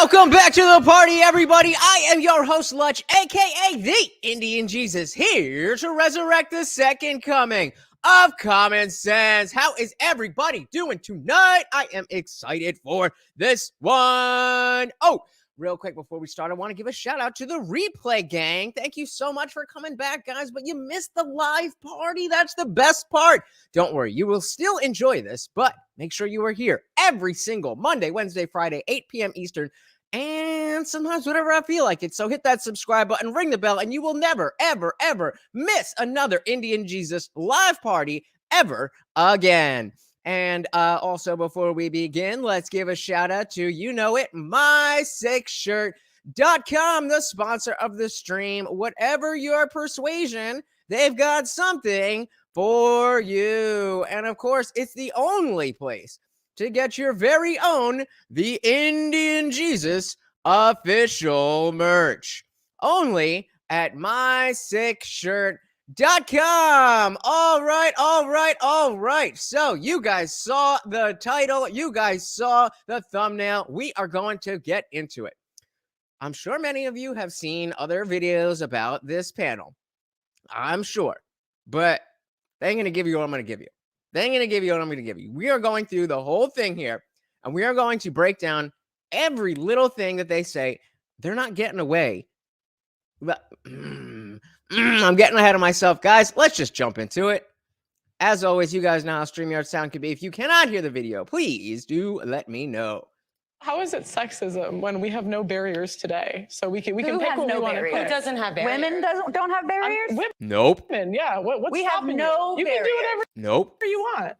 Welcome back to the party, everybody. I am your host, Lutch, aka the Indian Jesus, here to resurrect the second coming of common sense. How is everybody doing tonight? I am excited for this one. Oh, real quick before we start, I want to give a shout out to the replay gang. Thank you so much for coming back, guys, but you missed the live party. That's the best part. Don't worry, you will still enjoy this, but make sure you are here every single Monday, Wednesday, Friday, 8 p.m. Eastern, and sometimes whenever I feel like it. So hit that subscribe button, ring the bell, and you will never, ever, ever miss another Indian Jesus live party ever again. And also, before we begin, let's give a shout out to, you know it, my6shirt.com, the sponsor of the stream. Whatever your persuasion, they've got something for you. And of course, it's the only place to get your very own The Indian Jesus official merch. Only at my6shirt.com. All right. So you guys saw the title. You guys saw the thumbnail. We are going to get into it. I'm sure many of you have seen other videos about this panel. I'm sure. But they ain't going to give you what I'm going to give you. They ain't going to give you what I'm going to give you. We are going through the whole thing here, and we are going to break down every little thing that they say. They're not getting away. But, I'm getting ahead of myself. Guys, let's just jump into it. As always, you guys know how StreamYard sound can be. If you cannot hear the video, please do let me know. How is it sexism when we have no barriers today? So we can pick what we want to pick. Who doesn't have barriers? Women don't have barriers? Nope. Women, yeah. What's We have stopping no you? You can do whatever Nope. you want.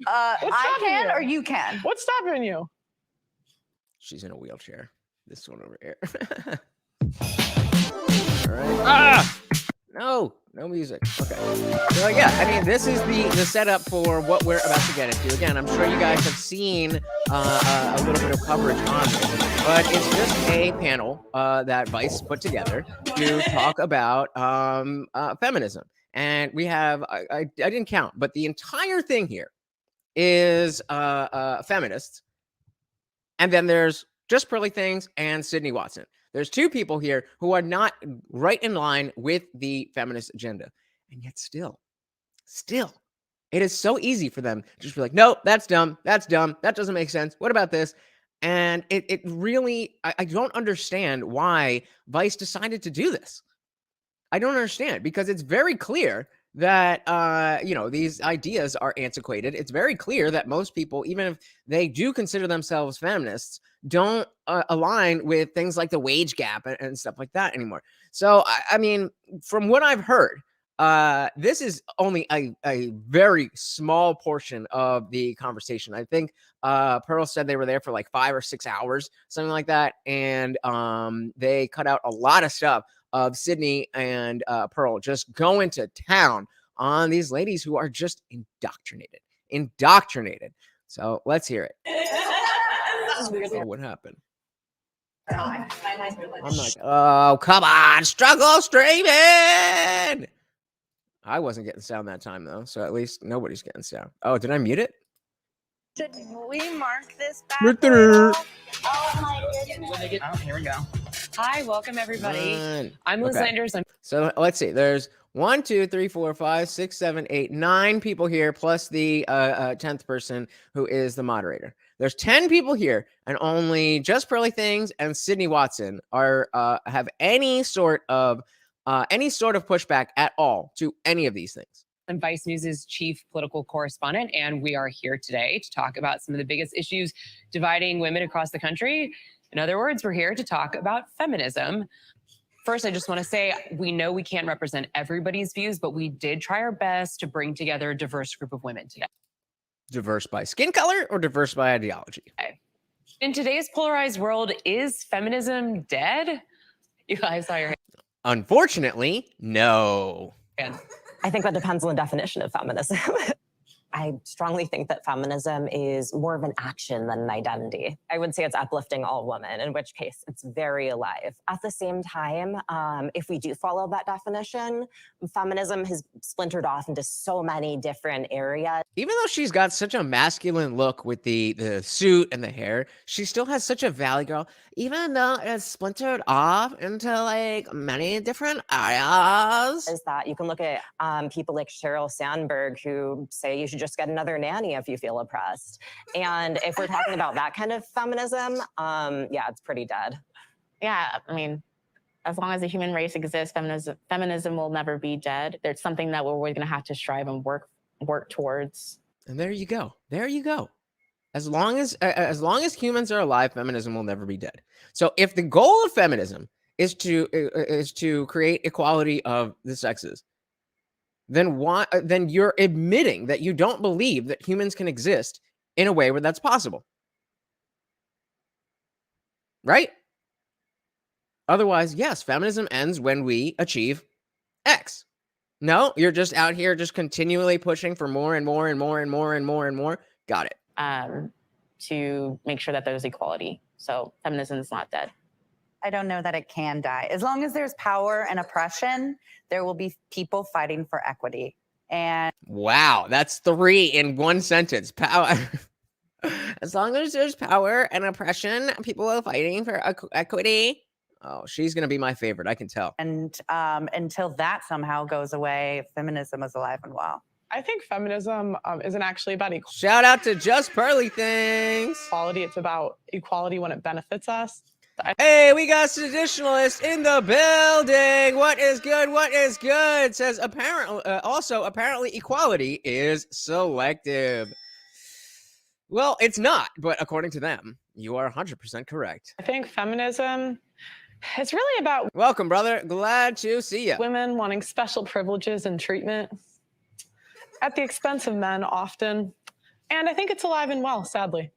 I can you? or you can? What's stopping you? She's in a wheelchair. This one over here. All right. No music. Okay. So yeah, I mean, this is the setup for what we're about to get into. Again, I'm sure you guys have seen a little bit of coverage on this, but it's just a panel that Vice put together to talk about feminism. And we have, I didn't count, but the entire thing here is feminists. And then there's Just Pearly Things and Sydney Watson. There's two people here who are not right in line with the feminist agenda. And yet still, it is so easy for them to just be like, no, that's dumb. That doesn't make sense. What about this? And it really, I don't understand why Vice decided to do this. I don't understand, because it's very clear that, these ideas are antiquated. It's very clear that most people, even if they do consider themselves feminists, don't align with things like the wage gap and stuff like that anymore. So, I mean, from what I've heard, this is only a very small portion of the conversation. I think Pearl said they were there for like 5 or 6 hours, something like that. And they cut out a lot of stuff of Sydney and Pearl just going to town on these ladies who are just indoctrinated. So let's hear it. Oh, what happened? I'm like, oh, come on, struggle streaming. I wasn't getting sound that time, though, so at least nobody's getting sound. Oh, did I mute it? Should we mark this back? Oh, my goodness. Oh, here we go. Hi, welcome everybody. I'm Liz Okay. Landers. So let's see. There's 1, 2, 3, 4, 5, 6, 7, 8, 9 people here, plus the 10th person who is the moderator. There's 10 people here, and only Just Pearly Things and Sydney Watson are have any sort of pushback at all to any of these things. I'm Vice News' chief political correspondent, and we are here today to talk about some of the biggest issues dividing women across the country. In other words, we're here to talk about feminism. First, I just want to say we know we can't represent everybody's views, but we did try our best to bring together a diverse group of women today. Diverse by skin color or diverse by ideology? Okay. In today's polarized world, is feminism dead? You guys saw your hand. Unfortunately, no. I think that depends on the definition of feminism. I strongly think that feminism is more of an action than an identity. I would say it's uplifting all women, in which case it's very alive. At the same time, if we do follow that definition, feminism has splintered off into so many different areas. Even though she's got such a masculine look with the suit and the hair, she still has such a valley girl. Even though it's splintered off into like many different areas. Is that you can look at people like Sheryl Sandberg who say you should just get another nanny if you feel oppressed. And if we're talking about that kind of feminism, yeah, it's pretty dead. Yeah, I mean, as long as the human race exists, feminism will never be dead. There's something that we're always going to have to strive and work towards. And there you go. There you go. As long as humans are alive, feminism will never be dead. So if the goal of feminism is to create equality of the sexes, then why? Then you're admitting that you don't believe that humans can exist in a way where that's possible, right? Otherwise, yes, feminism ends when we achieve X. No, you're just out here just continually pushing for more and more and more and more and more and more. Got it. To make sure that there's equality. So feminism is not dead. I don't know that it can die. As long as there's power and oppression, there will be people fighting for equity. And wow, that's 3 in one sentence. Power. As long as there's power and oppression, people are fighting for equity. Oh, she's gonna be my favorite. I can tell. And until that somehow goes away, feminism is alive and well. I think feminism isn't actually about Shout out to Just Pearly Things. equality. It's about equality when it benefits us. Hey, we got seditionalists in the building. What is good? What is good? Says apparently equality is selective. Well, it's not, but according to them, you are 100% correct. I think feminism is really about Welcome, brother. Glad to see you. women wanting special privileges and treatment at the expense of men often. And I think it's alive and well, sadly.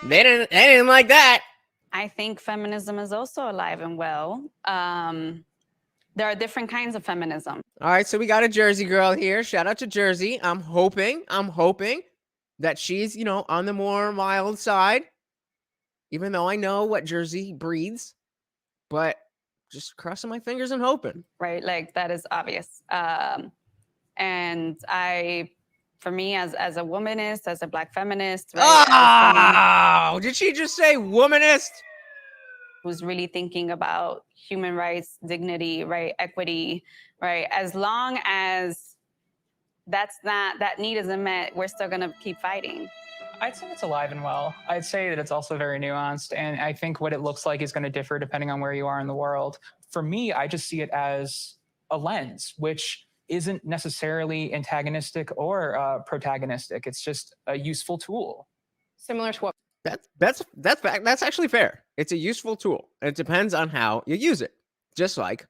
They didn't like that. I think feminism is also alive and well. There are different kinds of feminism. All right, so we got a Jersey girl here. Shout out to Jersey. I'm hoping that she's, on the more mild side, even though I know what Jersey breeds, but just crossing my fingers and hoping. Right, like that is obvious. And for me, as a womanist, as a Black feminist, right, oh, did she just say womanist? Who's really thinking about human rights, dignity, right, equity, right? As long as that need isn't met, we're still gonna keep fighting. I'd say it's alive and well. I'd say that it's also very nuanced, and I think what it looks like is going to differ depending on where you are in the world. For me, I just see it as a lens, which isn't necessarily antagonistic or protagonistic. It's just a useful tool. Similar to what That's actually fair. It's a useful tool. It depends on how you use it. Just like,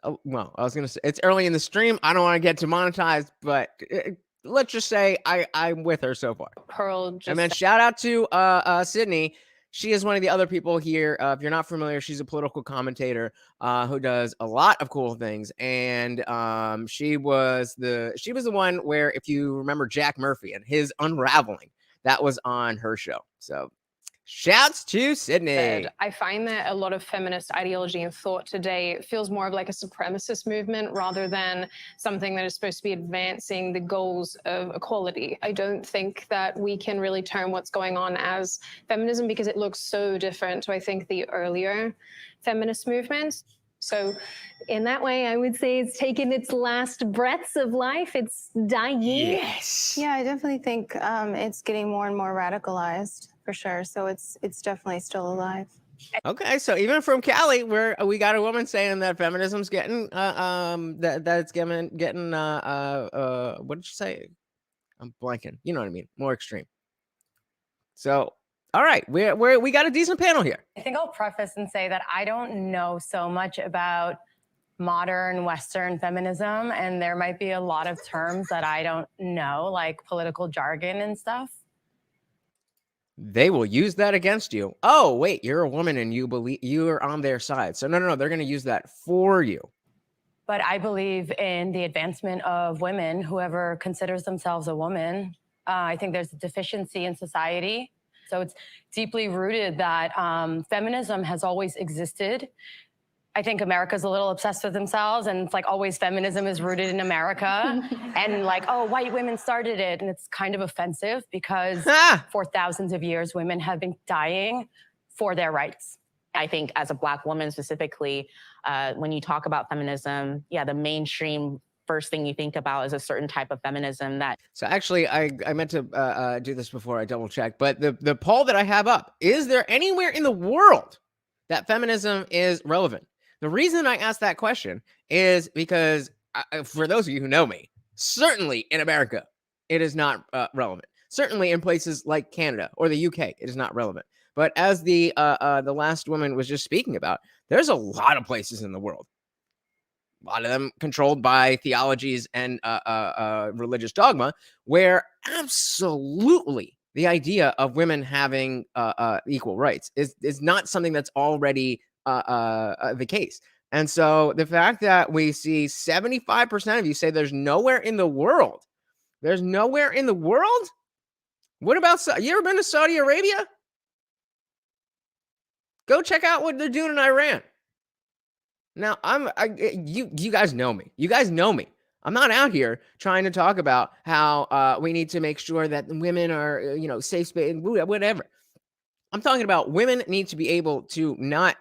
I was gonna say it's early in the stream. I don't want to get demonetized, but let's just say I'm with her so far. Pearl just And then shout out to Sydney. She is one of the other people here. If you're not familiar, she's a political commentator who does a lot of cool things. And she was the one where, if you remember Jack Murphy and his unraveling, that was on her show. So shouts to Sydney. I find that a lot of feminist ideology and thought today feels more of like a supremacist movement rather than something that is supposed to be advancing the goals of equality. I don't think that we can really term what's going on as feminism because it looks so different to, I think, the earlier feminist movements. So in that way, I would say it's taken its last breaths of life. It's dying. Yes. Yeah, I definitely think it's getting more and more radicalized for sure. So it's definitely still alive. Okay, so even from Cali, where we got a woman saying that feminism's getting that it's getting what did you say? I'm blanking. You know what I mean? More extreme. So all right, we got a decent panel here. I think I'll preface and say that I don't know so much about modern Western feminism, and there might be a lot of terms that I don't know, like political jargon and stuff. They will use that against you. Oh, wait, you're a woman and you believe you're on their side. So no, they're going to use that for you. But I believe in the advancement of women, whoever considers themselves a woman. I think there's a deficiency in society. So it's deeply rooted that feminism has always existed. I think America's a little obsessed with themselves, and it's like always feminism is rooted in America. And like, oh, white women started it. And it's kind of offensive because for thousands of years, women have been dying for their rights. I think as a Black woman specifically, when you talk about feminism, yeah, the mainstream first thing you think about is a certain type of feminism that. So actually, I meant to do this before I double check, but the poll that I have up, is there anywhere in the world that feminism is relevant? The reason I asked that question is because for those of you who know me, certainly in America, it is not relevant. Certainly in places like Canada or the UK, it is not relevant. But as the last woman was just speaking about, there's a lot of places in the world, a lot of them controlled by theologies and religious dogma, where absolutely the idea of women having equal rights is not something that's already the case. And so the fact that we see 75% of you say there's nowhere in the world, there's nowhere in the world. What about, you ever been to Saudi Arabia? Go check out what they're doing in Iran. Now, you guys know me. You guys know me. I'm not out here trying to talk about how we need to make sure that women are, safe space, whatever. I'm talking about women need to be able to not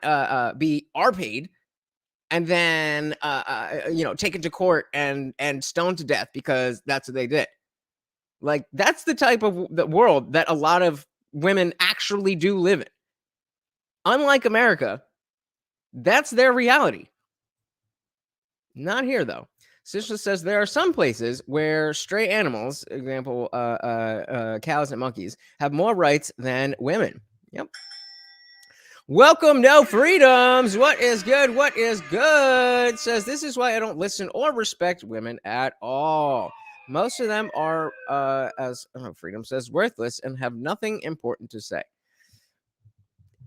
be paid and then, taken to court and stoned to death because that's what they did. Like, that's the type of the world that a lot of women actually do live in. Unlike America, that's their reality. Not here, though. Sister says there are some places where stray animals, example, cows and monkeys, have more rights than women. Yep. Welcome, No Freedoms. What is good? What is good? Says this is why I don't listen or respect women at all. Most of them are, as Freedom says, worthless and have nothing important to say.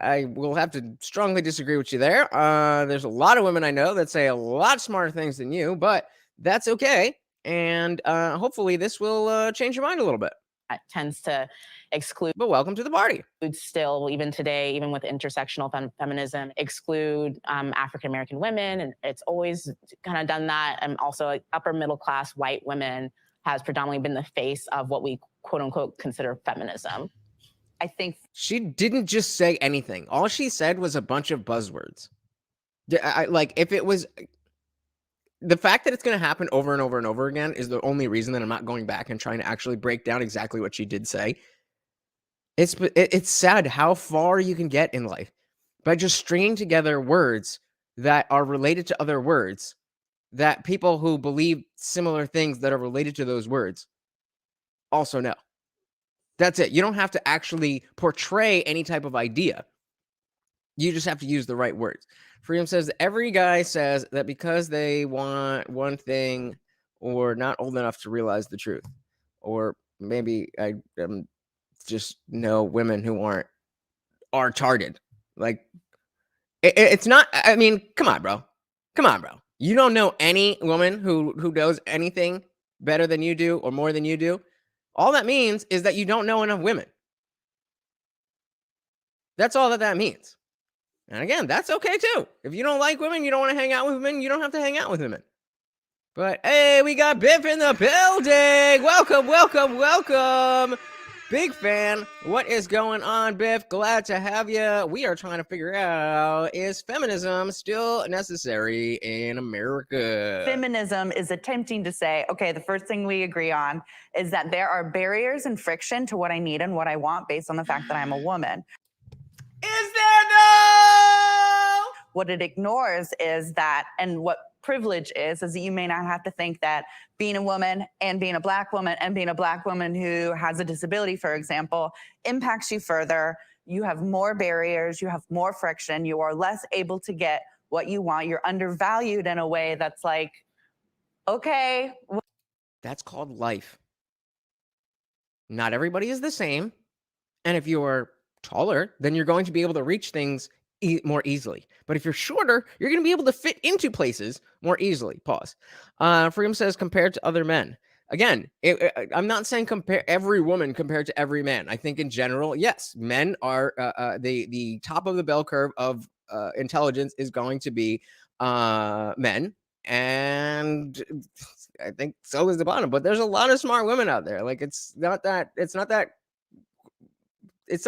I will have to strongly disagree with you there. There's a lot of women I know that say a lot smarter things than you, but that's okay. And hopefully this will change your mind a little bit. That tends to exclude. But welcome to the party. Still, even today, even with intersectional feminism, exclude African-American women. And it's always kind of done that. And also like, upper middle class white women has predominantly been the face of what we quote unquote consider feminism. I think she didn't just say anything. All she said was a bunch of buzzwords. If it was the fact that it's going to happen over and over and over again is the only reason that I'm not going back and trying to actually break down exactly what she did say. It's sad how far you can get in life by just stringing together words that are related to other words that people who believe similar things that are related to those words also know. That's it. You don't have to actually portray any type of idea. You just have to use the right words. Freedom says that every guy says that because they want one thing or not old enough to realize the truth. Or maybe I just know women who are retarded. Like, it's not, I mean, come on, bro. Come on, bro. You don't know any woman who knows anything better than you do or more than you do. All that means is that you don't know enough women. That's all that means. And again, that's okay too. If you don't like women, you don't want to hang out with women, you don't have to hang out with women. But hey, we got Biff in the building. Welcome, welcome, welcome. Big fan. What is going on, Biff? Glad to have you. We are trying to figure out, is feminism still necessary in America? Feminism is attempting to say, okay, the first thing we agree on is that there are barriers and friction to what I need and what I want based on the fact that I'm a woman. Is there no? What it ignores is that, and what privilege is that you may not have to think that being a woman and being a Black woman and being a Black woman who has a disability, for example, impacts you further. You have more barriers, you have more friction, you are less able to get what you want. You're undervalued in a way that's like, okay. That's called life. Not everybody is the same. And if you're taller, then you're going to be able to reach things more easily. But if you're shorter, you're going to be able to fit into places more easily. Pause. Freedom says compared to other men. Again, I'm not saying compare every woman compared to every man. I think in general, yes, men are the top of the bell curve of intelligence is going to be men, and I think so is the bottom. But there's a lot of smart women out there. Like it's not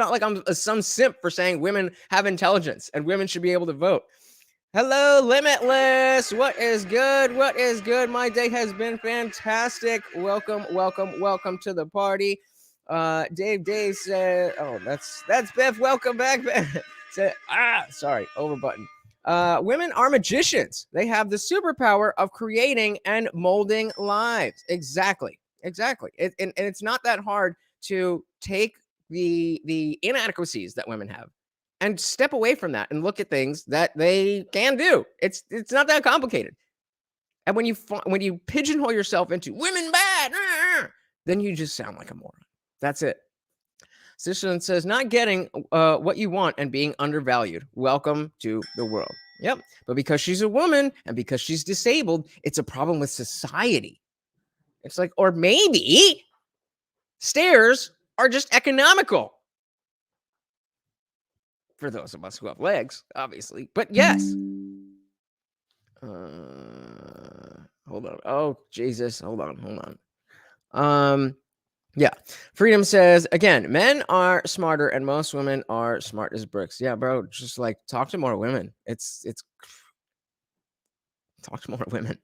like I'm some simp for saying women have intelligence and women should be able to vote. Hello, Limitless. What is good? What is good? My day has been fantastic. Welcome to the party. Dave said, oh, that's Beth. Welcome back, Beth. Said, sorry, over button. Women are magicians. They have the superpower of creating and molding lives. Exactly. And it's not that hard to take the inadequacies that women have and step away from that and look at things that they can do. It's not that complicated. And when you pigeonhole yourself into women bad, then you just sound like a moron. That's it. Sishan says, not getting what you want and being undervalued. Welcome to the world. Yep. But because she's a woman and because she's disabled, it's a problem with society. It's like, or maybe stairs are just economical. For those of us who have legs, obviously. But yes. Hold on. Oh, Jesus. Hold on. Yeah. Freedom says, again, men are smarter and most women are smart as bricks. Yeah, bro. Just like talk to more women. It's talk to more women.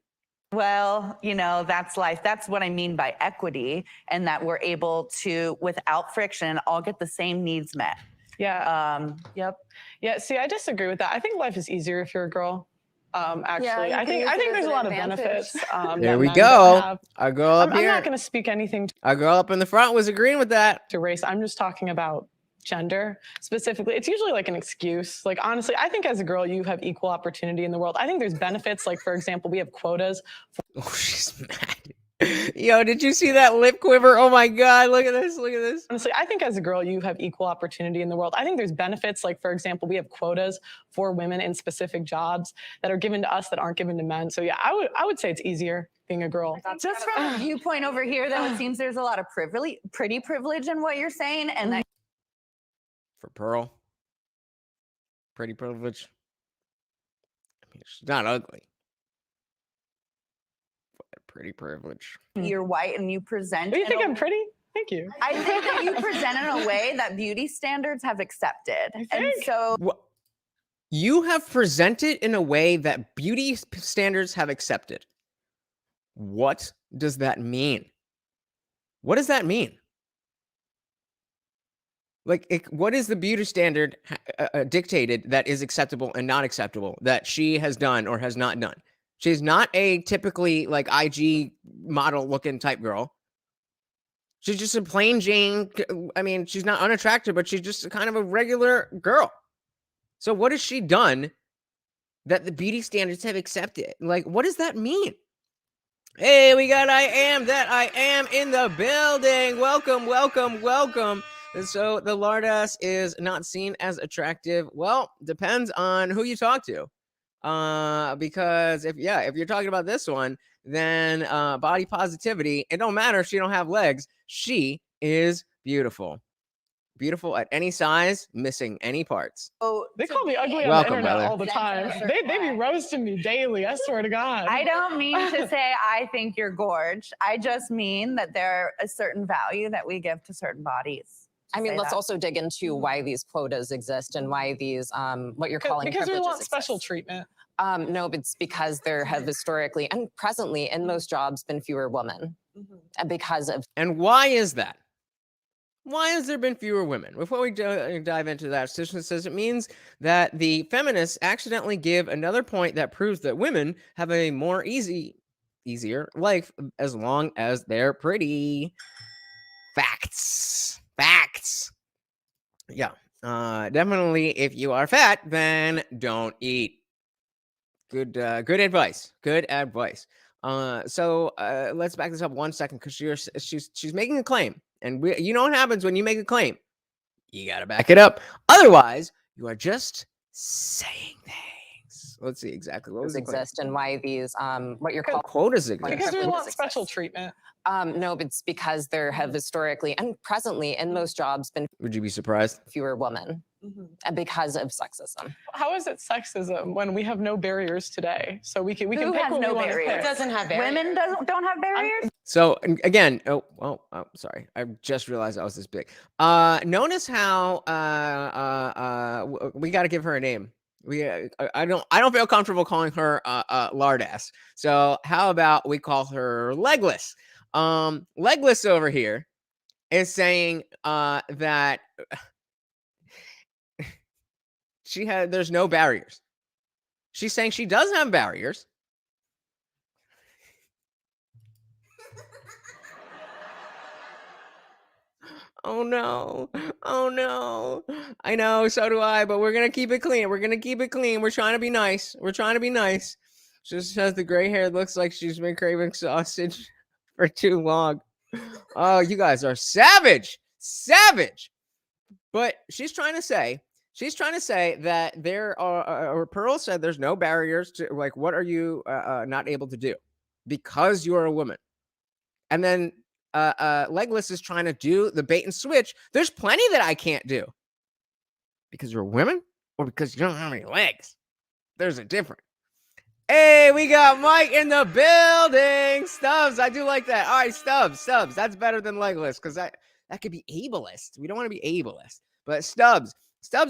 Well, that's life. That's what I mean by equity, and that we're able to, without friction, all get the same needs met. Yeah. Yep. Yeah. See, I disagree with that. I think life is easier if you're a girl. Actually, Yeah, I think there's a lot of benefits. There we go. Our girl up I'm here. not going to speak anything Our girl up in the front was agreeing with that. to race. I'm just talking about gender specifically. It's usually like an excuse. Like, honestly, I think as a girl, you have equal opportunity in the world. I think there's benefits. Like, for example, we have quotas. Oh, she's mad. Yo, did you see that lip quiver? Oh my God, look at this. Honestly, I think as a girl, you have equal opportunity in the world. I think there's benefits. Like, for example, we have quotas for women in specific jobs that are given to us that aren't given to men. So yeah, I would say it's easier being a girl. Just from a viewpoint over here, though, it seems there's a lot of pretty privilege in what you're saying, and that For Pearl, pretty privilege. I mean, she's not ugly. Pretty privilege. you're white and you present. Do you in think a- I'm pretty? Thank you. I think that you present in a way that beauty standards have accepted, and think? so What? You have presented in a way that beauty standards have accepted. What does that mean? What does that mean? Like, what is the beauty standard dictated that is acceptable and not acceptable that she has done or has not done? She's not a typically like IG model looking type girl. She's just a plain Jane. I mean, she's not unattractive, but she's just kind of a regular girl. So what has she done that the beauty standards have accepted? Like, what does that mean? Hey, we got I am in the building. Welcome. And so the lardass is not seen as attractive. Well, depends on who you talk to. Because if you're talking about this one, then body positivity, it don't matter if she don't have legs. She is beautiful. Beautiful at any size, missing any parts. They call me ugly on Welcome, the internet brother. all the time. They be roasting me daily. I swear to God. I don't mean to say I think you're gorge. I just mean that there a certain value that we give to certain bodies. I mean, let's also dig into why these quotas exist and why these, what you're calling because we privileges want special exist. treatment. No, but it's because there have historically and presently in most jobs been fewer women. And because of. And why is that? Why has there been fewer women? Before we dive into that, Sishan says it means that the feminists accidentally give another point that proves that women have a more easier life as long as they're pretty. Facts. Yeah. Definitely if you are fat, then don't eat. Good advice. So let's back this up 1 second because she's making a claim. And you know what happens when you make a claim? You got to back it up. Otherwise, you are just saying things. Let's see exactly what was exist and why these what you're called quotas exist. Because we want special treatment. no, but it's because there have historically and presently in most jobs been Would you be surprised? fewer women and because of sexism. How is it sexism when we have no barriers today? So we can pick has what no we want to barriers? pick. It doesn't have barriers. Women don't have barriers. So again, sorry, I just realized I was this big. Notice how we got to give her a name. I don't feel comfortable calling her lard ass. So how about we call her Legless? Legless over here is saying that there's no barriers. She's saying she does have barriers. Oh no. Oh no. I know, so do I, but we're gonna keep it clean. We're gonna keep it clean. We're trying to be nice. We're trying to be nice. Just has the gray hair, looks like she's been craving sausage for too long. Oh, you guys are savage. Savage. But she's trying to say that there are, Pearl said there's no barriers to, like, what are you not able to do because you're a woman? And then Legless is trying to do the bait and switch. There's plenty that I can't do because you're a woman or because you don't have any legs. There's a difference. Hey, we got Mike in the building. Stubbs, I do like that. All right, Stubbs, that's better than Legless because that could be ableist. We don't want to be ableist. But Stubbs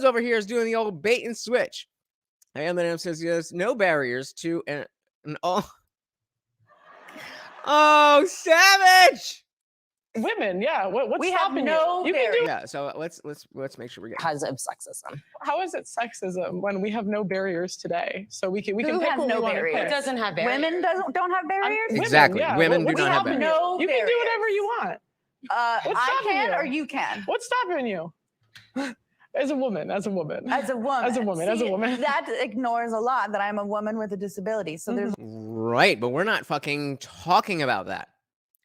over here is doing the old bait and switch. Eminem says there's no barriers to an all. Oh, savage! Women, yeah. What's We have stopping no you? You can do. Yeah. So let's make sure we get. Because of sexism. How is it sexism when we have no barriers today? So we can Who pick has what no we want to barriers? It pick. doesn't have barriers. Women don't have barriers. Exactly. Women do What's not have stopping barriers. No you? You can do barriers. whatever you want. What's I stopping can you? or you can. What's stopping you? As a woman. As a woman. As a woman. That ignores a lot that I'm a woman with a disability. So there's Right, but we're not fucking talking about that.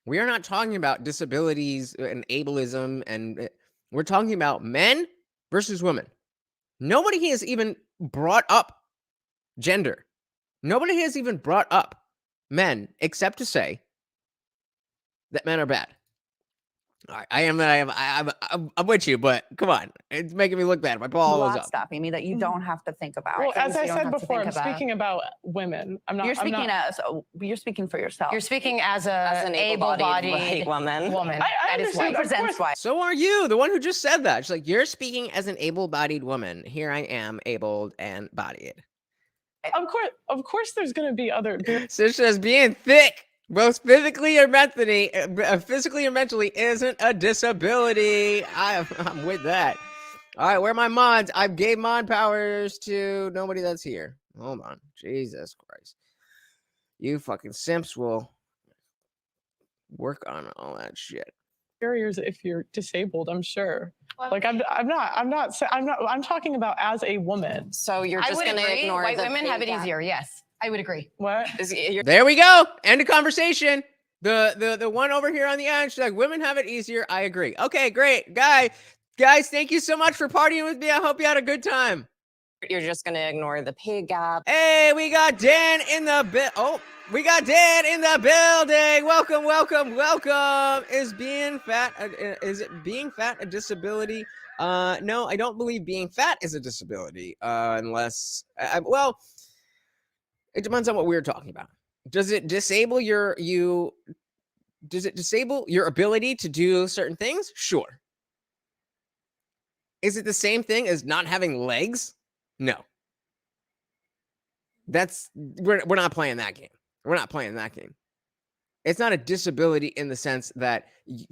We are not talking about disabilities and ableism, and we're talking about men versus women. Nobody has even brought up gender. Nobody has even brought up men except to say that men are bad. All right, I'm with you, but come on, it's making me look bad. My ball was up. stopping me that you don't have to think about. Well, as I You don't said have to before, I'm think about. speaking about women. I'm not. You're I'm speaking not, you're speaking for yourself. You're speaking as An able-bodied white woman. woman. I That is understand, white. of Represents course. why. So are you, the one who just said that. She's like, you're speaking as an able-bodied woman. Here I am, abled and bodied. Of course, there's going to be other. So she says being thick, both physically or mentally, isn't a disability. I'm with that. All right, where are my mods? I gave mod powers to nobody that's here. Hold on. Jesus Christ. You fucking simps will work on all that shit. Barriers if you're disabled, I'm sure. Like I'm talking about as a woman. So you're I just would going to agree. ignore White the women pay have it gap. easier. Yes, I would agree. What? There we go. End of conversation. The one over here on the end, she's like, women have it easier. I agree. Okay, great. Guys, thank you so much for partying with me. I hope you had a good time. You're just going to ignore the pay gap. Hey, we got Dan in the we got Dan in the building. Welcome. Is being fat a disability? No, I don't believe being fat is a disability. Unless, well, it depends on what we're talking about. Does it disable your ability to do certain things? Sure. Is it the same thing as not having legs? No. We're not playing that game. We're not playing that game. It's not a disability in the sense that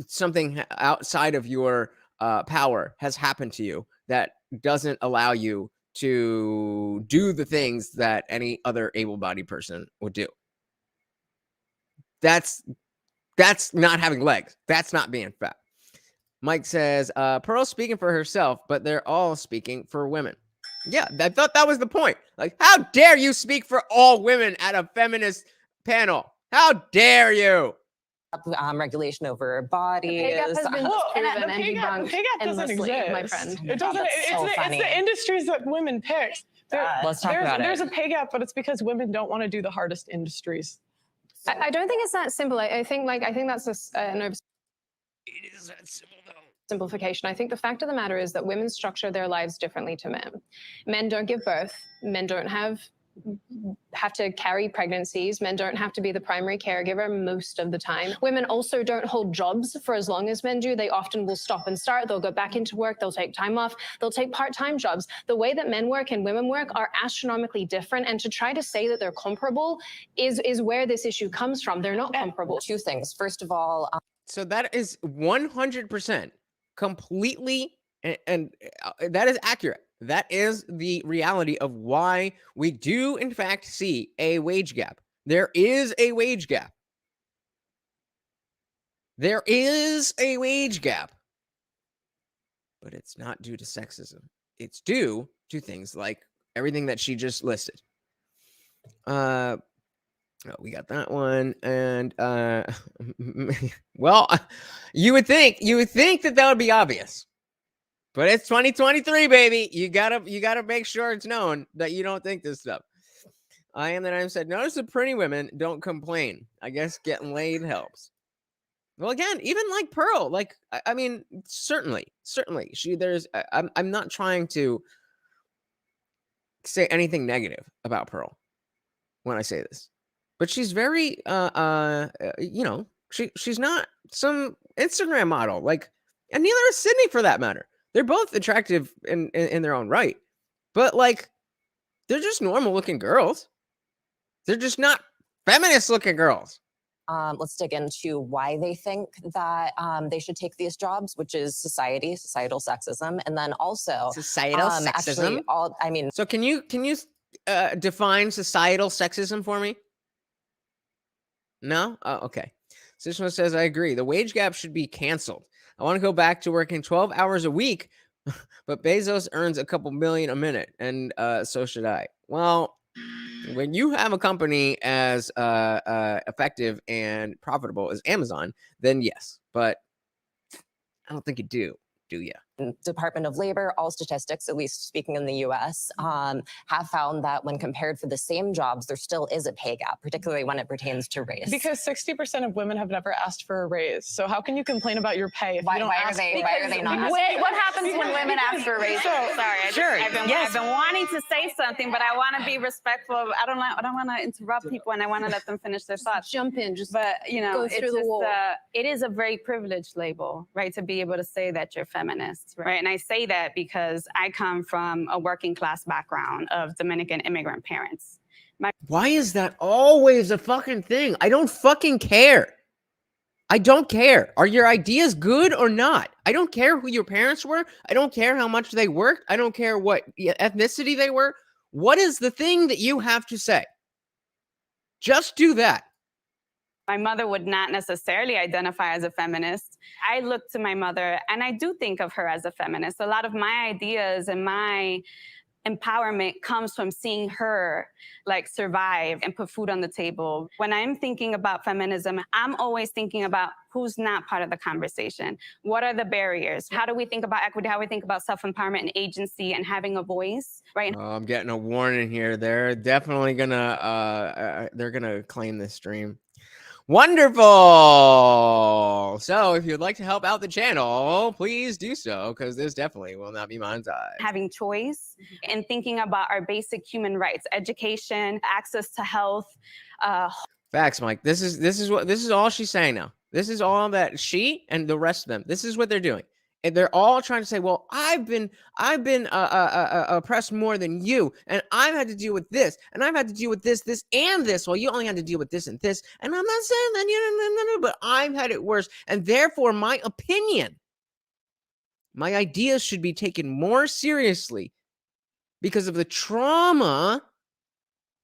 something outside of your power has happened to you that doesn't allow you to do the things that any other able-bodied person would do. That's not having legs. That's not being fat. Mike says, Pearl's speaking for herself, but they're all speaking for women. Yeah, I thought that was the point. Like, how dare you speak for all women at a feminist panel? How dare you? Regulation over bodies. pay gap has been proven and the pay gap doesn't endlessly, exist, my friend. It doesn't. That's so It's funny. the industries that women pick. Let's talk about There's it. a pay gap, but it's because women don't want to do the hardest industries. I don't think it's that simple. I think that's an It is that simple though. oversimplification. I think the fact of the matter is that women structure their lives differently to men. Men don't give birth. Men don't have to carry pregnancies. Men don't have to be the primary caregiver most of the time. Women also don't hold jobs for as long as men do. They often will stop and start. They'll go back into work. They'll take time off. They'll take part-time jobs. The way that men work and women work are astronomically different. And to try to say that they're comparable is where this issue comes from. They're not comparable. Two things. First of all, So that is 100% completely, and that is accurate. That is the reality of why we do, in fact, see a wage gap. There is a wage gap. There is a wage gap. But it's not due to sexism. It's due to things like everything that she just listed. Oh, we got that one. And well, you would think that would be obvious. But it's 2023, baby. You gotta make sure it's known that you don't think this stuff. I am that I said, notice the pretty women don't complain. I guess getting laid helps. Well, again, even like Pearl, like I mean, certainly, I'm not trying to say anything negative about Pearl when I say this, but she's very, she's not some Instagram model, like, and neither is Sydney for that matter. They're both attractive in their own right, but like, they're just normal looking girls. They're just not feminist looking girls. let's dig into why they think that they should take these jobs, which is societal sexism, and then also societal sexism. Actually, so can you define societal sexism for me? No? Oh, okay. So this one says, I agree. The wage gap should be canceled. I want to go back to working 12 hours a week, but Bezos earns a couple million a minute, and so should I. Well, when you have a company as effective and profitable as Amazon, then yes. But I don't think you do you? Department of Labor, all statistics, at least speaking in the US, have found that when compared for the same jobs, there still is a pay gap, particularly when it pertains to race. Because 60% of women have never asked for a raise. So how can you complain about your pay if you don't ask? Why are they not? Wait, what happens when women ask for a raise? Sorry, I've been wanting to say something, but I want to be respectful. I don't want to interrupt people, and I want to let them finish their thoughts. Jump in, But go through the wall. It is a very privileged label, right, to be able to say that you're feminist. Right. And I say that because I come from a working class background of Dominican immigrant parents. Why is that always a fucking thing? I don't fucking care. I don't care. Are your ideas good or not? I don't care who your parents were. I don't care how much they worked. I don't care what ethnicity they were. What is the thing that you have to say? Just do that. My mother would not necessarily identify as a feminist. I look to my mother and I do think of her as a feminist. A lot of my ideas and my empowerment comes from seeing her like survive and put food on the table. When I'm thinking about feminism, I'm always thinking about who's not part of the conversation. What are the barriers? How do we think about equity? How do we think about self-empowerment and agency and having a voice, right? Oh, I'm getting a warning here. They're definitely gonna they're gonna claim this stream. Wonderful. So if you'd like to help out the channel, please do so, because this definitely will not be monetized. Having choice and thinking about our basic human rights, education, access to health. Facts, Mike. This is all she's saying now. This is all that she and the rest of them. This is what they're doing. And they're all trying to say, well, I've been oppressed more than you, and I've had to deal with this, and I've had to deal with this, and this. Well, you only had to deal with this and this, and I'm not saying that, but I've had it worse, and therefore my opinion, my ideas should be taken more seriously because of the trauma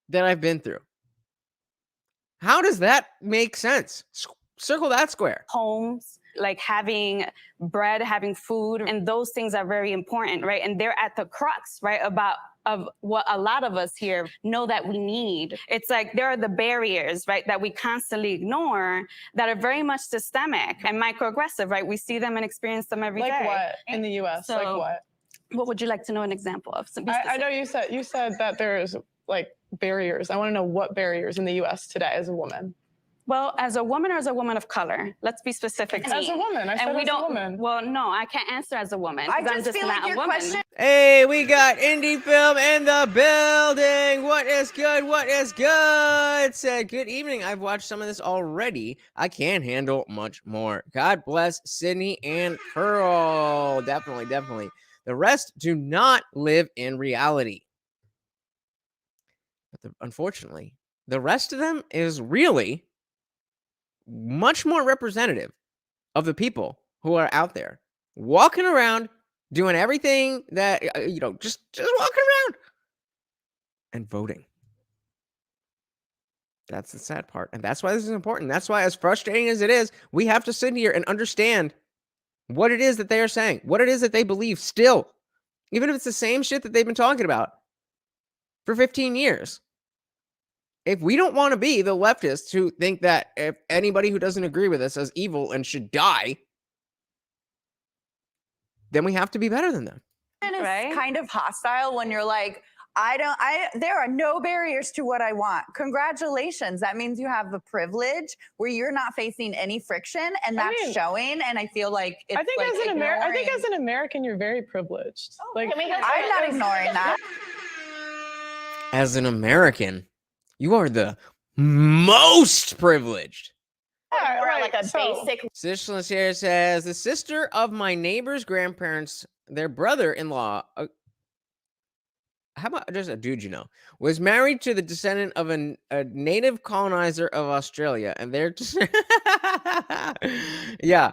that I've been through. How does that make sense? Circle that square. Homes, like having bread, having food, and those things are very important, right? And they're at the crux, right, of what a lot of us here know that we need. It's like there are the barriers, right, that we constantly ignore that are very much systemic and microaggressive, right? We see them and experience them every day. Like what in the US? So, like what? What would you like to know an example of? So be I know specific. you said that there's like barriers. I want to know what barriers in the U.S. today as a woman. Well, as a woman or as a woman of color? Let's be specific. As a woman, I said and we as don't. a woman. Well, no, I can't answer as a woman. I 'cause I'm just feel not like a your woman. question. Hey, we got indie film in the building. What is good? What is good? Said good evening. I've watched some of this already. I can't handle much more. God bless Sydney and Pearl. Definitely, definitely. The rest do not live in reality. But unfortunately, the rest of them is really much more representative of the people who are out there walking around doing everything that just walking around and voting. That's the sad part, and that's why this is important. That's why, as frustrating as it is, we have to sit here and understand what it is that they are saying, what it is that they believe still, even if it's the same shit that they've been talking about for 15 years. If we don't want to be the leftists who think that if anybody who doesn't agree with us is evil and should die, then we have to be better than them. Right? Kind of hostile when you're like, there are no barriers to what I want. Congratulations. That means you have the privilege where you're not facing any friction, and that's showing. And I feel like it's I think as an American, you're very privileged. I'm not ignoring that. As an American, you are the most privileged. Or like a basic. Sishless here says, the sister of my neighbor's grandparents, their brother-in-law, how about just a dude was married to the descendant of a native colonizer of Australia, and they're just yeah,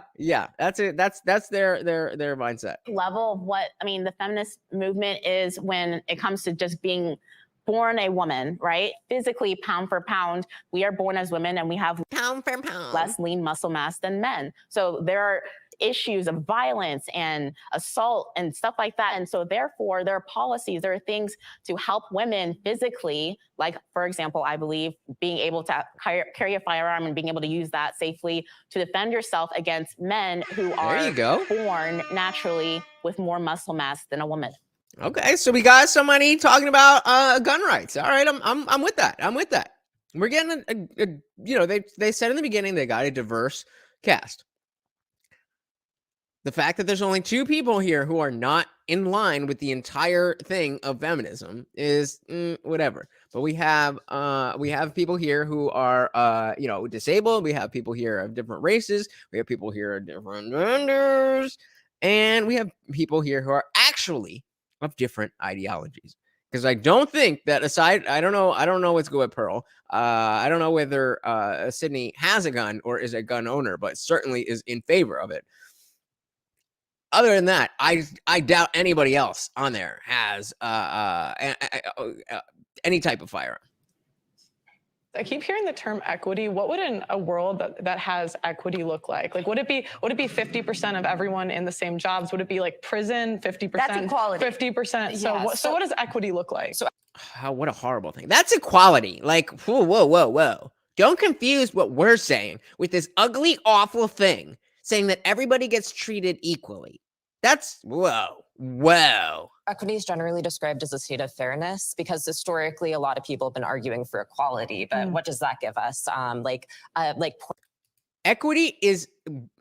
that's it. That's their mindset. Level of what I mean, the feminist movement is when it comes to just being born a woman, right? Physically, pound for pound, we are born as women and we have pound for pound less lean muscle mass than men. So there are issues of violence and assault and stuff like that. And so therefore, there are policies, there are things to help women physically, like, for example, I believe being able to carry a firearm and being able to use that safely to defend yourself against men who are born naturally with more muscle mass than a woman. Okay, so we got somebody talking about gun rights. All right, I'm with that. I'm with that. We're getting they said in the beginning they got a diverse cast. The fact that there's only 2 people here who are not in line with the entire thing of feminism is whatever. But we have people here who are disabled. We have people here of different races. We have people here of different genders, and we have people here who are actually of different ideologies. Because I don't think that aside, I don't know what's good with Pearl. I don't know whether Sydney has a gun or is a gun owner, but certainly is in favor of it. Other than that, I doubt anybody else on there has any type of firearm. I keep hearing the term equity. What would a world that has equity look like? Like, would it be 50% of everyone in the same jobs? Would it be like prison, 50%? That's equality. 50%. So what does equity look like? What a horrible thing. That's equality. Like, whoa. Don't confuse what we're saying with this ugly, awful thing, saying that everybody gets treated equally. That's, whoa. Equity is generally described as a state of fairness because historically a lot of people have been arguing for equality, but what does that give us? Equity is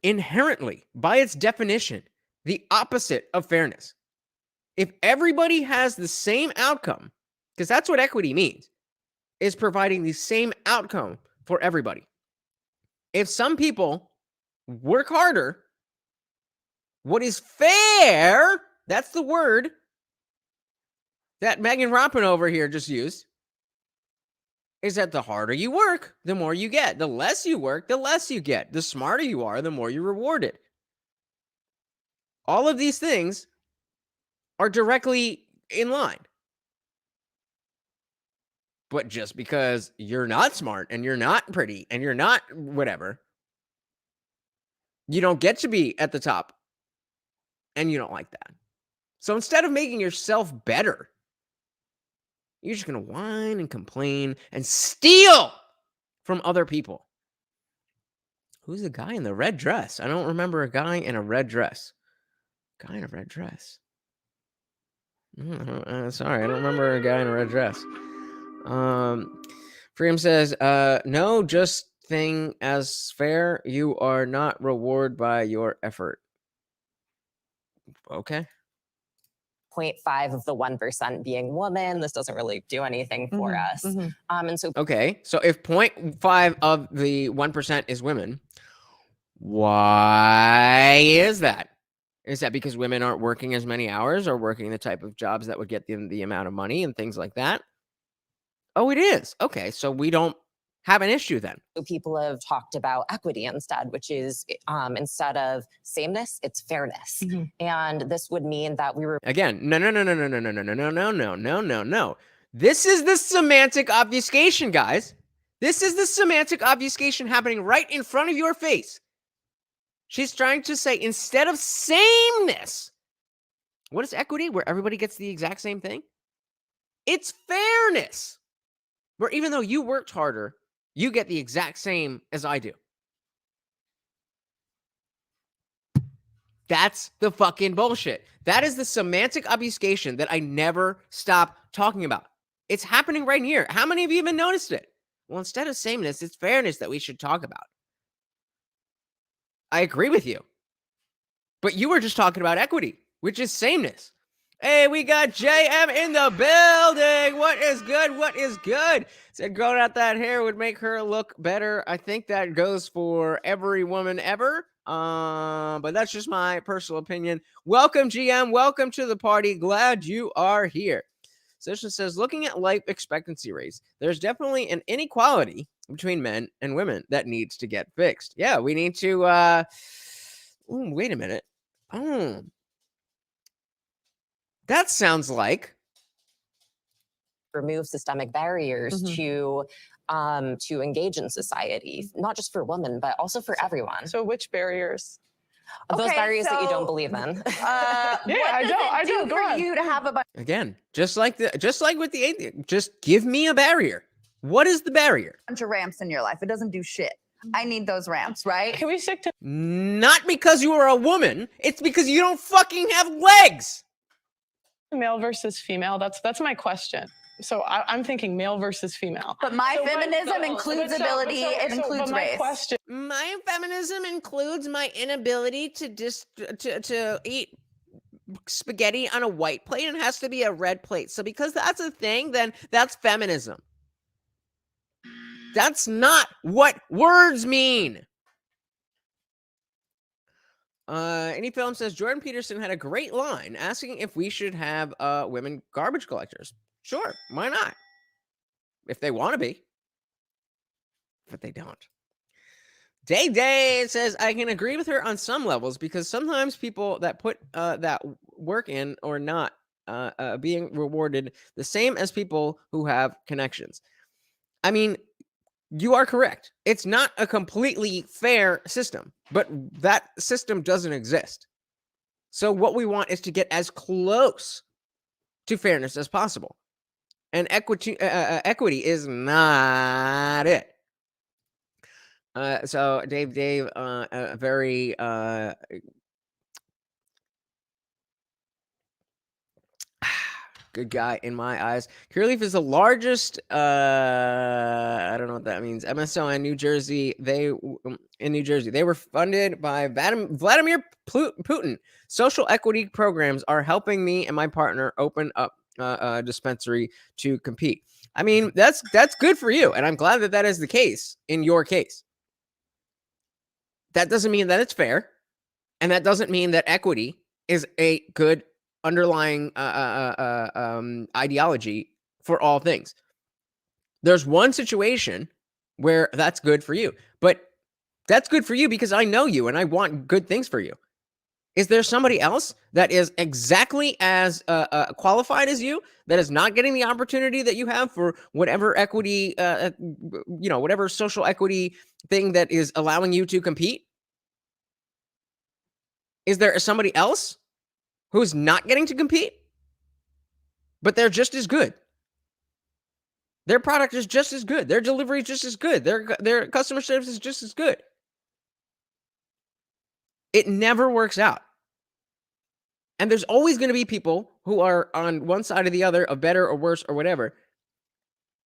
inherently, by its definition, the opposite of fairness. If everybody has the same outcome, because that's what equity means, is providing the same outcome for everybody. If some people work harder, what is fair, that's the word that Megan Rapin over here just used, is that the harder you work, the more you get. The less you work, the less you get. The smarter you are, the more you're rewarded. All of these things are directly in line. But just because you're not smart and you're not pretty and you're not whatever, you don't get to be at the top. And you don't like that. So instead of making yourself better, you're just going to whine and complain and steal from other people. Who's the guy in the red dress? I don't remember a guy in a red dress. Guy in a red dress. Sorry, I don't remember a guy in a red dress. Freedom says, no, just thing as fair. You are not rewarded by your effort. Okay. 0.5 of the 1% being women. This doesn't really do anything for us. And so, okay, so if 0.5 of the 1% is women, why is that? Is that because women aren't working as many hours or working the type of jobs that would get them the amount of money and things like that? Oh, it is. Okay, so we don't have an issue then. people have talked about equity instead, which is instead of sameness, it's fairness. And this would mean that we were Again, no. This is the semantic obfuscation, guys. This is the semantic obfuscation happening right in front of your face. She's trying to say instead of sameness, what is equity? Where everybody gets the exact same thing? It's fairness. Where even though you worked harder, you get the exact same as I do. That's the fucking bullshit. That is the semantic obfuscation that I never stop talking about. It's happening right here. How many of you even noticed it? Well, instead of sameness, it's fairness that we should talk about. I agree with you. But you were just talking about equity, which is sameness. Hey, we got JM in the building. What is good? What is good? Said growing out that hair would make her look better. I think that goes for every woman ever. But that's just my personal opinion. Welcome, GM. Welcome to the party. Glad you are here. Session says, looking at life expectancy rates, there's definitely an inequality between men and women that needs to get fixed. Yeah, we need to, wait a minute. That sounds like remove systemic barriers to engage in society, not just for women, but also for everyone. So which barriers? Those barriers that you don't believe in. I do. For you to have a again, just like with the atheist, just give me a barrier. What is the barrier? bunch of ramps in your life, it doesn't do shit. I need those ramps, right? Can we stick to Not because you are a woman, it's because you don't fucking have legs. male versus female? That's my question. So I'm thinking male versus female. But my feminism includes ability, it includes race. Question. My feminism includes my inability to eat spaghetti on a white plate and it has to be a red plate. So because that's a thing, then that's feminism. That's not what words mean. Any Film says Jordan Peterson had a great line asking if we should have women garbage collectors. Sure, why not? If they want to be. But they don't. Day says I can agree with her on some levels because sometimes people that put that work in or not being rewarded the same as people who have connections. I mean, you are correct. It's not a completely fair system, but that system doesn't exist. So what we want is to get as close to fairness as possible. And equity is not it. So Dave, very good guy in my eyes. Cureleaf is the largest. I don't know what that means. MSO in New Jersey. In New Jersey, they were funded by Vladimir Putin. Social equity programs are helping me and my partner open up a dispensary to compete. I mean, that's good for you, and I'm glad that that is the case in your case. That doesn't mean that it's fair, and that doesn't mean that equity is a good underlying ideology for all things. There's one situation where that's good for you, but that's good for you because I know you and I want good things for you. Is there somebody else that is exactly as qualified as you that is not getting the opportunity that you have for whatever equity, whatever social equity thing that is allowing you to compete? Is there somebody else who's not getting to compete, but they're just as good? Their product is just as good. Their delivery is just as good. Their customer service is just as good. It never works out. And there's always going to be people who are on one side or the other of better or worse or whatever.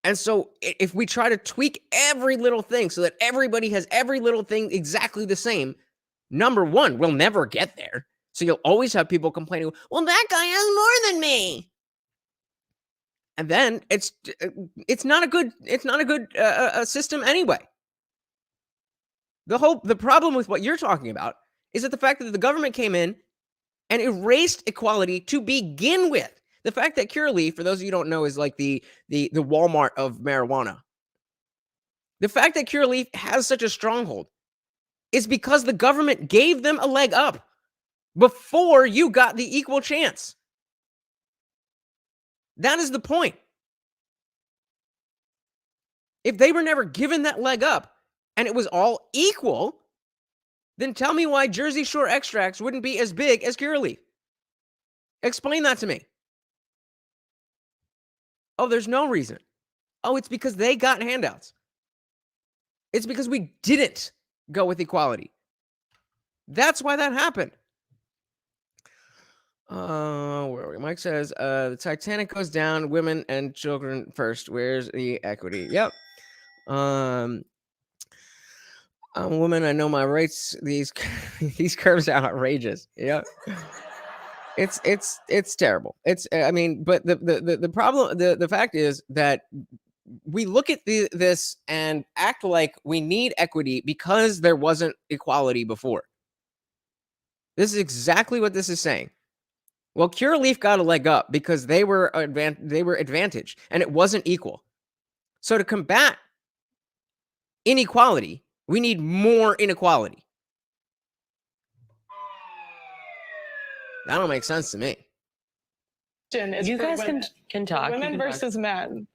And so if we try to tweak every little thing so that everybody has every little thing exactly the same, number one, we'll never get there. So you'll always have people complaining, well, that guy has more than me. And then it's not a good system anyway. The problem with what you're talking about is that the fact that the government came in and erased equality to begin with. The fact that Curaleaf, for those of you who don't know, is like the Walmart of marijuana. The fact that Curaleaf has such a stronghold is because the government gave them a leg up before you got the equal chance. That is the point. If they were never given that leg up and it was all equal, then tell me why Jersey Shore extracts wouldn't be as big as Curaleaf. Explain that to me. Oh, there's no reason. Oh, it's because they got handouts. It's because we didn't go with equality. That's why that happened. Where are we? Mike says, the Titanic goes down, women and children first. Where's the equity? Yep. I'm a woman. I know my rights. These curves are outrageous. Yep. It's terrible. I mean, but the problem, the fact is that we look at this and act like we need equity because there wasn't equality before. This is exactly what this is saying. Well, Curaleaf got a leg up because they were advantaged and it wasn't equal. So to combat inequality, we need more inequality. That don't make sense to me. You guys can talk. Women versus men.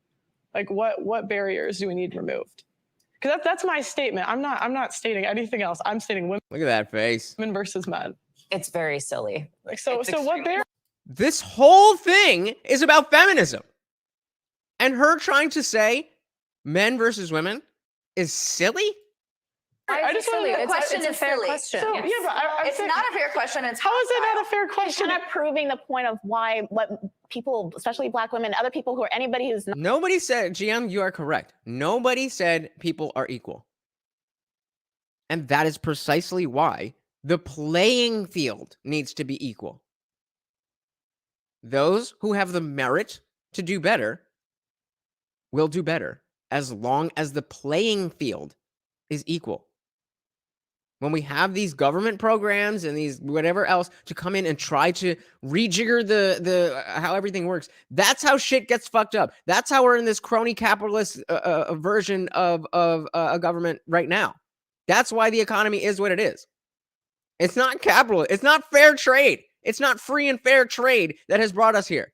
Like what barriers do we need removed? Because that's my statement. I'm not stating anything else. I'm stating women. Look at that face. Women versus men. It's very silly. Like so what barrier? This whole thing is about feminism. And her trying to say men versus women is silly? I just want The to question is fair question. So, yeah, but It's not a fair question. It's how is it not a fair question? Kind of proving the point of why what people, especially Black women, other people who are anybody who's not. Nobody said, GM, you are correct. Nobody said people are equal. And that is precisely why the playing field needs to be equal. Those who have the merit to do better will do better as long as the playing field is equal. When we have these government programs and these whatever else to come in and try to rejigger the how everything works, that's how shit gets fucked up. That's how we're in this crony capitalist version of a government right now. That's why the economy is what it is. It's not capital. It's not fair trade. It's not free and fair trade that has brought us here.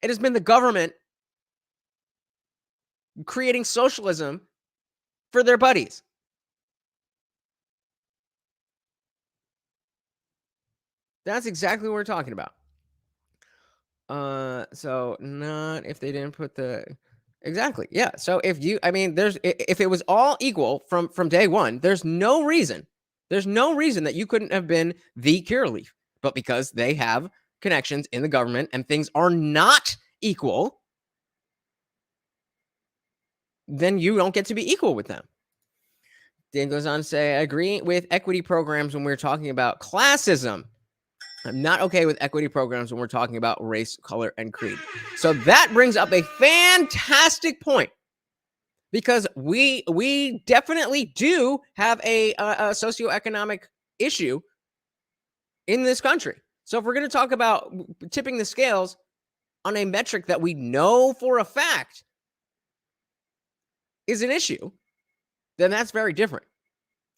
It has been the government creating socialism for their buddies. That's exactly what we're talking about. So not if they didn't put the exactly. Yeah. So if it was all equal from day one, there's no reason that you couldn't have been the Curaleaf. But because they have connections in the government and things are not equal, then you don't get to be equal with them. Dan goes on to say, I agree with equity programs when we're talking about classism. I'm not okay with equity programs when we're talking about race, color, and creed. So that brings up a fantastic point, because we definitely do have a socioeconomic issue in this country. So if we're going to talk about tipping the scales on a metric that we know for a fact is an issue, then that's very different.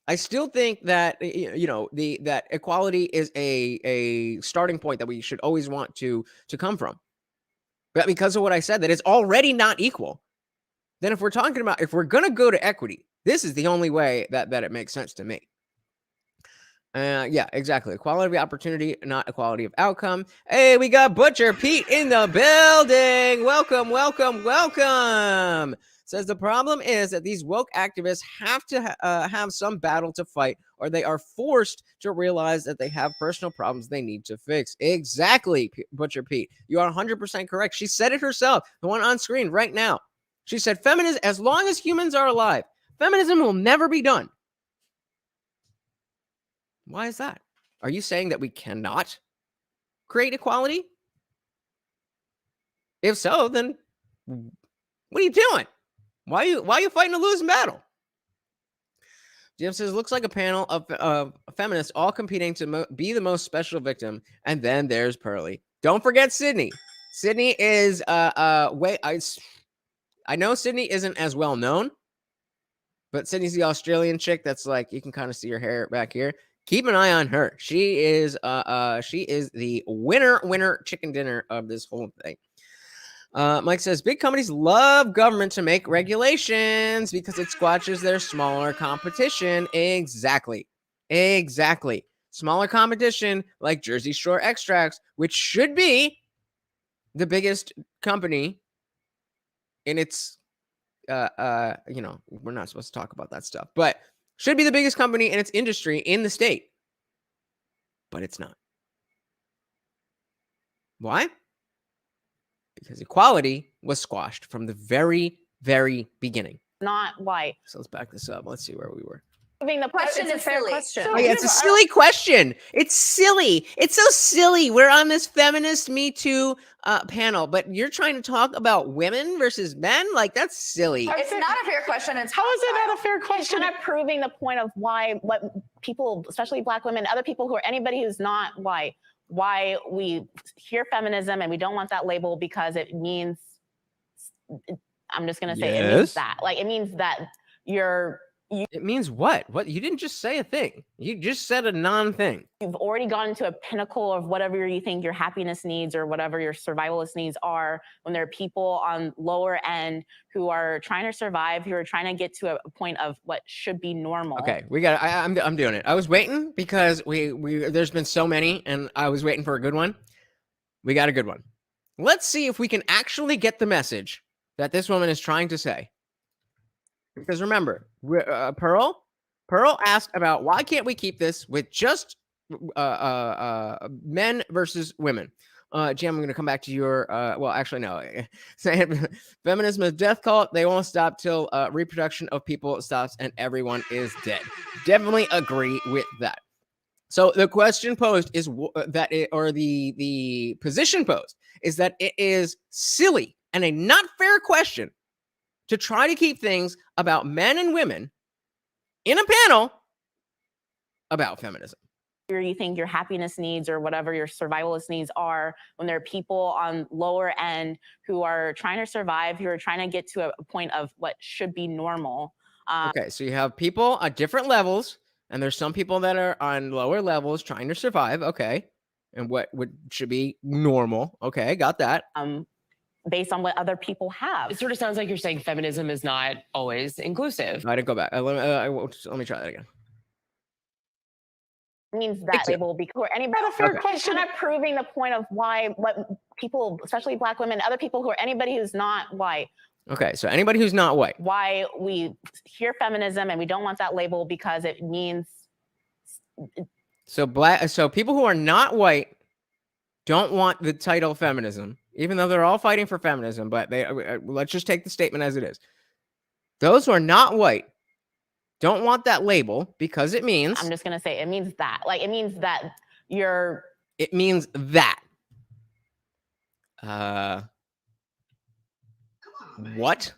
I still think that that equality is a starting point that we should always want to come from. But because of what I said, that it's already not equal, then if we're going to go to equity, this is the only way that it makes sense to me. Yeah, exactly. Equality of opportunity, not equality of outcome. Hey, we got Butcher Pete in the building. Welcome, welcome, welcome. Says the problem is that these woke activists have to have some battle to fight, or they are forced to realize that they have personal problems they need to fix. Exactly, Butcher Pete. You are 100% correct. She said it herself, the one on screen right now. She said, feminism, as long as humans are alive, feminism will never be done. Why is that? Are you saying that we cannot create equality? If so, then what are you doing? Why are you fighting a losing battle? Jim says, looks like a panel of feminists all competing to be the most special victim. And then there's Pearly. Don't forget Sydney. Sydney is, I know Sydney isn't as well known, but Sydney's the Australian chick that's like, you can kind of see her hair back here. Keep an eye on her. She is the winner chicken dinner of this whole thing. Mike says, big companies love government to make regulations because it squashes their smaller competition. Exactly. Smaller competition like Jersey Shore Extracts, which should be the biggest company in its, we're not supposed to talk about that stuff, but should be the biggest company in its industry in the state. But it's not. Why? Because equality was squashed from the very, very beginning. Not white. So let's back this up. Let's see where we were. I mean, the question It's a is fair silly. question. Oh, yeah, it's a silly question. It's silly. It's so silly. We're on this feminist Me Too panel, but you're trying to talk about women versus men? Like, that's silly. It's not a fair question. It's How is it not a fair It's question? kind of proving the point of why what people, especially Black women, other people who are anybody who's not white, why we hear feminism and we don't want that label because it means, I'm just going to say it means Yes. that. Like, it means that It means what? What? You didn't just say a thing. You just said a non-thing. you've already gotten to a pinnacle of whatever you think your happiness needs or whatever your survivalist needs are, when there are people on lower end who are trying to survive, who are trying to get to a point of what should be normal. Okay, we got. I'm doing it. I was waiting because we there's been so many, and I was waiting for a good one. We got a good one. Let's see if we can actually get the message that this woman is trying to say. Because remember, Pearl asked about why can't we keep this with just men versus women. Jim, I'm going to come back to your. Well, actually, no. Saying feminism is death cult. They won't stop till reproduction of people stops and everyone is dead. Definitely agree with that. So the question posed is the position posed is that it is silly and a not fair question to try to keep things about men and women in a panel about feminism. You think your happiness needs or whatever your survivalist needs are, when there are people on lower end who are trying to survive, who are trying to get to a point of what should be normal. Okay, so you have people at different levels, and there's some people that are on lower levels trying to survive. Okay, and what should be normal. Okay, got that. Based on what other people have. It sort of sounds like you're saying feminism is not always inclusive. I didn't go back. Let me try that again. It means that label because anybody. Not a fair question. Kind of proving the point of why what people, especially Black women, other people who are anybody who's not white. Okay, so anybody who's not white. Why we hear feminism and we don't want that label because it means. So people who are not white don't want the title feminism, even though they're all fighting for feminism. But let's just take the statement as it is. Those who are not white don't want that label because it means. I'm just gonna say it means that. Like, it means that you're. It means that. What?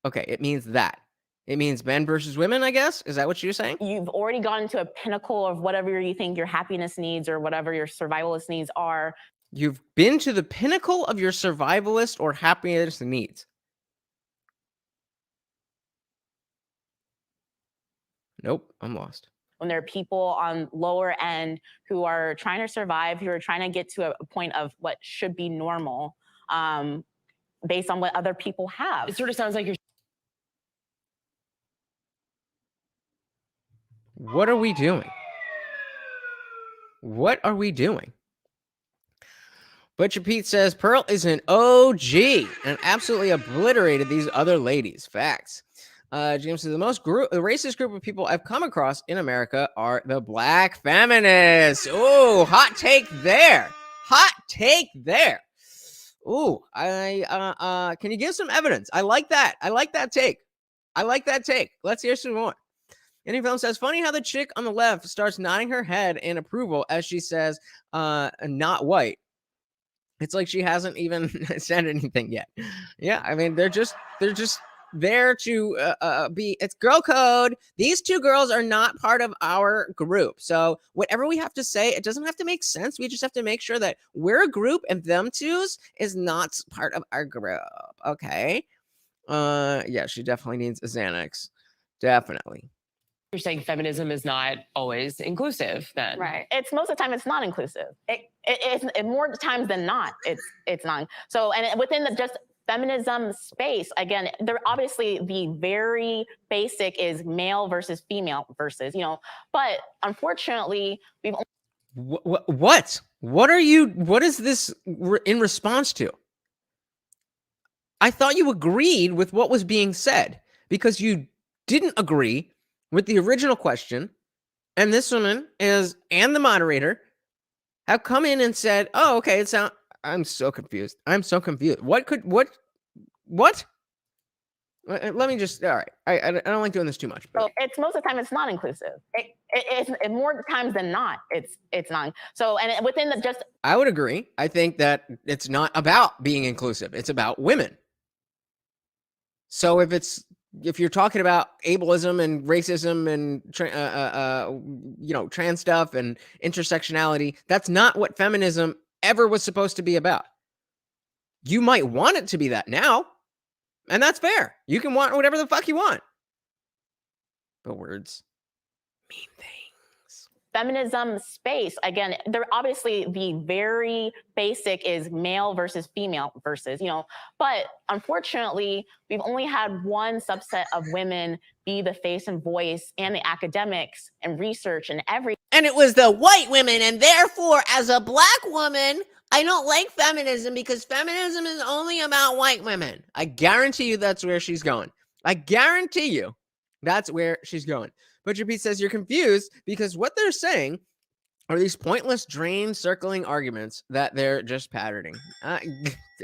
Okay, it means that. It means men versus women, I guess? Is that what you're saying? You've already gotten to a pinnacle of whatever you think your happiness needs or whatever your survivalist needs are. You've been to the pinnacle of your survivalist or happiness needs. Nope, I'm lost. When there are people on lower end who are trying to survive, who are trying to get to a point of what should be normal, based on what other people have. It sort of sounds like you're. What are we doing? What are we doing? Butcher Pete says Pearl is an OG and absolutely obliterated these other ladies. Facts. James says the racist group of people I've come across in America are the black feminists. Ooh, hot take there. Hot take there. Ooh, can you give some evidence? I like that. I like that take. I like that take. Let's hear some more. Any Film says, funny how the chick on the left starts nodding her head in approval as she says, not white. It's like she hasn't even said anything yet. Yeah, I mean, they're just there to be. It's girl code. These two girls are not part of our group. So whatever we have to say, it doesn't have to make sense. We just have to make sure that we're a group and them twos is not part of our group. Okay. Yeah, she definitely needs a Xanax. Definitely. You're saying feminism is not always inclusive then. Right. It's most of the time it's not inclusive. It's more times than not it's not. So and within the just feminism space, again, there obviously the very basic is male versus female versus, but unfortunately we've what is this in response to? I thought you agreed with what was being said because you didn't agree with the original question, and this woman and the moderator have come in and said, "Oh, okay, I'm so confused. I'm so confused. What? Let me just. All right, I don't like doing this too much. But. So it's most of the time it's not inclusive. It's more times than not it's not. So and within the just. I would agree. I think that it's not about being inclusive. It's about women. So if you're talking about ableism and racism and trans stuff and intersectionality, that's not what feminism ever was supposed to be about. You might want it to be that now, and that's fair. You can want whatever the fuck you want. But words mean things. Feminism space, again, there obviously the very basic is male versus female versus, but unfortunately, we've only had one subset of women be the face and voice and the academics and research and everything. And it was the white women, and therefore, as a black woman, I don't like feminism because feminism is only about white women. I guarantee you that's where she's going. I guarantee you that's where she's going. Butcher Pete says you're confused because what they're saying are these pointless drain circling arguments that they're just patterning.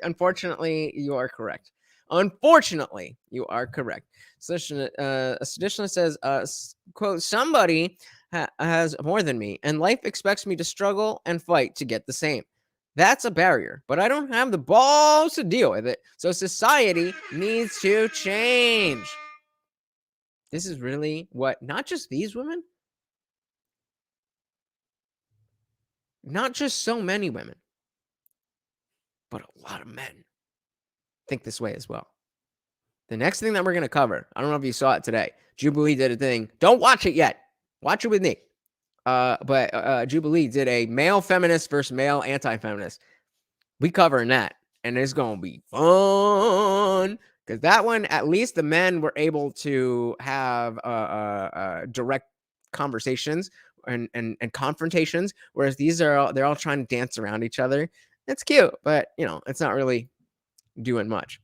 Unfortunately, you are correct. Unfortunately, you are correct. Seditionist says, quote, somebody has more than me, and life expects me to struggle and fight to get the same. That's a barrier, but I don't have the balls to deal with it. So society needs to change. This is really what, not just these women, not just so many women, but a lot of men think this way as well. The next thing that we're going to cover, I don't know if you saw it today. Jubilee did a thing. Don't watch it yet. Watch it with me. But Jubilee did a male feminist versus male anti-feminist. We covering that, and it's going to be fun. Because that one, at least the men were able to have direct conversations and confrontations, whereas they're all trying to dance around each other. It's cute, but it's not really doing much.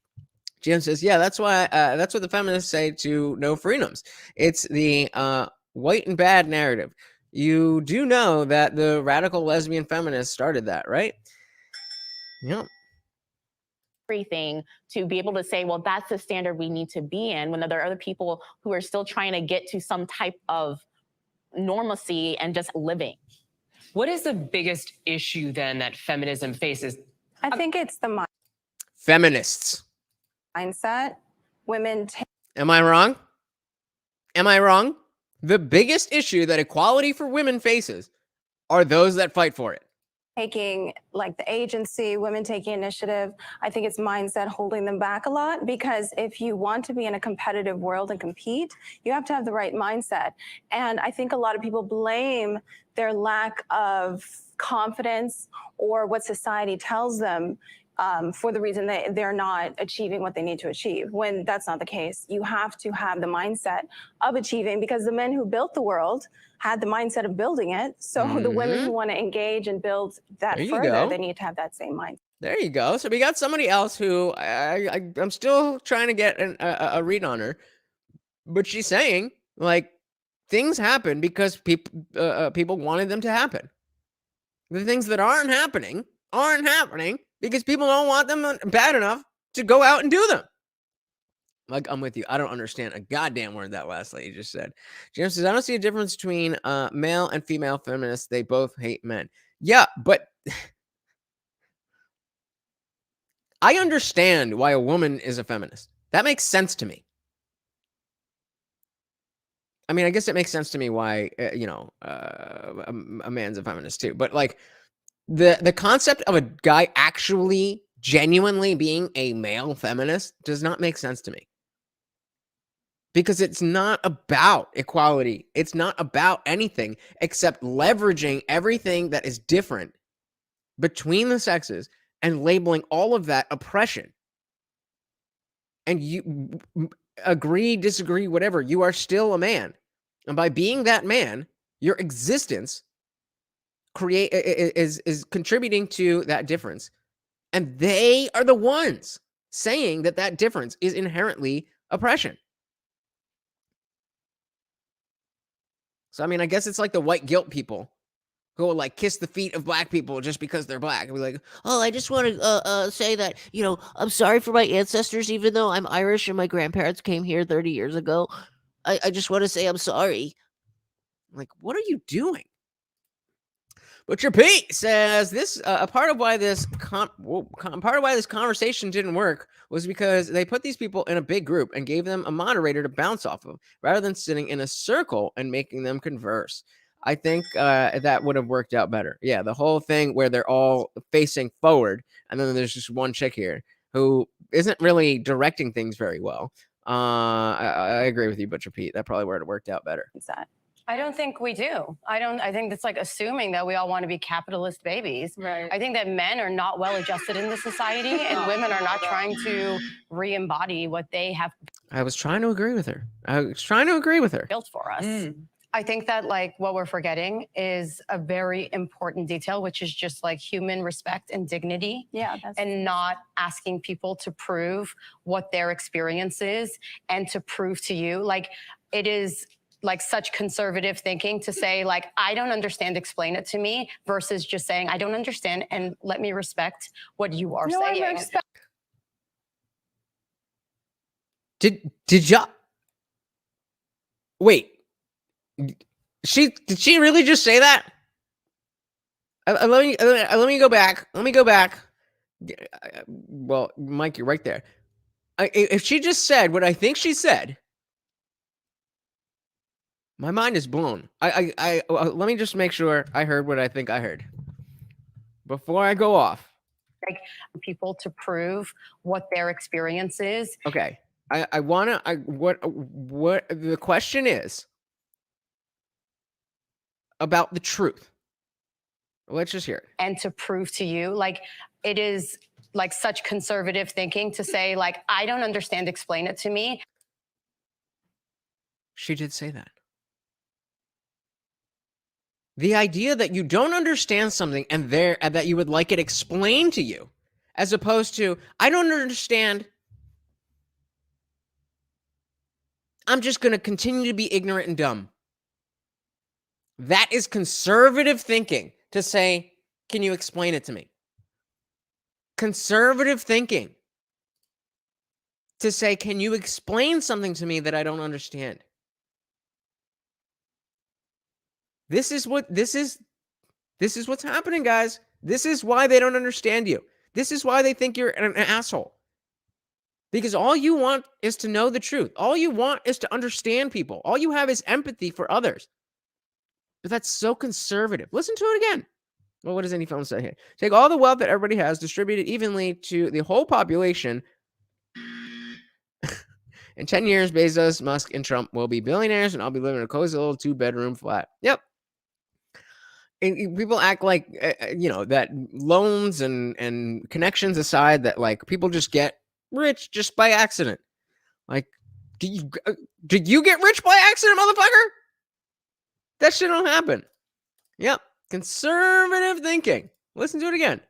Jim says, yeah, that's what the feminists say to no freedoms. It's the white and bad narrative. You do know that the radical lesbian feminists started that, right? Yep. Everything to be able to say, well, that's the standard we need to be in, when there are other people who are still trying to get to some type of normalcy and just living. What is the biggest issue then that feminism faces? I think it's the feminists mindset. Women Am I wrong? Am I wrong? The biggest issue that equality for women faces are those that fight for it. taking like the agency, women taking initiative. I think it's mindset holding them back a lot, because if you want to be in a competitive world and compete, you have to have the right mindset. And I think a lot of people blame their lack of confidence or what society tells them for the reason that they're not achieving what they need to achieve, when that's not the case. You have to have the mindset of achieving, because the men who built the world had the mindset of building it. So the women who want to engage and build that There you further, go. they need to have that same mindset. There you go. So we got somebody else who I'm still trying to get a read on her, but she's saying like things happen because people wanted them to happen. The things that aren't happening because people don't want them bad enough to go out and do them. Like, I'm with you. I don't understand a goddamn word that last lady just said. James says, I don't see a difference between male and female feminists. They both hate men. Yeah, but I understand why a woman is a feminist. That makes sense to me. I mean, I guess it makes sense to me why, a man's a feminist too. But like the concept of a guy actually genuinely being a male feminist does not make sense to me. Because it's not about equality. It's not about anything except leveraging everything that is different between the sexes and labeling all of that oppression. And you agree, disagree, whatever, you are still a man. And by being that man, your existence is contributing to that difference. And they are the ones saying that that difference is inherently oppression. So, I mean, I guess it's like the white guilt people who will like kiss the feet of black people just because they're black. And be like, oh, I just want to say that, I'm sorry for my ancestors, even though I'm Irish and my grandparents came here 30 years ago. I just want to say I'm sorry. Like, what are you doing? Butcher Pete says this a part of why this conversation didn't work was because they put these people in a big group and gave them a moderator to bounce off of rather than sitting in a circle and making them converse. I think that would have worked out better. Yeah, the whole thing where they're all facing forward and then there's just one chick here who isn't really directing things very well. I agree with you, Butcher Pete. That probably would have worked out better. I don't think we do. I think that's like assuming that we all want to be capitalist babies. Right. I think that men are not well adjusted in the society and women are not trying to re-embody what they have I was trying to agree with her. built for us. I think that like what we're forgetting is a very important detail, which is just like human respect and dignity. Yeah. And not asking people to prove what their experience is and to prove to you. Like it is like such conservative thinking to say like, I don't understand, explain it to me, versus just saying, I don't understand and let me respect what you are saying. Did y'all wait? Did she really just say that? Let me go back. Well, Mike, you're right there. If she just said what I think she said, my mind is blown. Let me just make sure I heard what I think I heard before I go off. Like people to prove what their experience is. Okay. What the question is about the truth. Let's just hear it. And to prove to you, like it is like such conservative thinking to say like, I don't understand, explain it to me. She did say that. The idea that you don't understand something and that you would like it explained to you, as opposed to, I don't understand, I'm just going to continue to be ignorant and dumb. That is conservative thinking to say, can you explain it to me? Conservative thinking to say, can you explain something to me that I don't understand? This is what's happening, guys. This is why they don't understand you. This is why they think you're an asshole. Because all you want is to know the truth. All you want is to understand people. All you have is empathy for others. But that's so conservative. Listen to it again. Well, what does any film say here? Take all the wealth that everybody has, distribute it evenly to the whole population. In 10 years, Bezos, Musk, and Trump will be billionaires, and I'll be living in a cozy little 2-bedroom flat. Yep. and people act like that loans and connections aside, that like people just get rich just by accident. Like, did you get rich by accident, motherfucker? That shit don't happen. Yep, conservative thinking. Listen to it again.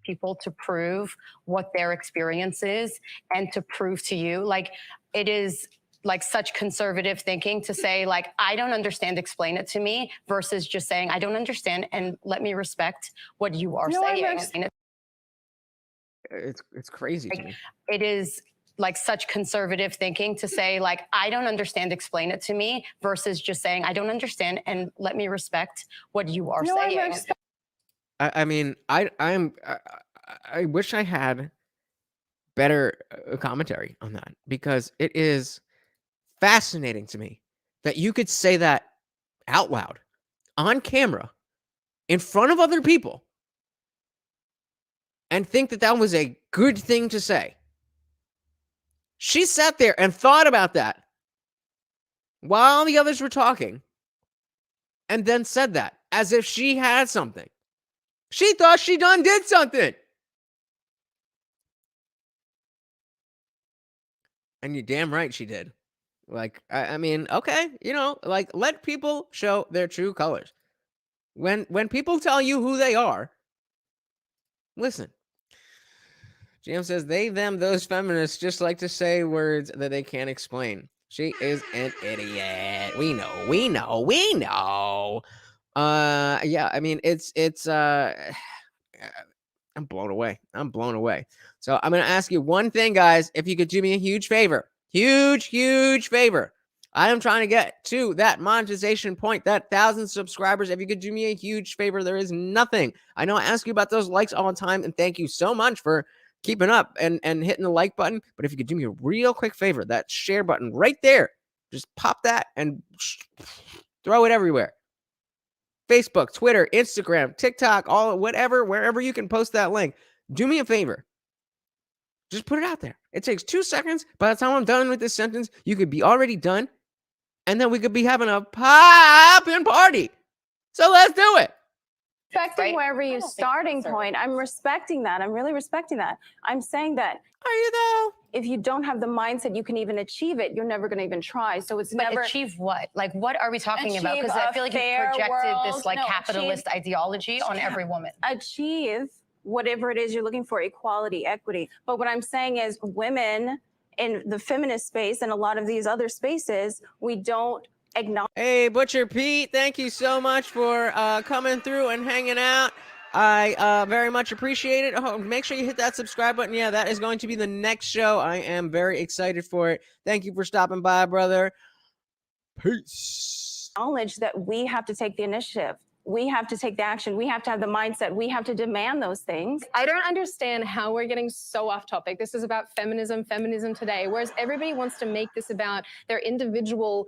People to prove what their experience is and to prove to you, like, it is like such conservative thinking to say, like, I don't understand, explain it to me, versus just saying, I don't understand and let me respect what you are saying. It's crazy to me. It is like such conservative thinking to say, like, I don't understand, explain it to me, versus just saying, I don't understand and let me respect what you are saying. I mean, I wish I had better commentary on that, because it is fascinating to me that you could say that out loud on camera in front of other people and think that that was a good thing to say. She sat there and thought about that while the others were talking and then said that as if she had something. She thought she done did something. And you're damn right she did. Like, I mean, okay, like, let people show their true colors. When people tell you who they are, listen. GM says, they, them, those feminists just like to say words that they can't explain. She is an idiot. We know. Yeah, I mean, it's I'm blown away. So I'm going to ask you one thing, guys. If you could do me a huge favor, huge favor. I am trying to get to that monetization point, that 1,000 subscribers. If you could do me a huge favor, there is nothing. I know I ask you about those likes all the time, and thank you so much for keeping up and hitting the like button. But if you could do me a real quick favor, that share button right there, just pop that and throw it everywhere. Facebook, Twitter, Instagram, TikTok, wherever you can post that link. Do me a favor. Just put it out there. It takes 2 seconds. By the time I'm done with this sentence, you could be already done. And then we could be having a poppin' party. So let's do it. Respecting wherever your starting point. I'm respecting that. I'm really respecting that. I'm saying that. Are you though? If you don't have the mindset you can even achieve it, you're never going to even try. So it's never. Achieve what? Like, what are we talking about? Because I feel like you projected this like capitalist ideology on every woman. Achieve whatever it is you're looking for, equality, equity. But what I'm saying is, women in the feminist space and a lot of these other spaces, we don't acknowledge. Hey, Butcher Pete, thank you so much for coming through and hanging out. I very much appreciate it. Oh, make sure you hit that subscribe button. Yeah, that is going to be the next show. I am very excited for it. Thank you for stopping by, brother. Peace. Acknowledge that we have to take the initiative. We have to take the action. We have to have the mindset. We have to demand those things. I don't understand how we're getting so off topic. This is about feminism today, whereas everybody wants to make this about their individual,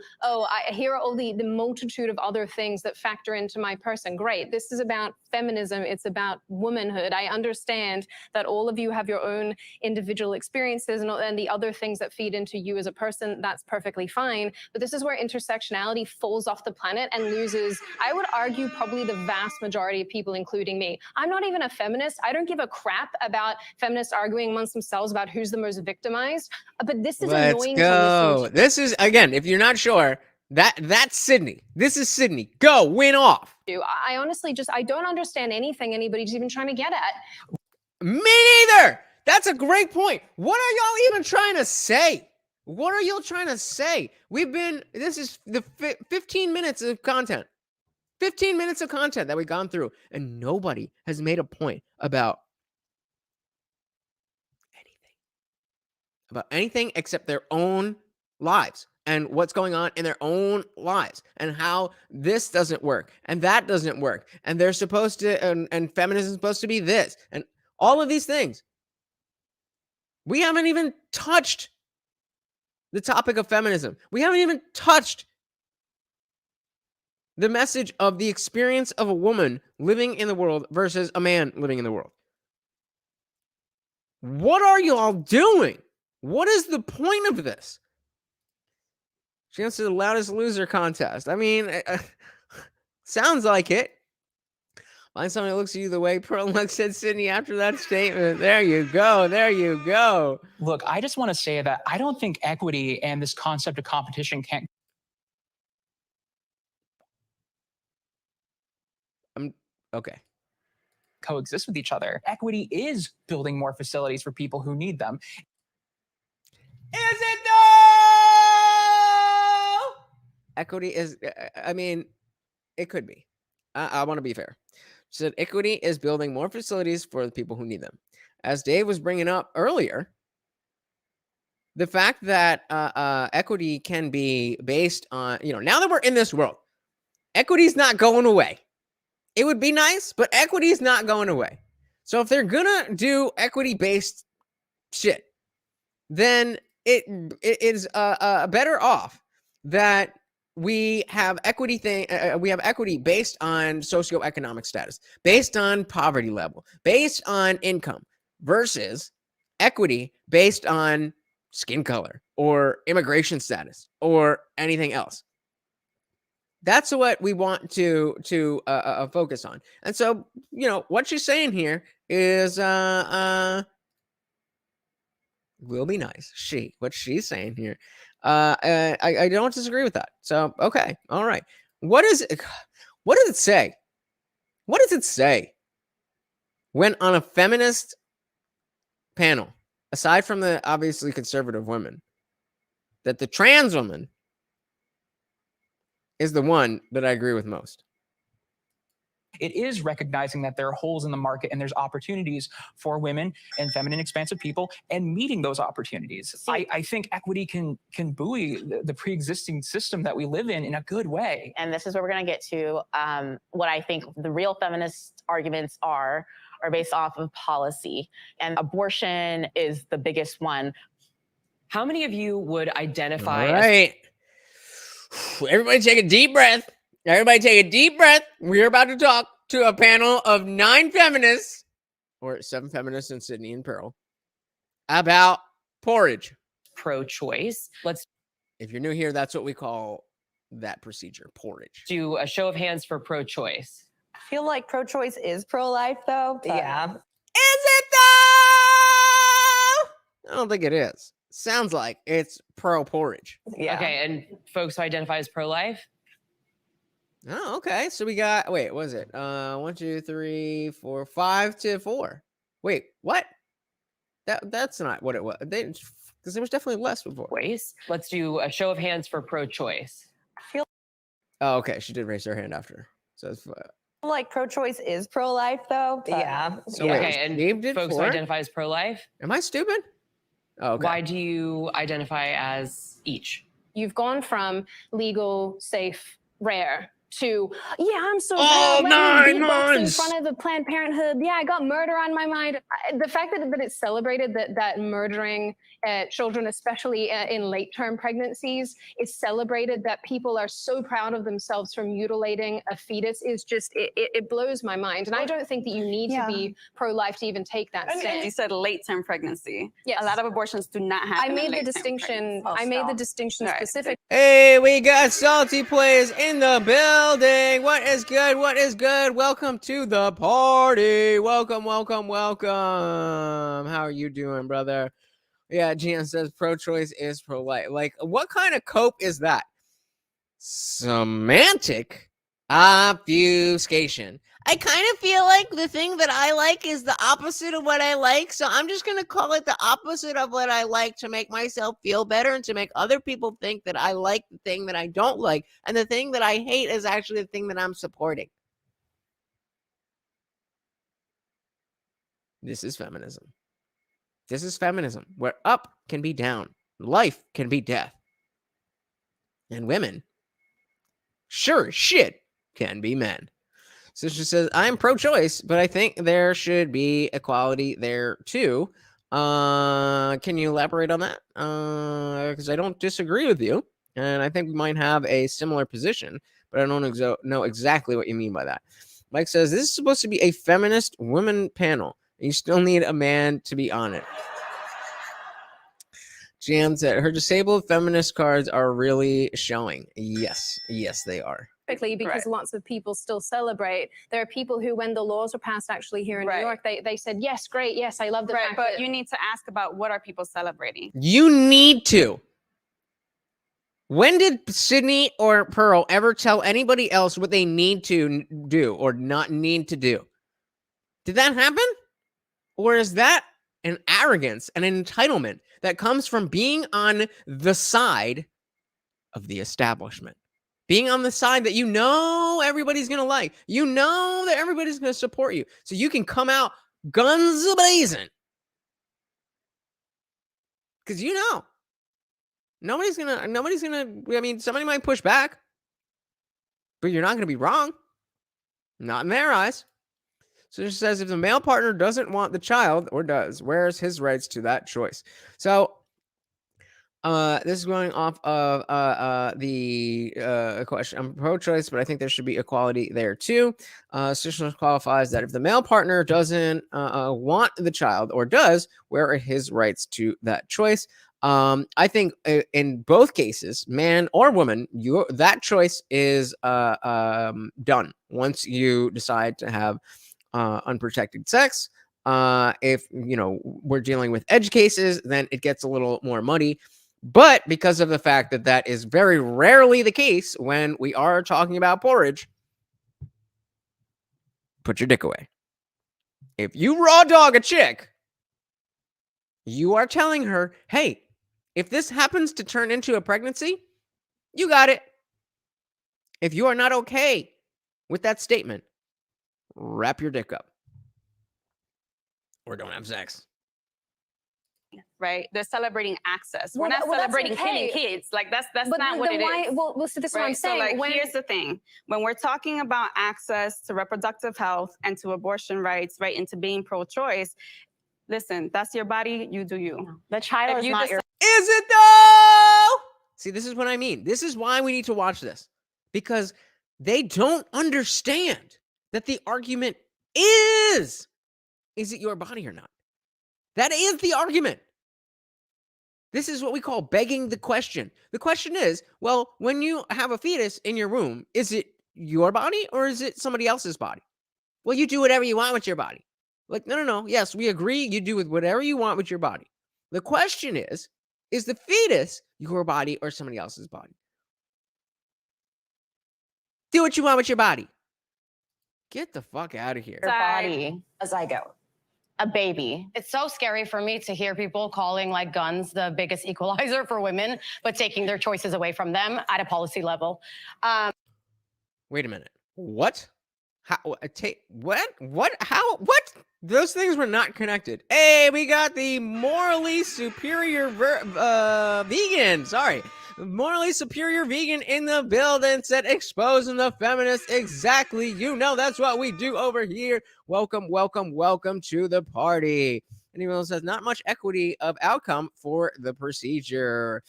here are all the multitude of other things that factor into my person. Great. This is about feminism. It's about womanhood. I understand that all of you have your own individual experiences and the other things that feed into you as a person. That's perfectly fine. But this is where intersectionality falls off the planet and loses, I would argue, probably the vast majority of people, including me. I'm not even a feminist. I don't give a crap about feminists arguing amongst themselves about who's the most victimized. But this is annoying to listen to. This is, again, if you're not sure, that's Sydney. This is Sydney. Go, win off. I honestly I don't understand anything anybody's even trying to get at. Me neither. That's a great point. What are y'all even trying to say? What are y'all trying to say? This is the 15 minutes of content. 15 minutes of content that we've gone through, and nobody has made a point about anything except their own lives and what's going on in their own lives and how this doesn't work and that doesn't work and they're supposed to and feminism is supposed to be this and all of these things. We haven't even touched the topic of feminism. We haven't even touched the message of the experience of a woman living in the world versus a man living in the world. What are you all doing? What is the point of this? Chance to the loudest loser contest. I mean, Sounds like it. Find someone who looks at you the way Pearl looks at Sydney after that statement. There you go. There you go. Look, I just want to say that I don't think equity and this concept of competition can't Okay. coexist with each other. Equity is building more facilities for people who need them. Is it though? Equity is, I mean, it could be. I want to be fair. She said equity is building more facilities for the people who need them. As Dave was bringing up earlier, the fact that equity can be based on, now that we're in this world, equity's not going away. It would be nice, but equity is not going away. So if they're gonna do equity-based shit, then it is better off that we have equity we have equity based on socioeconomic status, based on poverty level, based on income, versus equity based on skin color or immigration status or anything else. That's what we want to focus on. And so, what she's saying here is will be nice. What she's saying here. I don't disagree with that. So, okay. All right. What does it say? What does it say when on a feminist panel, aside from the obviously conservative women, that the trans woman is the one that I agree with most? It is recognizing that there are holes in the market and there's opportunities for women and feminine expansive people and meeting those opportunities. I think equity can buoy the pre-existing system that we live in a good way. And this is where we're going to get to what I think the real feminist arguments are based off of policy. And abortion is the biggest one. How many of you would identify All right. Everybody take a deep breath. Everybody take a deep breath. We're about to talk to a panel of 9 feminists, or 7 feminists in Sydney and Pearl, about porridge. pro-choice? If you're new here, that's what we call that procedure, porridge. Do a show of hands for pro-choice. I feel like pro-choice is pro-life, though. Yeah. Is it though? I don't think it is. Sounds like it's pro-porridge. Yeah. Okay, and folks who identify as pro-life? Oh, okay. So we got, wait, what is it? 1, 2, 3, 4, 5 to 4. Wait, what? That's not what it was. Because there was definitely less before. Choice. Let's do a show of hands for pro-choice. Oh, okay. She did raise her hand after. So it's Like pro-choice is pro-life, though. Yeah. so Yeah. wait, Okay, and Steve did folks who 4? identify as pro-life? Am I stupid? Oh, okay. Why do you identify as each? You've gone from legal, safe, rare to, yeah, I'm so Oh, proud. Let me 9 beatbox in months. front of the Planned Parenthood. Yeah, I got murder on my mind. The fact that it's celebrated that murdering children, especially in late-term pregnancies, is celebrated, that people are so proud of themselves from mutilating a fetus, is just, it blows my mind. And I don't think that you need to be pro-life to even take that And you stance. said late-term pregnancy. Yes. A lot of abortions do not happen. I in made the late-term distinction. pregnancy. I made the distinction Right. specific. Hey, we got salty plays in the building. What is good? What is good? Welcome to the party. Welcome, welcome, welcome. How are you doing, brother? Yeah, Gian says pro-choice is pro-life. Like, what kind of cope is that? Semantic obfuscation. I kind of feel like the thing that I like is the opposite of what I like, so I'm just going to call it the opposite of what I like to make myself feel better and to make other people think that I like the thing that I don't like, and the thing that I hate is actually the thing that I'm supporting. This is feminism. This is feminism, where up can be down, life can be death, and women, sure as shit, can be men. So she says, I'm pro-choice, but I think there should be equality there too. Can you elaborate on that? Because I don't disagree with you, and I think we might have a similar position, but I don't know exactly what you mean by that. Mike says, this is supposed to be a feminist women panel. You still need a man to be on it. Jan said, her disabled feminist cards are really showing. Yes, they are. because lots of people still celebrate. There are people who, when the laws were passed actually here in New York, they said, yes, great, yes, I love the fact but that... you need to ask about what are people celebrating. You need to. When did Sydney or Pearl ever tell anybody else what they need to do or not need to do? Did that happen? Or is that an arrogance, an entitlement that comes from being on the side of the establishment? Being on the side that you know everybody's going to like. You know that everybody's going to support you. So you can come out guns a-blazing. Because you know. Nobody's gonna, I mean, somebody might push back, but you're not gonna be wrong. Not in their eyes. So it says if the male partner doesn't want the child, or does, where's his rights to that choice? So this is going off of the question. I'm pro-choice, but I think there should be equality there too. Institutional qualifies that if the male partner doesn't want the child, or does, where are his rights to that choice? I think in both cases, man or woman, that choice is done once you decide to have unprotected sex. If we're dealing with edge cases, then it gets a little more muddy. But because of the fact that that is very rarely the case when we are talking about porridge, put your dick away. If you raw dog a chick, you are telling her, hey, if this happens to turn into a pregnancy, you got it. If you are not okay with that statement, wrap your dick up. Or don't have sex. Right? They're celebrating access. We're not celebrating killing kids. Like that's not what it is. Well, so this is what I'm saying. So here's the thing. When we're talking about access to reproductive health and to abortion rights, right, and to being pro-choice, listen, that's your body, you do you. No, the child is not your... Is it though? See, this is what I mean. This is why we need to watch this. Because they don't understand that the argument is it your body or not? That is the argument. This is what we call begging the question. The question is, well, when you have a fetus in your womb, is it your body or is it somebody else's body? Well, you do whatever you want with your body. Like, no. Yes, we agree you do with whatever you want with your body. The question is the fetus your body or somebody else's body? Do what you want with your body. Get the fuck out of here. Your body. A zygote. A baby. It's so scary for me to hear people calling like guns the biggest equalizer for women, but taking their choices away from them at a policy level. Wait a minute. What? How? What? How? What? Those things were not connected. Hey, we got the morally superior vegan. Sorry. Morally superior vegan in the building, said exposing the feminists. Exactly. That's what we do over here. Welcome to the party. Anyone else says not much equity of outcome for the procedure.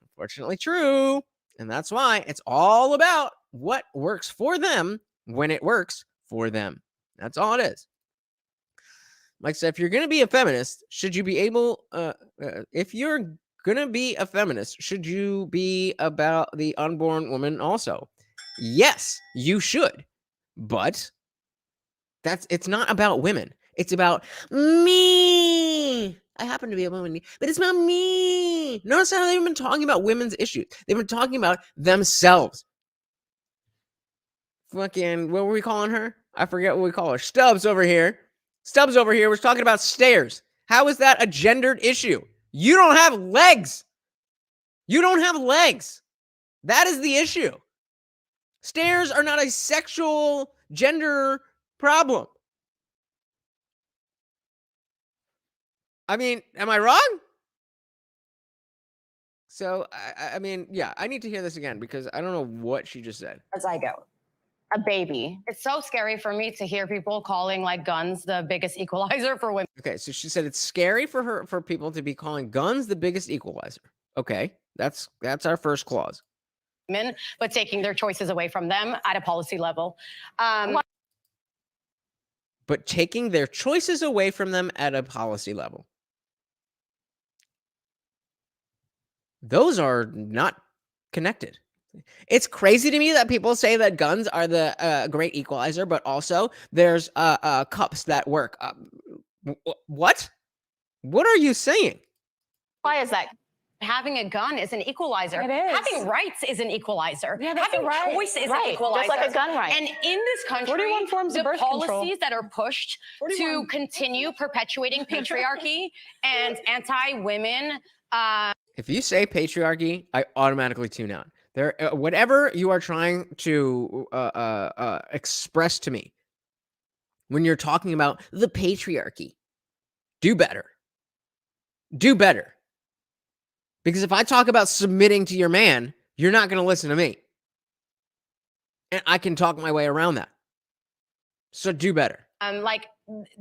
Unfortunately true. And that's why it's all about what works for them when it works for them. That's all it is. Mike said, if you're going to be a feminist, should you be able, if you're gonna be a feminist, should you be about the unborn woman also? Yes, you should. But it's not about women. It's about me. I happen to be a woman, but it's about me. Notice how they've been talking about women's issues. They've been talking about themselves. Fucking, what were we calling her? I forget what we call her. Stubbs over here was talking about stairs. How is that a gendered issue? You don't have legs. That is the issue. Stairs are not a sexual gender problem. I mean, am I wrong? So, I mean, yeah, I need to hear this again because I don't know what she just said. A zygote. A baby. It's so scary for me to hear people calling like guns the biggest equalizer for women. Okay, so she said it's scary for people to be calling guns the biggest equalizer. Okay, that's our first clause. Men, but taking their choices away from them at a policy level. But taking their choices away from them at a policy level. Those are not connected. It's crazy to me that people say that guns are the great equalizer, but also there's cups that work. What? What are you saying? Why is that? Having a gun is an equalizer. It is. Having rights is an equalizer. Yeah, that's Having a right. choice is Right, an equalizer. just like a gun right. And in this country, 41 forms of the birth policies control. that are pushed to continue perpetuating patriarchy and anti-women. If you say patriarchy, I automatically tune out. There, whatever you are trying to express to me when you're talking about the patriarchy, do better. Do better. Because if I talk about submitting to your man, you're not going to listen to me. And I can talk my way around that. So do better. Like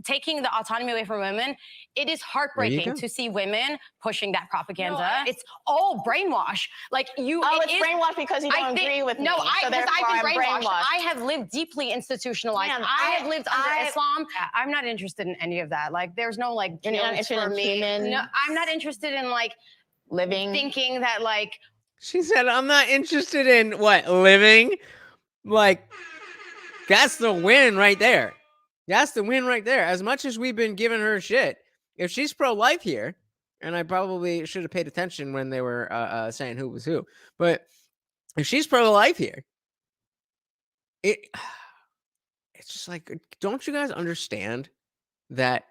taking the autonomy away from women, it is heartbreaking to see women pushing that propaganda. No, it's all brainwash. Like you, Oh, it's brainwashed because you don't agree with me. No, so because therefore I've been I'm brainwashed. I have lived deeply institutionalized. Man, I have lived under Islam. I'm not interested in any of that. Like, there's no like You're not guilt interested for in me. human No, I'm not interested in like living. thinking that like She said, I'm not interested in what? Living? Like, that's the win right there. That's the win right there. As much as we've been giving her shit, if she's pro-life here, and I probably should have paid attention when they were saying who was who, but if she's pro-life here, it's just like, don't you guys understand that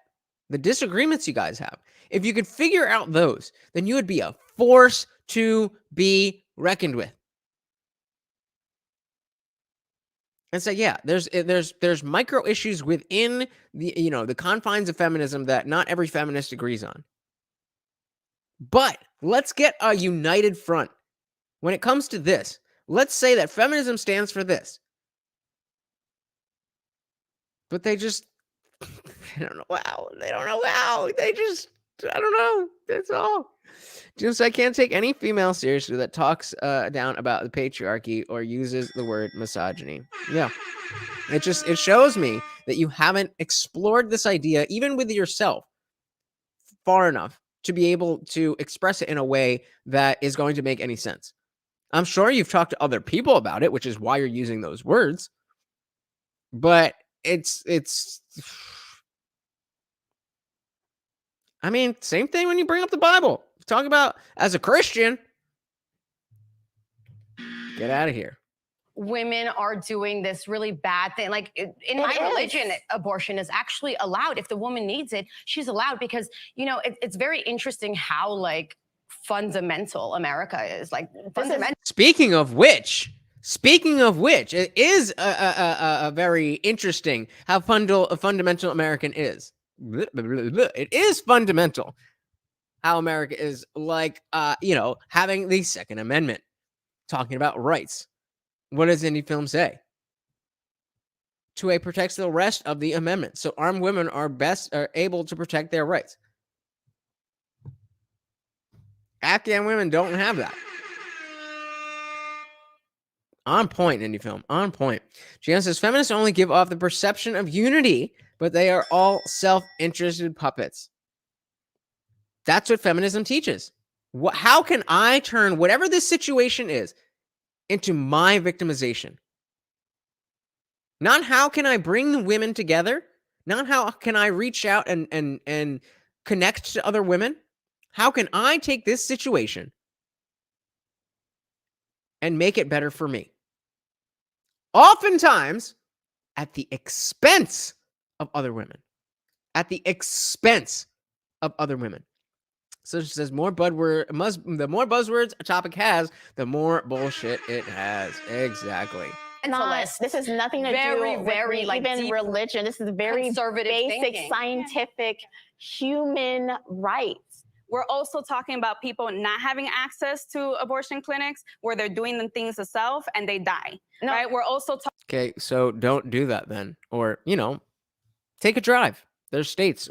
the disagreements you guys have, if you could figure out those, then you would be a force to be reckoned with. And so, yeah, there's micro issues within the, the confines of feminism that not every feminist agrees on. But let's get a united front. When it comes to this, let's say that feminism stands for this. But they just, they don't know how. They don't know how. They just, I don't know. That's all. Just, I can't take any female seriously that talks down about the patriarchy or uses the word misogyny. Yeah. It shows me that you haven't explored this idea, even with yourself, far enough to be able to express it in a way that is going to make any sense. I'm sure you've talked to other people about it, which is why you're using those words. But it's I mean, same thing when you bring up the Bible. Talk about, as a Christian, get out of here. women are doing this really bad thing. Like in my religion, abortion is actually allowed. If the woman needs it, she's allowed, because, it's very interesting how like fundamental America is. Like fundamental. Speaking of which, it is a very interesting how fundamental American is. It is fundamental how America is, like, having the Second Amendment, talking about rights. What does indie film say? 2A protects the rest of the amendment. So armed women are able to protect their rights. Afghan women don't have that. On point, indie film. On point. Gian says, feminists only give off the perception of unity, but they are all self-interested puppets. That's what feminism teaches. How can I turn whatever this situation is into my victimization? Not how can I bring the women together? Not how can I reach out and connect to other women? How can I take this situation and make it better for me? Oftentimes at the expense of other women. At the expense of other women. So she says, the more buzzwords a topic has, the more bullshit it has. Exactly. This is nothing to do with like even religion. This is very conservative basic thinking. scientific human rights. We're also talking about people not having access to abortion clinics where they're doing the things themselves and they die. Right? We're also Okay, so don't do that then. Or, take a drive. There's states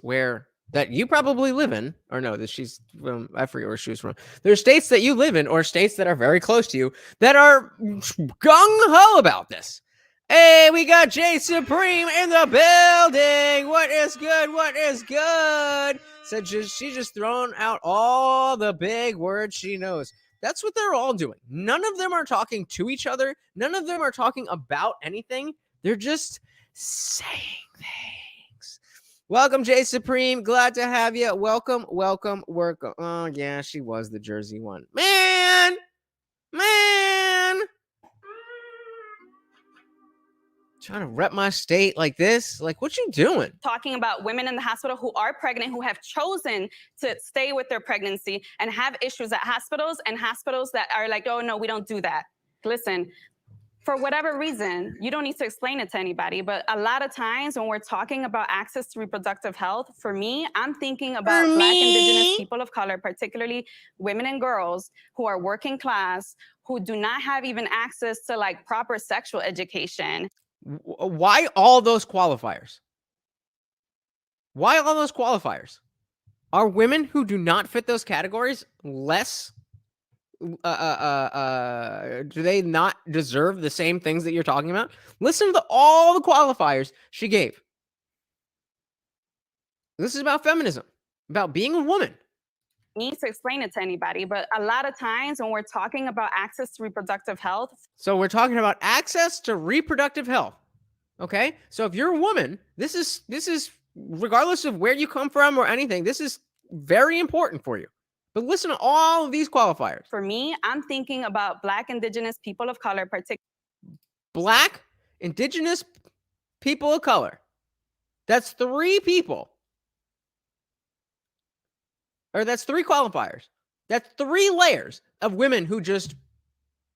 that you probably live in, or no, that she's from, I forget where she was from. There's states that you live in, or states that are very close to you, that are gung-ho about this. Hey, we got Jay Supreme in the building. What is good? What is good? She's just throwing out all the big words she knows. That's what they're all doing. None of them are talking to each other. None of them are talking about anything. They're just saying things. Welcome, Jay Supreme. Glad to have you. Welcome. Oh, yeah, she was the Jersey one. Man. Trying to rep my state like this? Like, what you doing? Talking about women in the hospital who are pregnant, who have chosen to stay with their pregnancy and have issues at hospitals, and hospitals that are like, oh, no, we don't do that. Listen, for whatever reason, you don't need to explain it to anybody, but a lot of times when we're talking about access to reproductive health, for me, I'm thinking about Black, Indigenous, people of color, particularly women and girls who are working class, who do not have even access to like proper sexual education. Why all those qualifiers? Why all those qualifiers? Are women who do not fit those categories less? Do they not deserve the same things that you're talking about? Listen to all the qualifiers she gave. This is about feminism, about being a woman. Need to explain it to anybody, but a lot of times when we're talking about access to reproductive health. So we're talking about access to reproductive health. Okay? So if you're a woman, this is regardless of where you come from or anything, this is very important for you. But listen to all of these qualifiers. For me, I'm thinking about Black, Indigenous, people of color, particularly Black, Indigenous, people of color. That's 3 people. Or that's 3 qualifiers. That's 3 layers of women who just,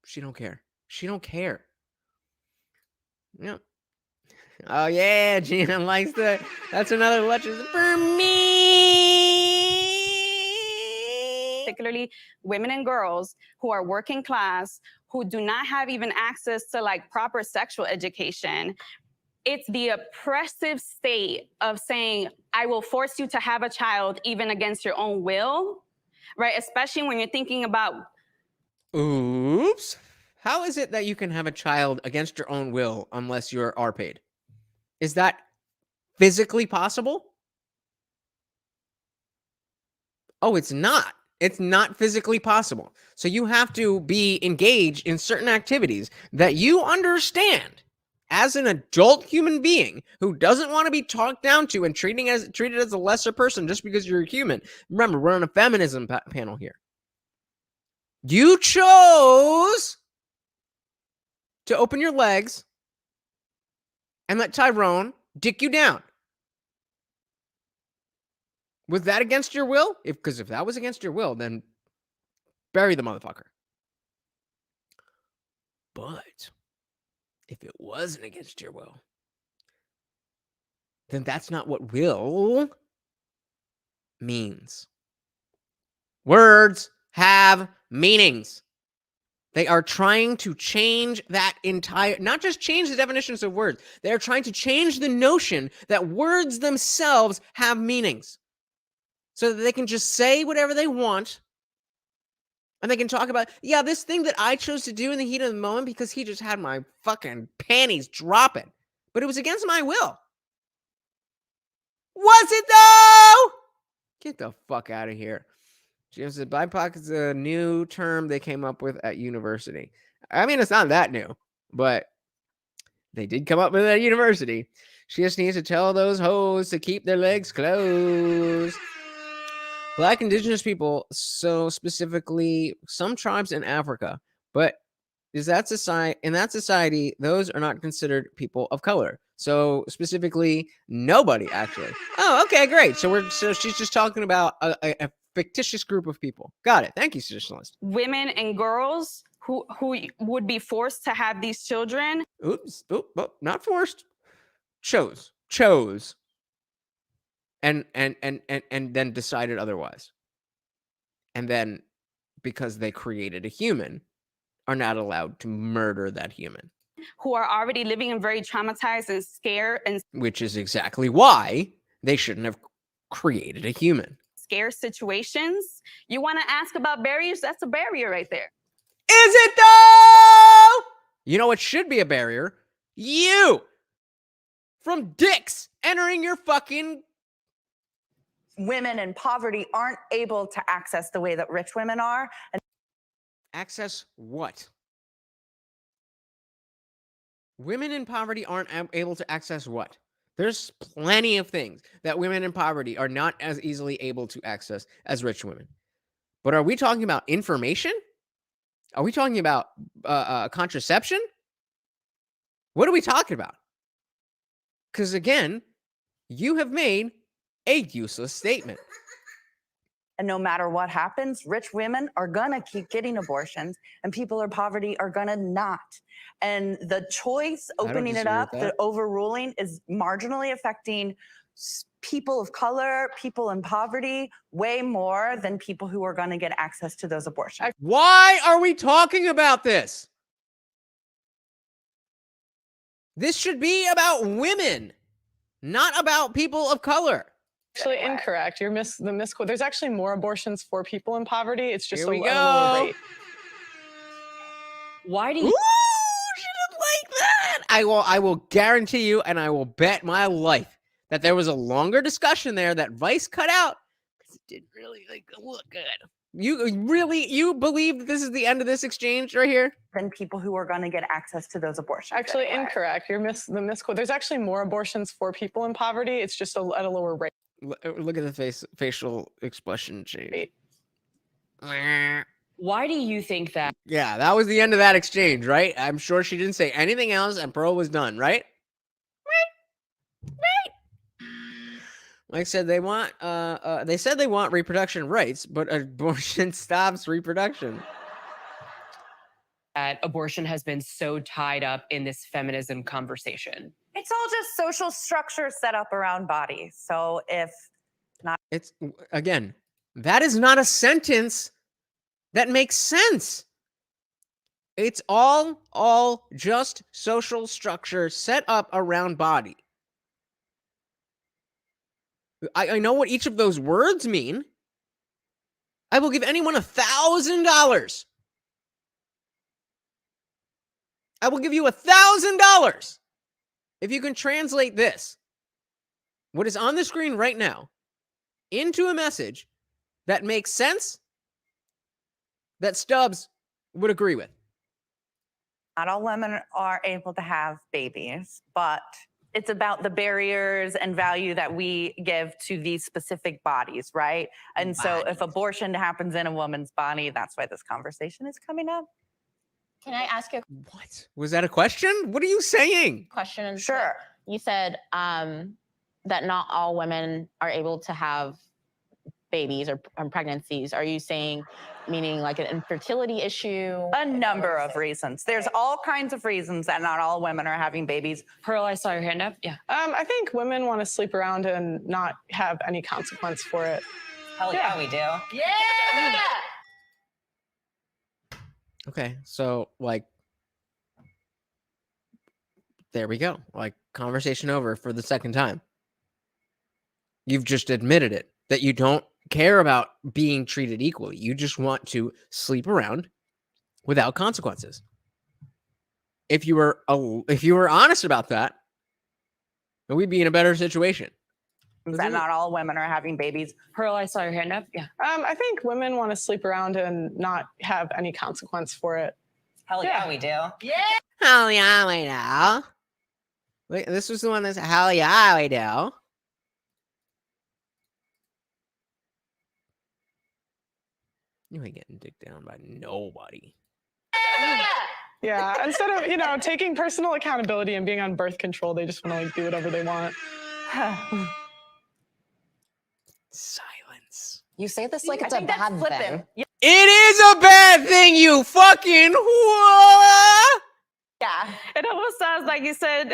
she don't care. She don't care. Yeah. Oh, yeah, Gina likes the, that's another lecture for me. Particularly women and girls who are working class, who do not have even access to like proper sexual education. It's the oppressive state of saying, I will force you to have a child even against your own will, right? Especially when you're thinking about. Oops. How is it that you can have a child against your own will unless you are paid? Is that physically possible? Oh, it's not. It's not physically possible. So you have to be engaged in certain activities that you understand as an adult human being who doesn't want to be talked down to and treated as a lesser person just because you're a human. Remember, we're on a feminism panel here. You chose to open your legs and let Tyrone dick you down. Was that against your will? Because if that was against your will, then bury the motherfucker. But if it wasn't against your will, then that's not what will means. Words have meanings. They are trying to change that entire, not just change the definitions of words, they are trying to change the notion that words themselves have meanings. So that they can just say whatever they want. And they can talk about, yeah, this thing that I chose to do in the heat of the moment because he just had my fucking panties dropping. But it was against my will. Was it though? Get the fuck out of here. Jim said BIPOC is a new term they came up with at university. I mean, it's not that new, but they did come up with it at university. She just needs to tell those hoes to keep their legs closed. Black Indigenous people, so specifically some tribes in Africa, but in that society, those are not considered people of color. So specifically, nobody actually. Oh, okay, great. So she's just talking about a fictitious group of people. Got it. Thank you, traditionalist. Women and girls who would be forced to have these children. Oops. Not forced. Chose. And then decided otherwise. And then, because they created a human, are not allowed to murder that human. Who are already living in very traumatized and scared. Which is exactly why they shouldn't have created a human. Scarce situations. You want to ask about barriers? That's a barrier right there. Is it though? You know what should be a barrier? You! From dicks entering your fucking... Women in poverty aren't able to access the way that rich women are. And Access what? Women in poverty aren't able to access what? There's plenty of things that women in poverty are not as easily able to access as rich women. But are we talking about information? Are we talking about contraception? What are we talking about? Because again, you have made a useless statement. And no matter what happens, rich women are gonna keep getting abortions and people in poverty are gonna not. And the choice, opening it up, the overruling is marginally affecting people of color, people in poverty, way more than people who are gonna get access to those abortions. Why are we talking about this? This should be about women, not about people of color. Actually incorrect. You're the misquote. There's actually more abortions for people in poverty. It's just Here we at a lower go. rate. Why do Ooh, you? she didn't like that. I will guarantee you, and I will bet my life that there was a longer discussion there that Vice cut out because it didn't really look good. You believe that this is the end of this exchange right here? Than people who are going to get access to those abortions. Actually incorrect. You're the misquote. There's actually more abortions for people in poverty. It's just at a lower rate. Look at the facial expression change. Why do you think that? Yeah, that was the end of that exchange, right? I'm sure she didn't say anything else, and Pearl was done, right? Like said, they said they want reproduction rights, but abortion stops reproduction. That abortion has been so tied up in this feminism conversation. It's all just social structure set up around bodies. So if not, it's again, that is not a sentence that makes sense. It's all just social structure set up around body. I know what each of those words mean. I will give anyone $1,000. I will give you $1,000 if you can translate this, what is on the screen right now, into a message that makes sense, that Stubbs would agree with. not all women are able to have babies, but it's about the barriers and value that we give to these specific bodies, right? And so if abortion happens in a woman's body, that's why this conversation is coming up. Can I ask you a What? Was that a question? What are you saying? question? Sure. You said that not all women are able to have babies or pregnancies. Are you saying, meaning like an infertility issue? A number of reasons. There's all kinds of reasons that not all women are having babies. Pearl, I saw your hand up. Yeah. I think women want to sleep around and not have any consequence for it. Hell yeah, we do. Yeah! Okay, so like, there we go. Like, conversation over for the second time. You've just admitted it, that you don't care about being treated equally. You just want to sleep around without consequences. If you were honest about that, then we'd be in a better situation. That not all women are having babies. Pearl, I saw your hand up. Yeah. I think women want to sleep around and not have any consequence for it. Hell yeah, we do. Yeah! Hell yeah, we do. Wait, this was the one that's hell yeah, we do. You ain't getting dicked down by nobody. Yeah, instead of, taking personal accountability and being on birth control, they just want to do whatever they want. Silence. You say this like it's a bad thing. It is a bad thing, you fucking whore! Yeah. It almost sounds like you said.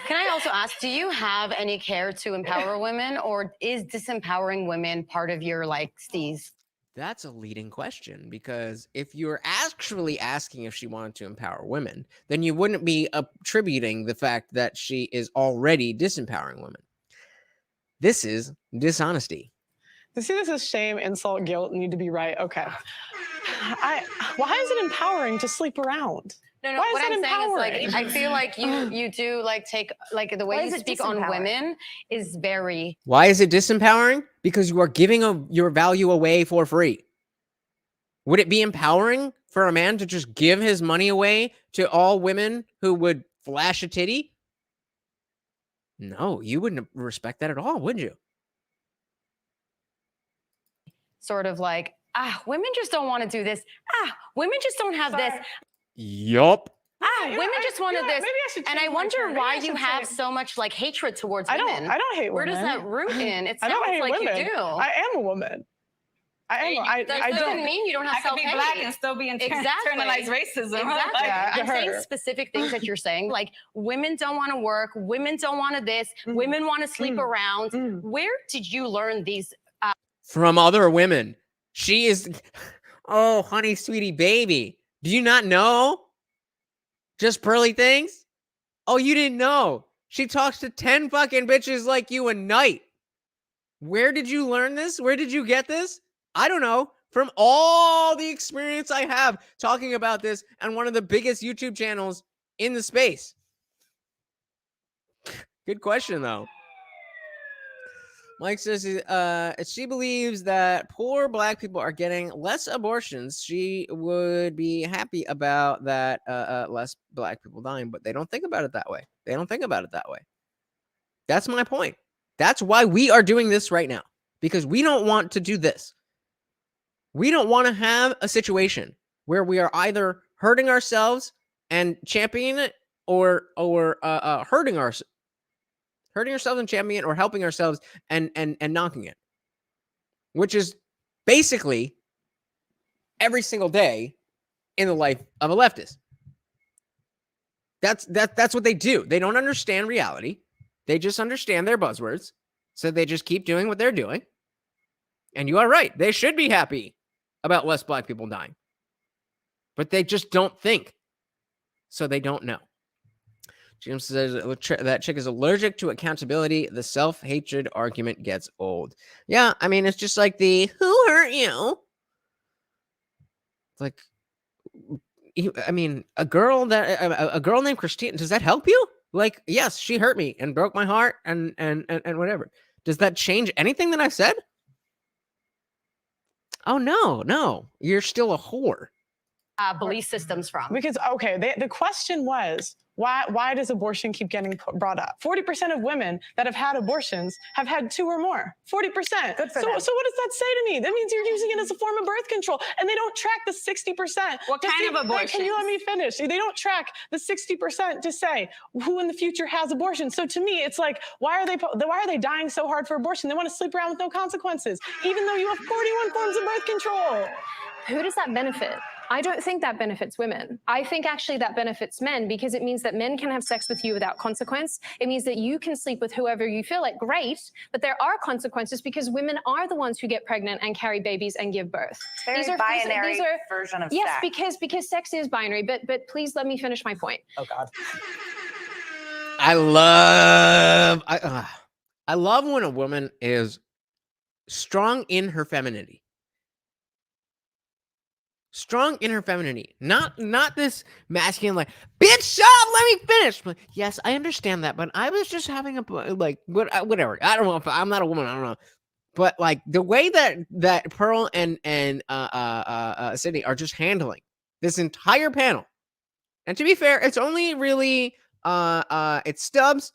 Can I also ask, do you have any care to empower women, or is disempowering women part of your steez? That's a leading question, because if you're actually asking if she wanted to empower women, then you wouldn't be attributing the fact that she is already disempowering women. This is dishonesty. To see this as shame, insult, guilt, need to be right. Okay. Why is it empowering to sleep around? No, Why is what that I'm empowering? saying is I feel like you do take the way you speak on women is very. Why is it disempowering? Because you are giving your value away for free. Would it be empowering for a man to just give his money away to all women who would flash a titty? No, you wouldn't respect that at all, would you? Sort of like, women just don't want to do this. Women just don't have this. Yup. Women just wanted this. Maybe I should And I change my wonder term. Maybe why I you should have say- so much like hatred towards I women. don't hate Where women. does that root in? It I don't sounds hate like women. you do. I am a woman. I am. That I doesn't don't. mean you don't have I could be self-hate. black and still be Exactly. internalized racism. Exactly. Yeah, I'm saying her. specific things that you're saying, like women don't want to work, women don't want to this, women want to sleep around. Where did you learn these? From other women. She is, oh, honey, sweetie, baby. Do you not know? Just pearly things? Oh, you didn't know. She talks to 10 fucking bitches like you a night. Where did you learn this? Where did you get this? I don't know. From all the experience I have talking about this on one of the biggest YouTube channels in the space. Good question, though. Mike says she believes that poor black people are getting less abortions. She would be happy about that, less black people dying, but they don't think about it that way. They don't think about it that way. That's my point. That's why we are doing this right now, because we don't want to do this. We don't want to have a situation where we are either hurting ourselves and championing it, or hurting ourselves and championing it, or helping ourselves and knocking it, which is basically every single day in the life of a leftist. That's what they do. They don't understand reality. They just understand their buzzwords, so they just keep doing what they're doing. And you are right. They should be happy about less black people dying, but they just don't think, so they don't know. Jim says that chick is allergic to accountability. The self-hatred argument gets old. Yeah, I mean, it's just like the who hurt you? Like, I mean, a girl named Christine, does that help you? Like, yes, she hurt me and broke my heart and whatever. Does that change anything that I said? Oh, no. You're still a whore. Belief systems from. Because, okay, the question was, why does abortion keep getting brought up? 40% of women that have had abortions have had 2 or more. 40%. Good for so them. what does that say to me? That means you're using it as a form of birth control, and they don't track the 60%. What kind of abortion? Can you let me finish? They don't track the 60% to say who in the future has abortion. So to me, it's like, why are they dying so hard for abortion? They want to sleep around with no consequences, even though you have 41 forms of birth control. Who does that benefit? I don't think that benefits women. I think actually that benefits men, because it means that men can have sex with you without consequence. It means that you can sleep with whoever you feel like. Great, but there are consequences, because women are the ones who get pregnant and carry babies and give birth. Very binary version of yes, sex. because sex is binary. But please let me finish my point. Oh God. I love when a woman is strong in her femininity. Strong in her femininity, not this masculine, like, bitch, shut up, let me finish. But yes, I understand that, but I was just having whatever. I don't know if I'm not a woman. I don't know, but like the way that Pearl and Sydney are just handling this entire panel, and to be fair, it's only really it's Stubbs.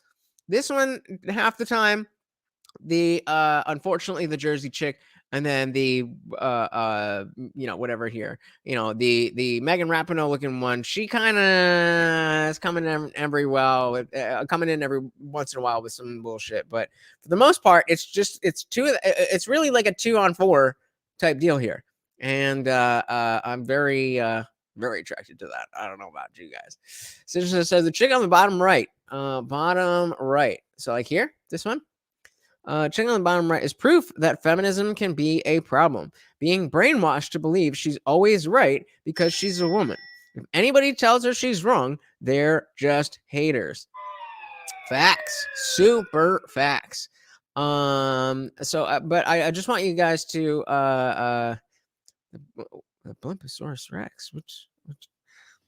This one half the time, the unfortunately the Jersey chick. And then the, whatever here, the Megan Rapinoe looking one, she kind of is coming in every once in a while with some bullshit. But for the most part, it's really like a 2-on-4 type deal here. And I'm very, very attracted to that. I don't know about you guys. So the chick on the bottom right. So like here, this one. Chick on the bottom right is proof that feminism can be a problem. Being brainwashed to believe she's always right because she's a woman. If anybody tells her she's wrong, they're just haters. Facts. Super facts. But I just want you guys to the Blimposaurus Rex. Which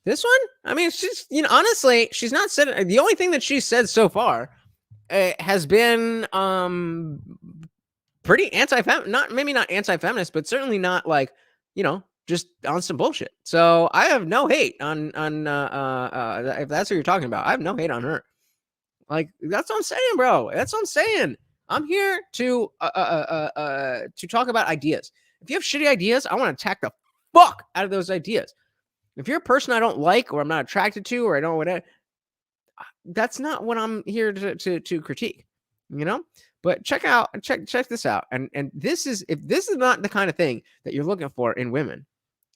this one? I mean, she's honestly, she's not said the only thing that she said so far has been pretty anti-feminist, not anti-feminist, but certainly not like, just on some bullshit. So I have no hate on if that's what you're talking about. I have no hate on her. Like, that's what I'm saying, bro. That's what I'm saying. I'm here to talk about ideas. If you have shitty ideas, I want to attack the fuck out of those ideas. If you're a person I don't like, or I'm not attracted to, or I don't whatever, that's not what I'm here to critique, you know. But check this out, and this is, if this is not the kind of thing that you're looking for in women,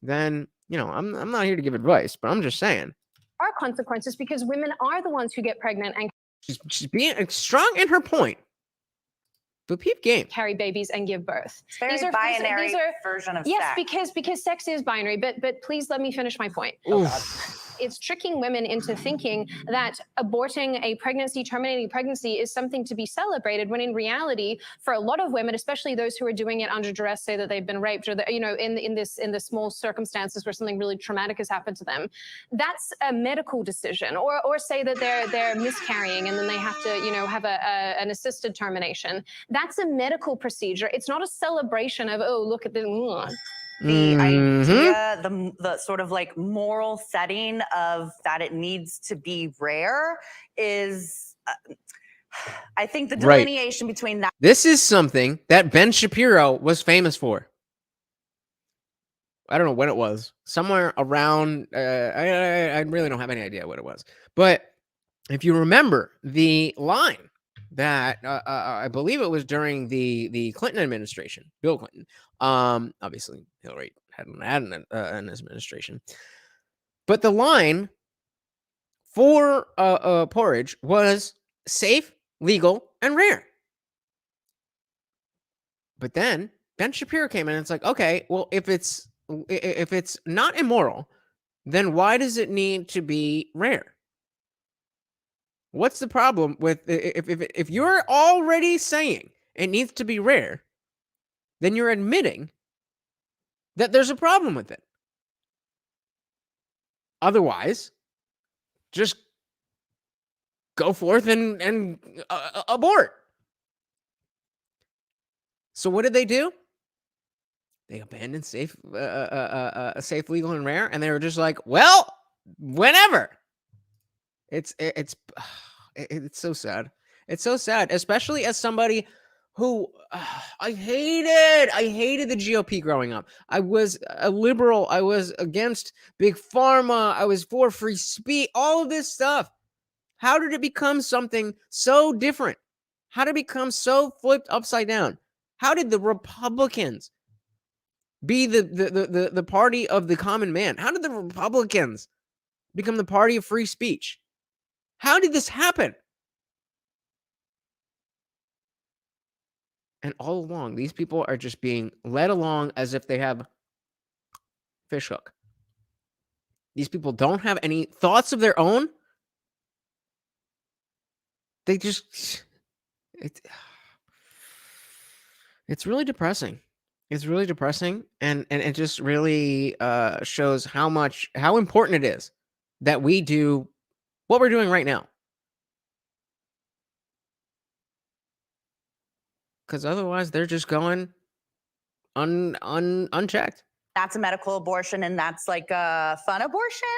then, you know, I'm not here to give advice, but I'm just saying Are consequences because women are the ones who get pregnant and she's being strong in her point. But peep game. carry babies and give birth. It's very binary version of yes, sex. because sex is binary. But please let me finish my point. It's tricking women into thinking that aborting a pregnancy, terminating a pregnancy, is something to be celebrated, when in reality, for a lot of women, especially those who are doing it under duress, say that they've been raped, or that, you know, in the small circumstances where something really traumatic has happened to them, that's a medical decision. Or say that they're miscarrying and then they have to, you know, have an assisted termination. That's a medical procedure. It's not a celebration of, oh, look at this. The idea, the sort of like moral setting of that it needs to be rare is, I think the delineation between that. This is something that Ben Shapiro was famous for. I don't know when it was. Somewhere around, I really don't have any idea what it was. But if you remember the line that I believe it was during the Clinton administration, Bill Clinton. Obviously Hillary hadn't had an administration, but the line for porridge was safe, legal, and rare. But then Ben Shapiro came in and it's like, okay, well, if it's not immoral, then why does it need to be rare? What's the problem with if you're already saying it needs to be rare, then you're admitting that there's a problem with it. Otherwise, just go forth and abort. So what did they do? They abandoned safe, legal, and rare, and they were just like, well, whenever. It's so sad. It's so sad, especially as somebody who I hated the GOP growing up. I was a liberal. I was against big pharma. I was for free speech. All of this stuff. How did it become something so different? How did it become so flipped upside down? How did the Republicans be the party of the common man? How did the Republicans become the party of free speech? How did this happen? And all along, these people are just being led along as if they have fish hook. These people don't have any thoughts of their own. They just... It's really depressing. It's really depressing. And it just really shows how important it is that we do what we're doing right now. Because otherwise, they're just going unchecked. That's a medical abortion, and that's like a fun abortion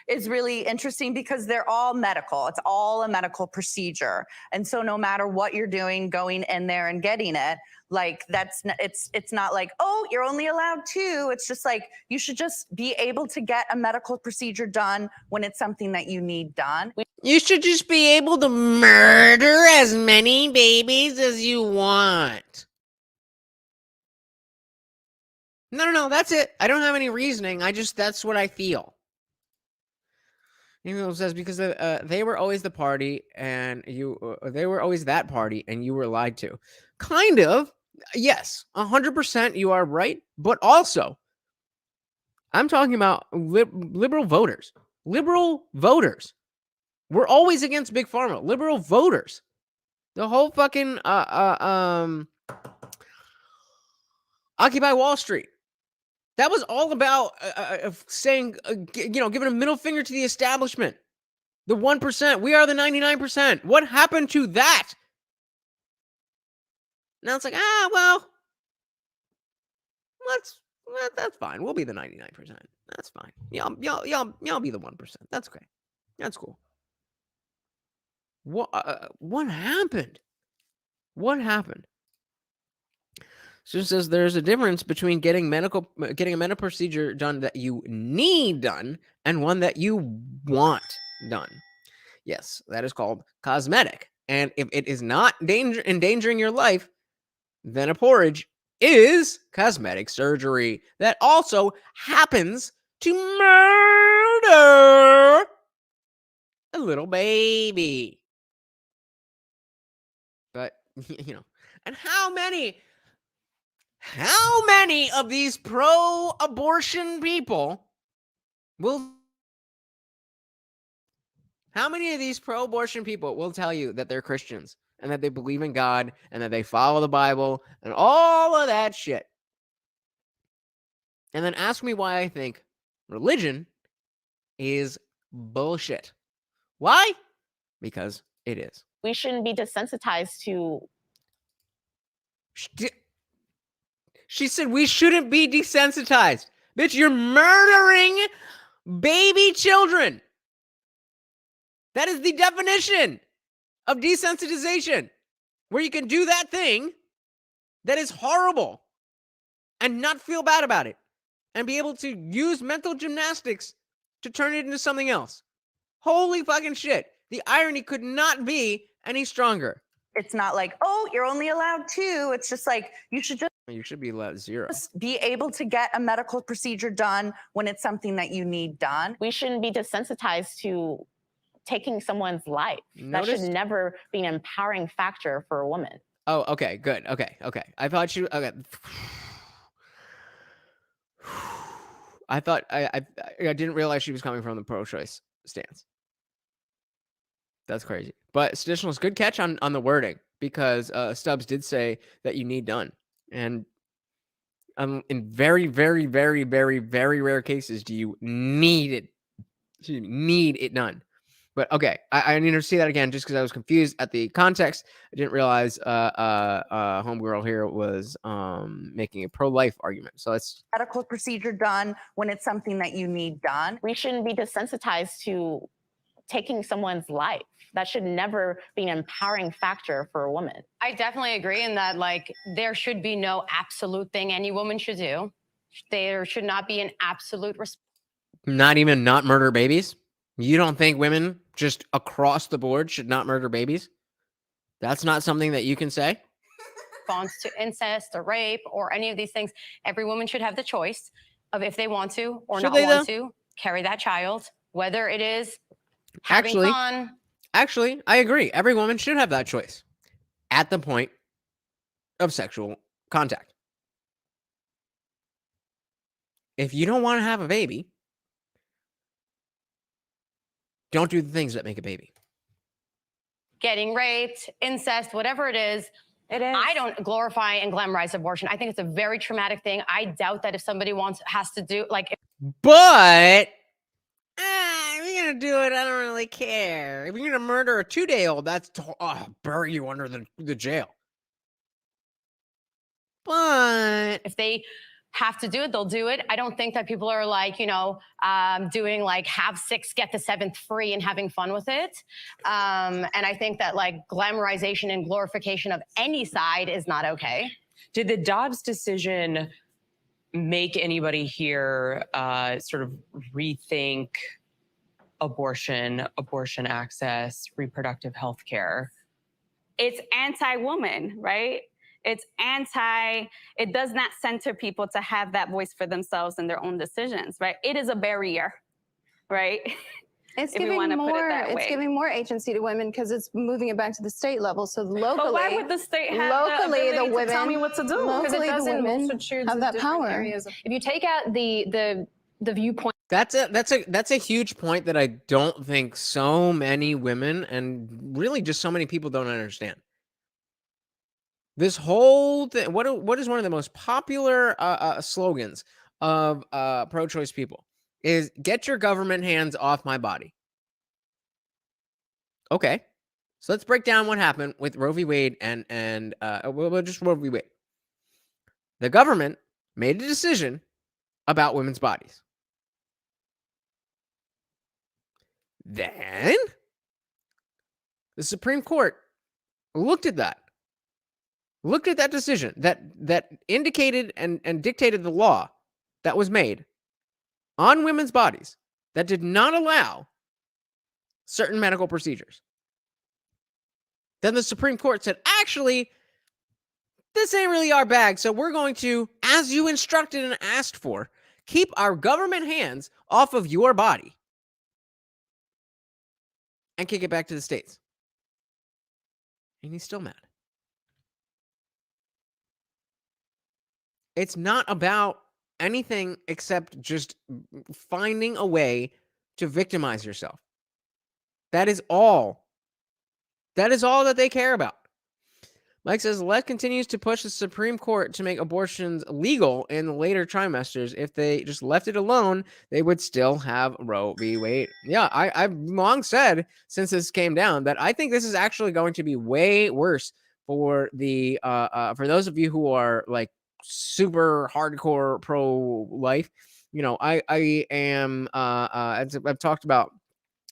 is really interesting because they're all medical. It's all a medical procedure. And so no matter what you're doing, going in there and getting it, like it's not like, oh, you're only allowed 2. It's just like you should just be able to get a medical procedure done when it's something that you need done. You should just be able to murder as many babies as you want. No, that's it. I don't have any reasoning. That's what I feel. Email says because they were always the party and they were always that party and you were lied to. Kind of. Yes, 100% you are right. But also, I'm talking about liberal voters. Liberal voters. We're always against big pharma. Liberal voters. The whole fucking Occupy Wall Street. That was all about saying, giving a middle finger to the establishment. The 1%. We are the 99%. What happened to that? Now it's like, well, let's Well, that's fine. We'll be the 99%. That's fine. Y'all be the 1%. That's okay. That's cool. What happened? What happened? So it says there's a difference between getting a medical procedure done that you need done and one that you want done. Yes, that is called cosmetic. And if it is not endangering your life, then a porridge is cosmetic surgery that also happens to murder a little baby. But, and how many of these pro-abortion people will tell you that they're Christians and that they believe in God and that they follow the Bible and all of that shit? And then ask me why I think religion is bullshit. Why? Because it is. We shouldn't be desensitized to. She said we shouldn't be desensitized. Bitch, you're murdering baby children. That is the definition of desensitization, where you can do that thing that is horrible and not feel bad about it and be able to use mental gymnastics to turn it into something else. Holy fucking shit. The irony could not be any stronger. It's not like, oh, you're only allowed 2. It's just like, you should be allowed 0. Be able to get a medical procedure done when it's something that you need done. We shouldn't be desensitized to taking someone's life. That should never be an empowering factor for a woman. Oh, okay, good. Okay. I thought you. Okay. I thought I didn't realize she was coming from the pro-choice stance. That's crazy. But Stititionalist, good catch on the wording, because Stubbs did say that you need done, and in very, very, very, very, very rare cases do you need it. Need it done. But okay, I need to see that again just because I was confused at the context. I didn't realize homegirl here was making a pro-life argument. So let's medical procedure done when it's something that you need done. We shouldn't be desensitized to taking someone's life. That should never be an empowering factor for a woman. I definitely agree in that, like, there should be no absolute thing any woman should do. There should not be an absolute not even not murder babies. You don't think women just across the board should not murder babies? That's not something that you can say? response to incest or rape or any of these things. Every woman should have the choice of if they want to or not want to carry that child, whether it is having fun. Actually, I agree. Every woman should have that choice at the point of sexual contact. If you don't want to have a baby, don't do the things that make a baby. Getting raped, incest, whatever it is. I don't glorify and glamorize abortion. I think it's a very traumatic thing. I doubt that if somebody has to do, like. But if you're gonna do it, I don't really care. If you're gonna murder a 2-day-old, that's bury you under the jail. But if they have to do it, they'll do it. I don't think that people are like, doing like have 6, get the 7th free and having fun with it. And I think that like glamorization and glorification of any side is not okay. Did the Dobbs decision make anybody here sort of rethink abortion access, reproductive health care? It's anti-woman, right? It's it does not center people to have that voice for themselves and their own decisions, right? It is a barrier, right? It's giving more agency to women because it's moving it back to the state level. So locally, but why would the state have the women to tell me what to do? Locally, the women have that power. If you take out the viewpoint. That's a huge point that I don't think so many women and really just so many people don't understand. This whole thing, what is one of the most popular slogans of pro-choice people is "Get your government hands off my body." Okay, so let's break down what happened with Roe v. Wade and just Roe v. Wade. The government made a decision about women's bodies. Then the Supreme Court looked at that decision that indicated and dictated the law that was made on women's bodies that did not allow certain medical procedures. Then the Supreme Court said, actually, this ain't really our bag, so we're going to, as you instructed and asked for, keep our government hands off of your body and kick it back to the states. And he's still mad. It's not about anything except just finding a way to victimize yourself. That is all. That is all that they care about. Mike says, left continues to push the Supreme Court to make abortions legal in the later trimesters. If they just left it alone, they would still have Roe v. Wade. Yeah, I've long said since this came down that I think this is actually going to be way worse for the for those of you who are like super hardcore pro-life. You know, I am as I've talked about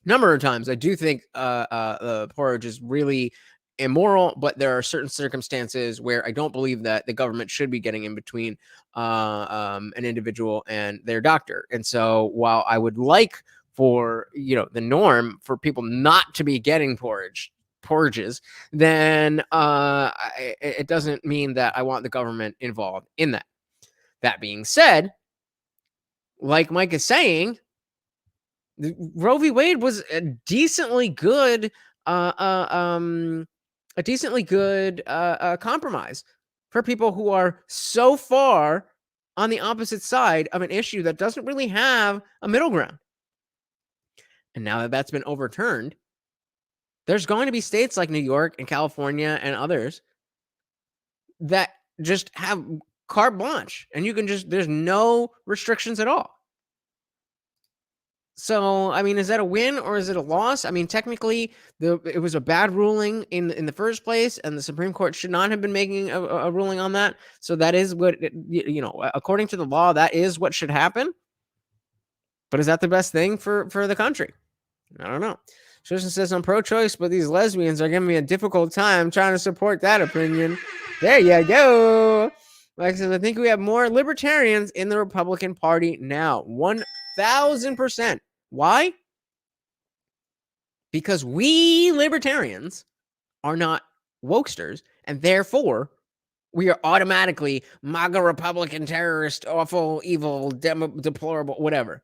a number of times, I do think porridge is really immoral, but there are certain circumstances where I don't believe that the government should be getting in between an individual and their doctor. And so while I would like for, you know, the norm for people not to be getting porridges, then it doesn't mean that I want the government involved in that. That being said, like Mike is saying, Roe v. Wade was a decently good compromise for people who are so far on the opposite side of an issue that doesn't really have a middle ground. And now that that's been overturned, there's going to be states like New York and California and others that just have carte blanche, and you can just, there's no restrictions at all. So, I mean, is that a win or is it a loss? I mean, technically, it was a bad ruling in the first place, and the Supreme Court should not have been making a ruling on that. So that is what, you know, according to the law, that is what should happen. But is that the best thing for the country? I don't know. Tristan says, I'm pro-choice, but these lesbians are giving me a difficult time trying to support that opinion. There you go. Like I said, I think we have more libertarians in the Republican Party now. 1,000%. Why? Because we libertarians are not wokesters, and therefore we are automatically MAGA Republican terrorist, awful, evil, deplorable, whatever.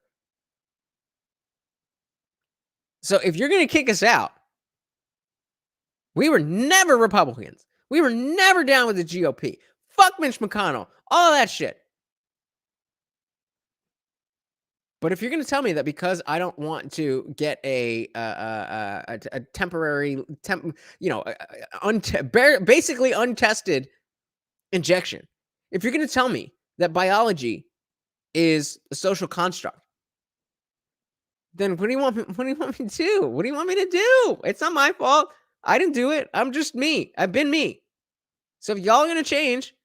So if you're going to kick us out, we were never Republicans. We were never down with the GOP. Fuck Mitch McConnell. All that shit. But if you're going to tell me that because I don't want to get a temporary, basically untested injection, if you're going to tell me that biology is a social construct, then what do you want me? What do you want me to do? What do you want me to do? It's not my fault. I didn't do it. I'm just me. I've been me. So if y'all are going to change,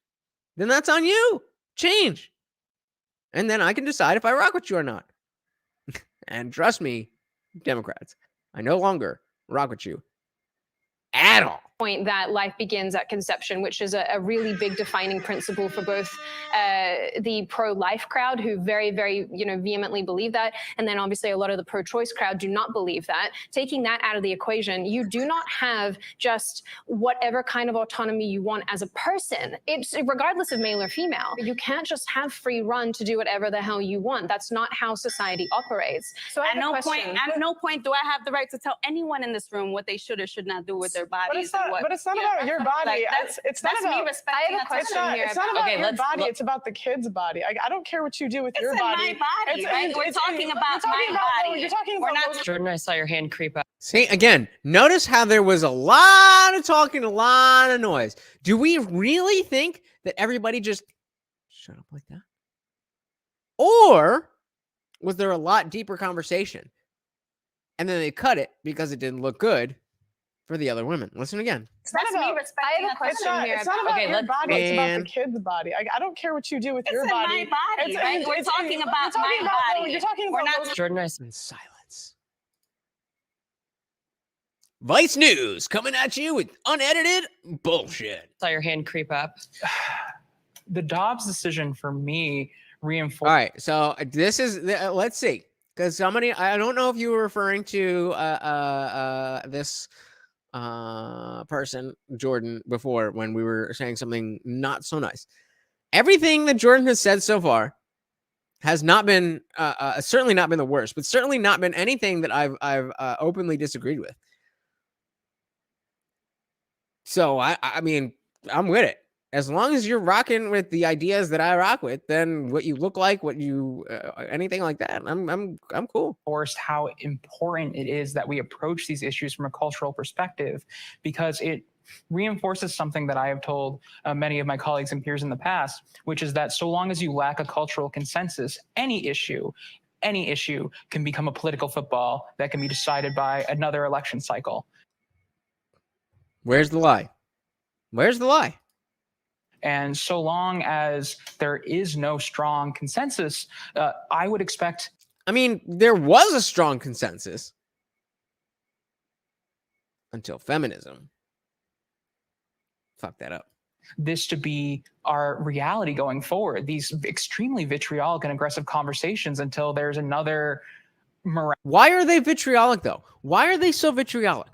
then that's on you. Change. And then I can decide if I rock with you or not. And trust me, Democrats, I no longer rock with you at all. Point that life begins at conception, which is a really big defining principle for both the pro-life crowd, who very, very, vehemently believe that, and then obviously a lot of the pro-choice crowd do not believe that. Taking that out of the equation, you do not have just whatever kind of autonomy you want as a person. It's regardless of male or female. You can't just have free run to do whatever the hell you want. That's not how society operates. So at no point do I have the right to tell anyone in this room what they should or should not do with their bodies. But it's not about your body. It's not about me respecting a question here. It's not about your body. It's about the kid's body. I don't care what you do with your body. My body, right? We're talking about my body. You're talking about Jordan, I saw your hand creep up. See, again, notice how there was a lot of talking, a lot of noise. Do we really think that everybody just shut up like that? Or was there a lot deeper conversation? And then they cut it because it didn't look good. for the other women. Listen again. It's not That's me about, respecting a question here. it's not about Okay, your let's- body. It's about the And- kid's body. I don't care what you do with your It's body. in my body, right? We're talking about my body. You're talking We're about not Jordan, I In silence. Vice News coming at you with unedited bullshit. saw your hand creep up. The Dobbs decision for me All reinforced. right, so this is let's see, because somebody, I don't know if you were referring to this person, Jordan, before when we were saying something not so nice. Everything that Jordan has said so far has not been certainly not been the worst, but certainly not been anything that I've openly disagreed with. So I mean, I'm with it. As long as you're rocking with the ideas that I rock with, then what you look like, what you anything like that, I'm cool. Reinforced how important it is that we approach these issues from a cultural perspective, because it reinforces something that I have told many of my colleagues and peers in the past, which is that so long as you lack a cultural consensus, any issue can become a political football that can be decided by another election cycle. Where's the lie? Where's the lie? And so long as there is no strong consensus, I would expect. I mean, there was a strong consensus until feminism fucked that up. This to be our reality going forward, these extremely vitriolic and aggressive conversations until there's another. Why are they vitriolic though? Why are they so vitriolic?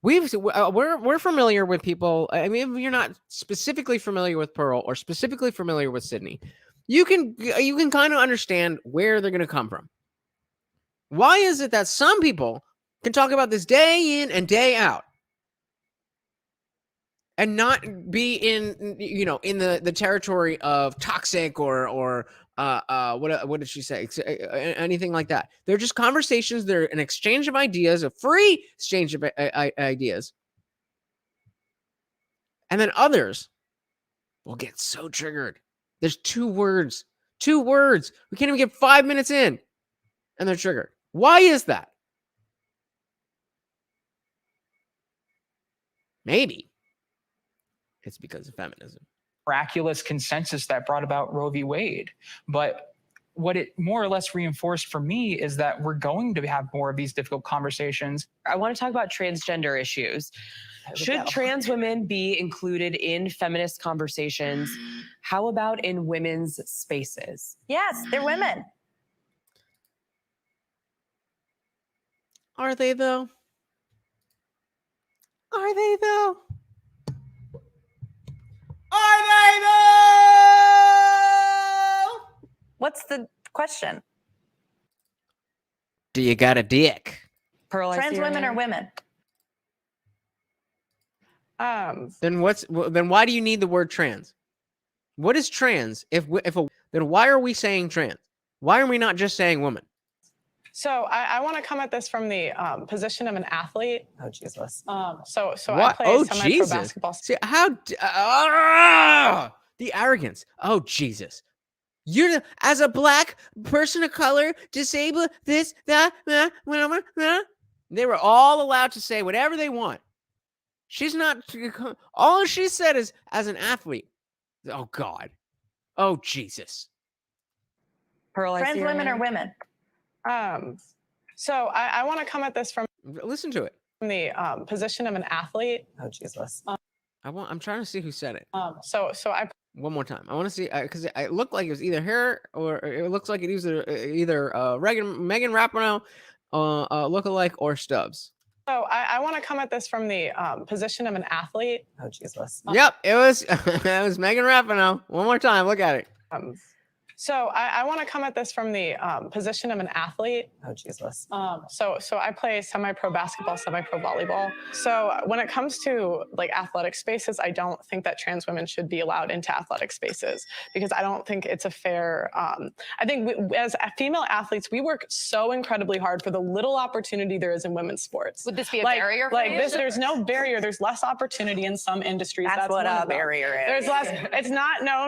We're familiar with people. I mean, if you're not specifically familiar with Pearl or specifically familiar with Sydney, you can kind of understand where they're going to come from. Why is it that some people can talk about this day in and day out and not be in the territory of toxic or what did she say? Anything like that. They're just conversations. They're an exchange of ideas, a free exchange of ideas. And then others will get so triggered. There's two words. We can't even get 5 minutes in and they're triggered. Why is that? Maybe it's because of feminism. Miraculous consensus that brought about Roe v. Wade. But what it more or less reinforced for me is that we're going to have more of these difficult conversations. I want to talk about transgender issues. Should trans women be included in feminist conversations? How about in women's spaces? Yes, they're women. Are they though? Are they though? Are they though? What's the question? Do you got a dick? Pearl, Trans women are women. Then why do you need the word trans? What is trans? Then why are we saying trans? Why are we not just saying woman? So I want to come at this from the position of an athlete. Oh, Jesus. So What? I play Oh, semi-pro Jesus. basketball. See the arrogance. Oh, Jesus. You're as a black person of color, disabled, this, that, whatever. They were all allowed to say whatever they want. She's not. All she said is, as an athlete. Oh, God. Oh, Jesus. Pearl, Trans women are women. So I want to come at this from Listen to it. the position of an athlete. Oh, Jesus. I'm trying to see who said it. So I One more time. I want to see because it looked like it was either her or it looks like it was either Megan Rapinoe, lookalike, or Stubbs. So I want to come at this from the position of an athlete. Oh, Jesus. Yep, it was it was Megan Rapinoe. One more time, look at it. So I want to come at this from the position of an athlete. Oh, Jesus. So I play semi-pro basketball, semi-pro volleyball. So when it comes to like athletic spaces, I don't think that trans women should be allowed into athletic spaces because I don't think it's a fair. I think as female athletes, we work so incredibly hard for the little opportunity there is in women's sports. Would this be a Like- barrier for Like you? this, there's no barrier. There's less opportunity in some industries. That's what one a of them. barrier is. There's less. It's not. No.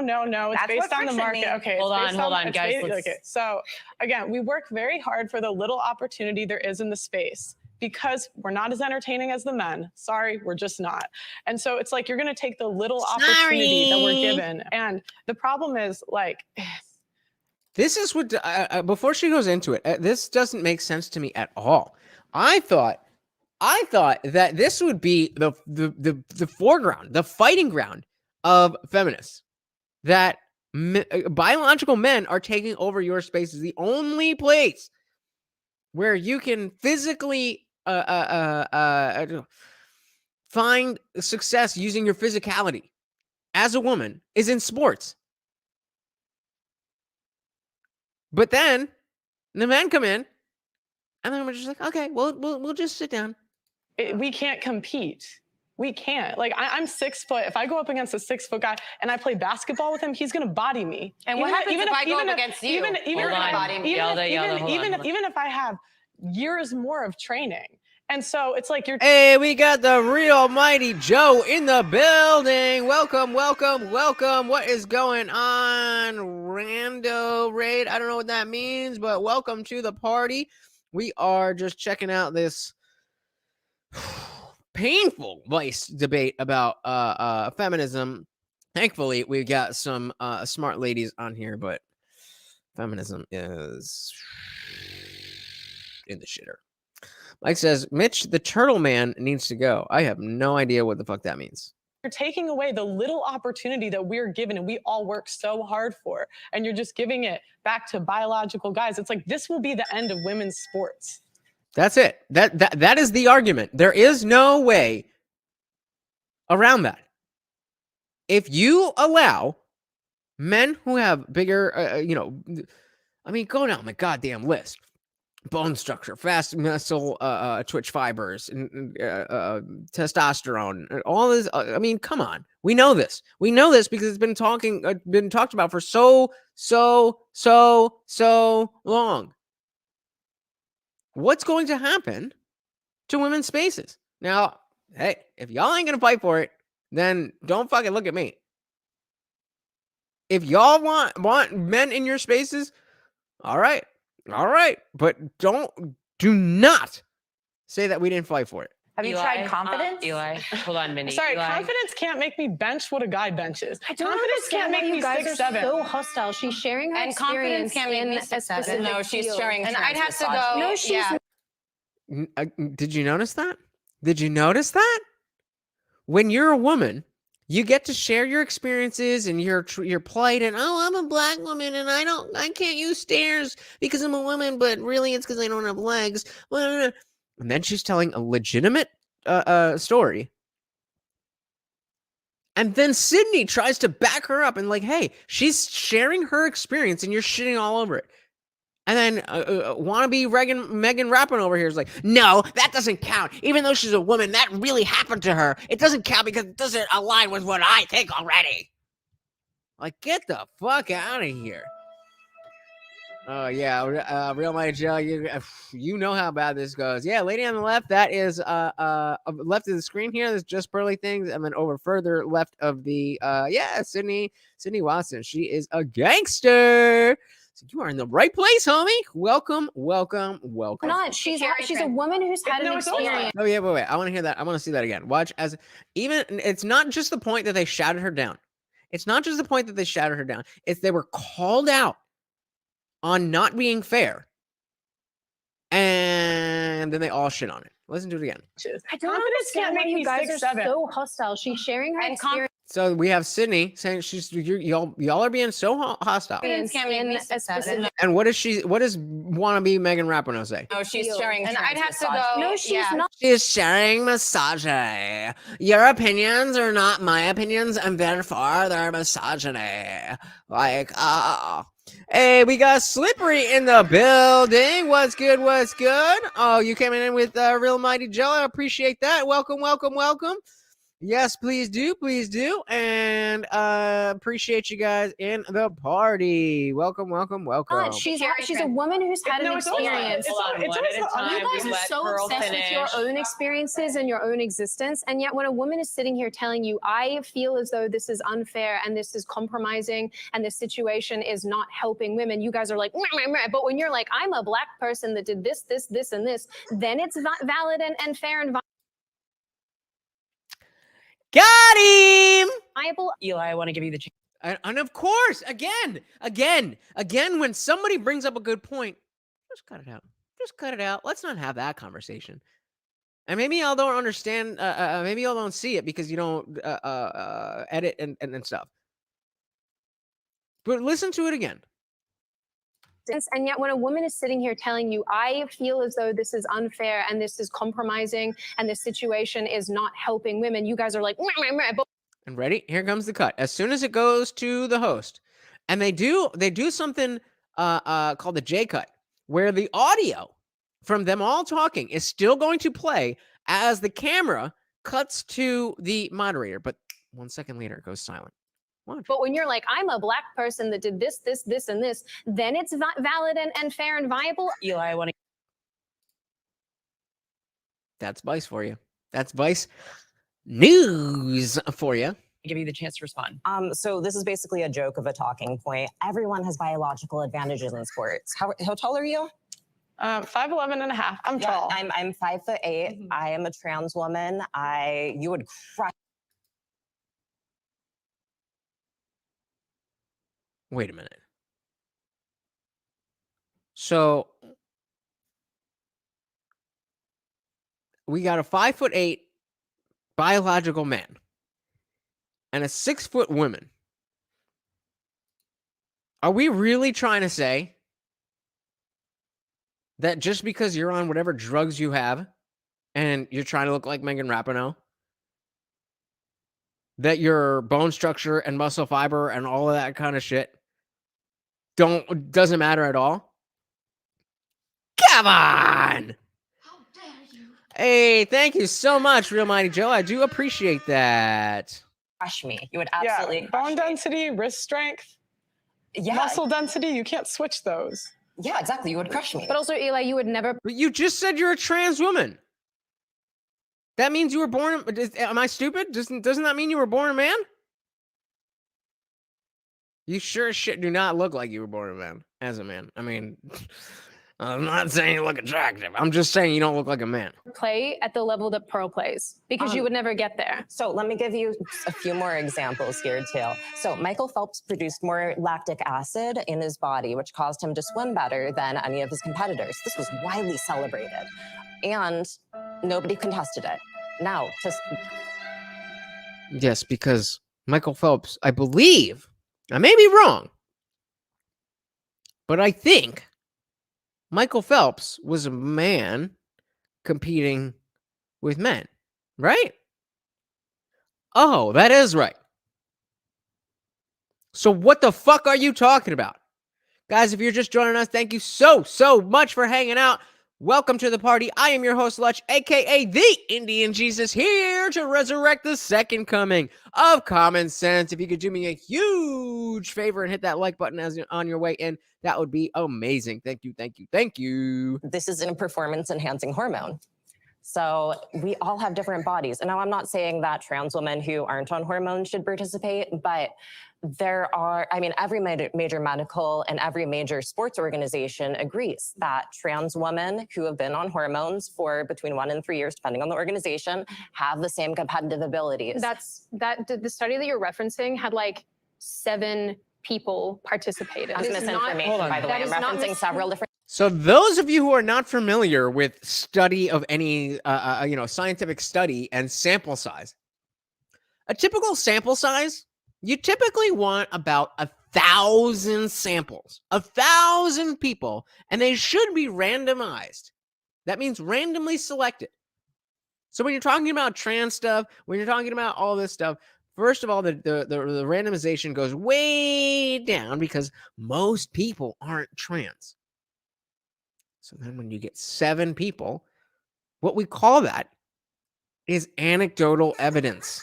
It's That's based what on the friction market. means. Okay. Hold on, it's guys, based- let's- okay. So again, we work very hard for the little opportunity there is in the space. because we're not as entertaining as the men. Sorry, we're just not. And so it's like you're going to take the little opportunity that we're given. And the problem is like, this is what before she goes into it, this doesn't make sense to me at all. I thought that this would be the foreground, the fighting ground of feminists. That biological men are taking over your space is the only place where you can physically find success using your physicality as a woman is in sports. But then the men come in, and then we're just like, okay, we'll just sit down. we can't compete. We can't. Like, I'm 6 foot. If I go up against a 6 foot guy and I play basketball with him, he's going to body me. And what happens if I go up against you? Even Hold on. if I have years more of training. And so it's like you're. Hey, we got the real mighty Joe in the building. Welcome, welcome, welcome. What is going on? Rando raid. I don't know what that means, but welcome to the party. We are just checking out this painful vice debate about feminism. Thankfully, we got some smart ladies on here, but feminism is in the shitter. Mike says, Mitch, the turtle man needs to go. I have no idea what the fuck that means. You're taking away the little opportunity that we're given and we all work so hard for, and you're just giving it back to biological guys. It's like, this will be the end of women's sports. That's it. That is the argument. There is no way around that. If you allow men who have bigger, I mean, go down the goddamn list. Bone structure, fast muscle, twitch fibers, and testosterone, all this. I mean, come on. We know this. We know this because it's been talked about for so long. What's going to happen to women's spaces? Now, hey, if y'all ain't gonna fight for it, then don't fucking look at me. If y'all want men in your spaces, all right, but do not say that we didn't fight for it. Have you tried confidence? Eli, hold on, Minnie. Sorry, Eli. confidence can't make me bench what a guy benches. I don't Confidence can't understand make why me you guys 6'7". are so hostile. She's sharing her And confidence experience can't make in me a 6'7". specific No, she's field. sharing. And I'd have to go. No, she's yeah. Did you notice that? Did you notice that? When you're a woman, you get to share your experiences and your plight, and I'm a black woman and I can't use stairs because I'm a woman, but really it's because I don't have legs. And then she's telling a legitimate story. And then Sydney tries to back her up and like, hey, she's sharing her experience and you're shitting all over it. And then wannabe Megan Rapinoe over here is like, no, that doesn't count. Even though she's a woman, that really happened to her. It doesn't count because it doesn't align with what I think already. Like, get the fuck out of here. Oh, yeah. Real Mighty Joe, you know how bad this goes. Yeah, lady on the left, that is left of the screen here. That's Just Pearly Things. And then over further left of the, Sydney Watson. She is a gangster. So you are in the right place, homie. Welcome. not. She's a woman who's had an experience. Oh, yeah, wait. I want to hear that. I want to see that again. Watch as even, it's not just the point that they shouted her down. It's they were called out on not being fair. And then they all shit on it. Listen to it again. I don't understand why you guys are so hostile. She's sharing her experience. So we have Sydney saying y'all are being so hostile. In a specific. And what does wannabe Megan Rapinoe say? No, she's sharing. And I'd have to go. No, she's not. She's sharing misogyny. Your opinions are not my opinions, and therefore they're misogyny. Like, hey, we got Slippery in the building. What's good? Oh, you came in with Real Mighty Joe. I appreciate that. Welcome. Yes, please do, and appreciate you guys in the party. Welcome, welcome, welcome. She's a woman who's had an experience. One at a time. You guys are so obsessed with your own experiences and your own existence, and yet when a woman is sitting here telling you, I feel as though this is unfair and this is compromising and this situation is not helping women, you guys are like, meh, meh, meh. But when you're like, I'm a black person that did this, this, this, and this, then it's valid and fair and Got him! viable. Eli, I want to give you the chance. And of course, again, when somebody brings up a good point, just cut it out. Just cut it out. Let's not have that conversation. And maybe y'all don't understand. Maybe y'all don't see it because you don't edit and stuff. But listen to it again. And yet when a woman is sitting here telling you, I feel as though this is unfair and this is compromising and this situation is not helping women, you guys are like, meh, meh, meh. And ready? Here comes the cut. As soon as it goes to the host, and they do something called the J cut, where the audio from them all talking is still going to play as the camera cuts to the moderator. But 1 second later, it goes silent. Watch. But when you're like, I'm a black person that did this, this, this, and this, then it's valid and fair and viable. Eli, I want to. That's Vice for you. That's Vice News for you. Give you the chance to respond. So this is basically a joke of a talking point. Everyone has biological advantages in sports. How tall are you? 5'11" and a half. I'm tall. I'm 5'8". I am a trans woman. You would crush. Wait a minute. So we got a 5'8" biological man and a 6' woman. Are we really trying to say that just because you're on whatever drugs you have and you're trying to look like Megan Rapinoe, that your bone structure and muscle fiber and all of that kind of shit doesn't matter at all? Come on! How dare you? Hey, thank you so much, Real Mighty Joe. I do appreciate that. Crush me. You would absolutely. Yeah, bone density, wrist strength, muscle density. You can't switch those. Yeah, exactly. You would crush me. But also, Eli, you would never. But you just said you're a trans woman. That means you were born. Am I stupid? Doesn't that mean you were born a man? You sure as shit do not look like you were born a man. As a man, I mean, I'm not saying you look attractive. I'm just saying you don't look like a man. Play at the level that Pearl plays because you would never get there. So let me give you a few more examples here too. So Michael Phelps produced more lactic acid in his body, which caused him to swim better than any of his competitors. This was widely celebrated, and nobody contested it. Now, Yes, because Michael Phelps, I believe, I may be wrong, but I think Michael Phelps was a man competing with men, right? Oh, that is right. So what the fuck are you talking about? Guys, if you're just joining us, thank you so much for hanging out. Welcome to the party. I am your host, Lutch, aka the Indian Jesus, here to resurrect the second coming of common sense. If you could do me a huge favor and hit that like button as you're on your way in, that would be amazing. Thank you, thank you, thank you. this is a performance-enhancing hormone. So we all have different bodies. And now I'm not saying that trans women who aren't on hormones should participate, but there are, I mean, every major medical and every major sports organization agrees that trans women who have been on hormones for between 1 and 3 years, depending on the organization, have the same competitive abilities. The study that you're referencing had like 7 people participated. That's misinformation, by the way. I'm referencing several different. So those of you who are not familiar with study of any, scientific study and sample size, a typical sample size, you typically want about 1,000 samples, 1,000 people, and they should be randomized. That means randomly selected. So when you're talking about trans stuff, when you're talking about all this stuff, first of all, the randomization goes way down because most people aren't trans. So then when you get 7 people, what we call that is anecdotal evidence.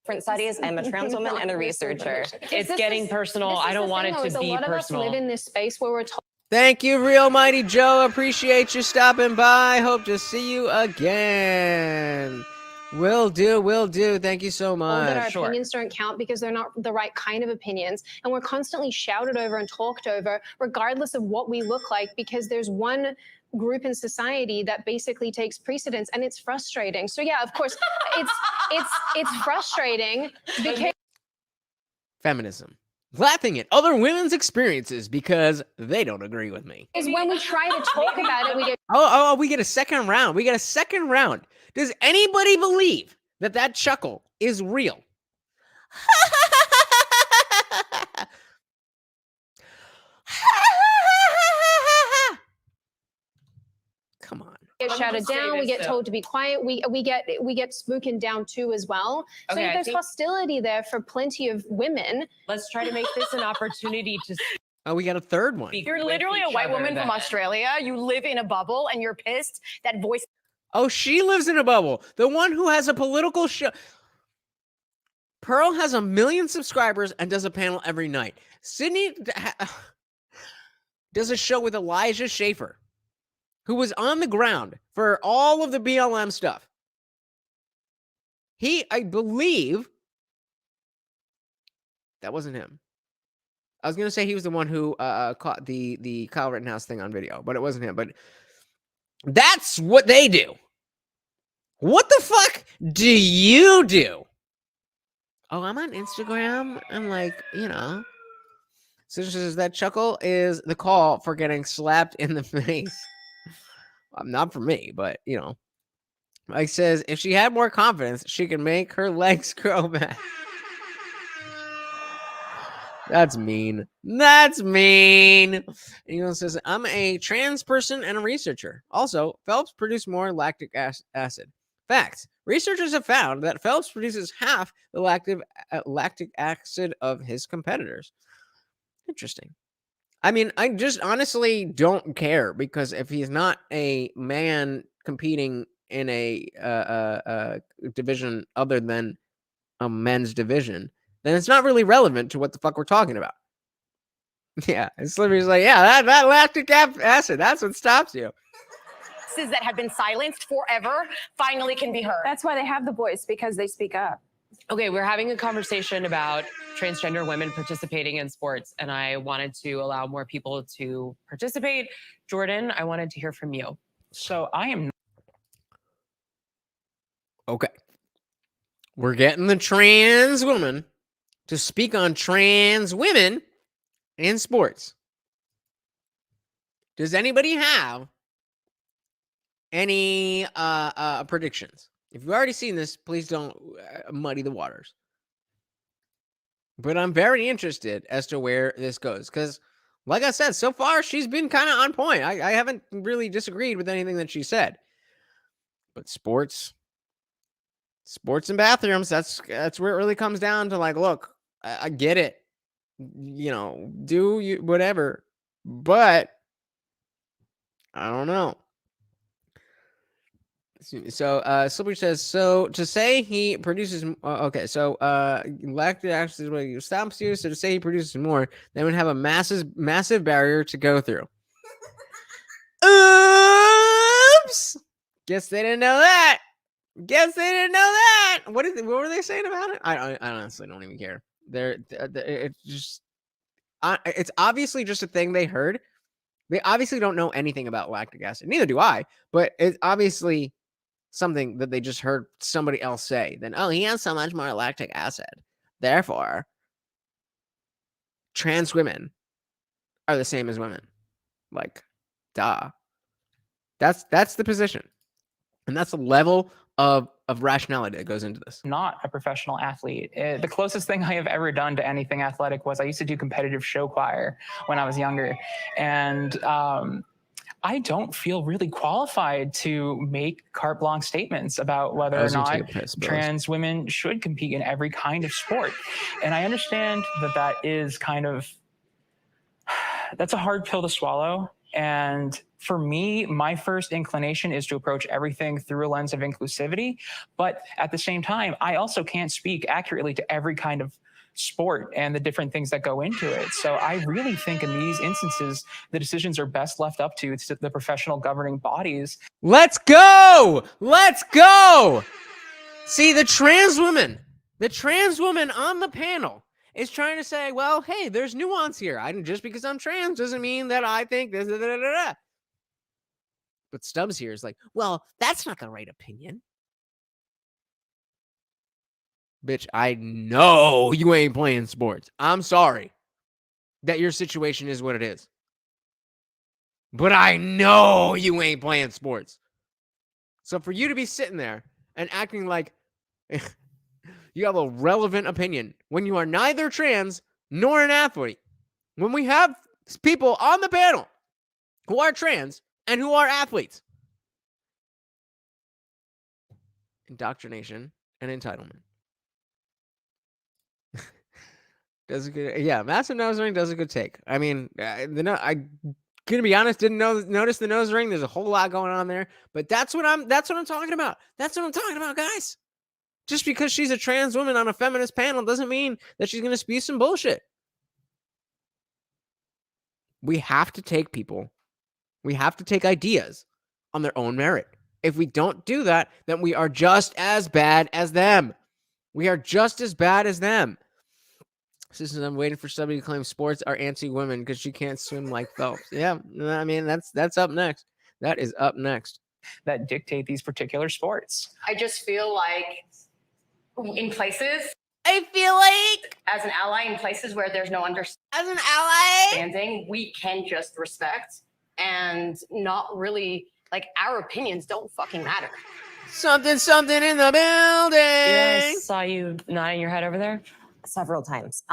different studies. I'm a trans woman and a researcher. It's getting personal. I don't want it to be A lot of us personal. live in this space where we're told. Thank you, Real Mighty Joe. Appreciate you stopping by. Hope to see you again. Will do. Thank you so much. That our opinions don't count because they're not the right kind of opinions. And we're constantly shouted over and talked over, regardless of what we look like, because there's one group in society that basically takes precedence, and it's frustrating. So yeah, of course, it's frustrating because Feminism. Laughing at other women's experiences because they don't agree with me. is when we try to talk about it, we get Oh, we get a second round. We get a second round. Does anybody believe that that chuckle is real? Come on. get shouted down, we get told to be quiet, we get spoken down too as well. So Okay, I there's think- hostility there for plenty of women. Let's try to make this an opportunity to Oh, we got a third one. speak. You're with literally a each white other woman from that- Australia. You live in a bubble and you're pissed that voice. Oh, she lives in a bubble. The one who has a political show. Pearl has 1 million subscribers and does a panel every night. Sydney does a show with Elijah Schaefer, who was on the ground for all of the BLM stuff. I believe, that wasn't him. I was going to say he was the one who caught the Kyle Rittenhouse thing on video, but it wasn't him. But that's what they do. What the fuck do you do? Oh, I'm on Instagram. I'm like, So she says that chuckle is the call for getting slapped in the face. Not for me, but, Mike says if she had more confidence, she could make her legs grow back. That's mean. That's mean. And says, I'm a trans person and a researcher. Also, Phelps produced more lactic acid. Facts. Researchers have found that Phelps produces half the lactic acid of his competitors. Interesting. I mean, I just honestly don't care because if he's not a man competing in a division other than a men's division, then it's not really relevant to what the fuck we're talking about. Yeah, and Slippery's like, yeah, that lactic acid, that's what stops you. That have been silenced forever finally can be heard. That's why they have the voice, because they speak up. Okay, we're having a conversation about transgender women participating in sports, and I wanted to allow more people to participate. Jordan, I wanted to hear from you. So I am. Okay. We're getting the trans woman to speak on trans women in sports. Does anybody have any predictions? If you've already seen this, please don't muddy the waters. But I'm very interested as to where this goes. Because, like I said, so far, she's been kind of on point. I haven't really disagreed with anything that she said. But sports and bathrooms, that's where it really comes down to, like, look, I get it. Do you whatever. But I don't know. So Slippery says, so to say he produces lactic acid is what stops you, so to say he produces more, they would have a massive barrier to go through. Oops, guess they didn't know that. What were they saying about it? I honestly don't even care. It's obviously just a thing they heard. They obviously don't know anything about lactic acid, neither do I, but it's obviously something that they just heard somebody else say. Then, he has so much more lactic acid. Therefore, trans women are the same as women. Like, duh. That's the position. And that's the level of rationality that goes into this. Not a professional athlete. The closest thing I have ever done to anything athletic was I used to do competitive show choir when I was younger. And I don't feel really qualified to make carte blanche statements about whether or not trans women should compete in every kind of sport. And I understand that is kind of, that's a hard pill to swallow. And for me, my first inclination is to approach everything through a lens of inclusivity. But at the same time, I also can't speak accurately to every kind of sport and the different things that go into it. So I really think in these instances, the decisions are best left up to the professional governing bodies. Let's go! Let's go! See, the trans woman on the panel is trying to say, well, hey, there's nuance here. Just because I'm trans doesn't mean that I think this. But Stubbs here is like, well, that's not the right opinion. Bitch, I know you ain't playing sports. I'm sorry that your situation is what it is. But I know you ain't playing sports. So for you to be sitting there and acting like you have a relevant opinion when you are neither trans nor an athlete, when we have people on the panel who are trans and who are athletes, indoctrination and entitlement. Does a good, yeah, massive nose ring does a good take. I mean, I gonna be honest, didn't notice the nose ring. There's a whole lot going on there, but that's what I'm talking about. That's what I'm talking about, guys. Just because she's a trans woman on a feminist panel doesn't mean that she's gonna spew some bullshit. We have to take people. We have to take ideas on their own merit. If we don't do that, then we are just as bad as them. We are just as bad as them. Since I'm waiting for somebody to claim sports are anti-women because she can't swim like Phelps. Yeah, I mean, that's up next. That is up next. That dictate these particular sports. I just feel like in places, I feel like as an ally, in places where there's no as an ally, understanding, we can just respect and not really, like, our opinions don't fucking matter. something in the building. Yeah, I saw you nodding your head over there. Several times.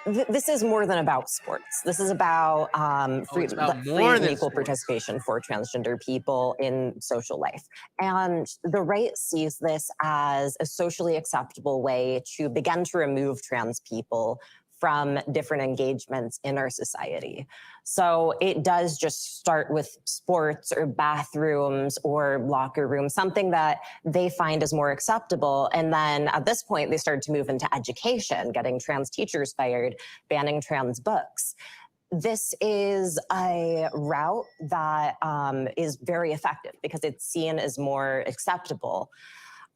This is more than about sports. This is about free and equal participation for transgender people in social life. And the right sees this as a socially acceptable way to begin to remove trans people from different engagements in our society. So it does just start with sports or bathrooms or locker rooms, something that they find is more acceptable. And then at this point, they started to move into education, getting trans teachers fired, banning trans books. This is a route that is very effective because it's seen as more acceptable.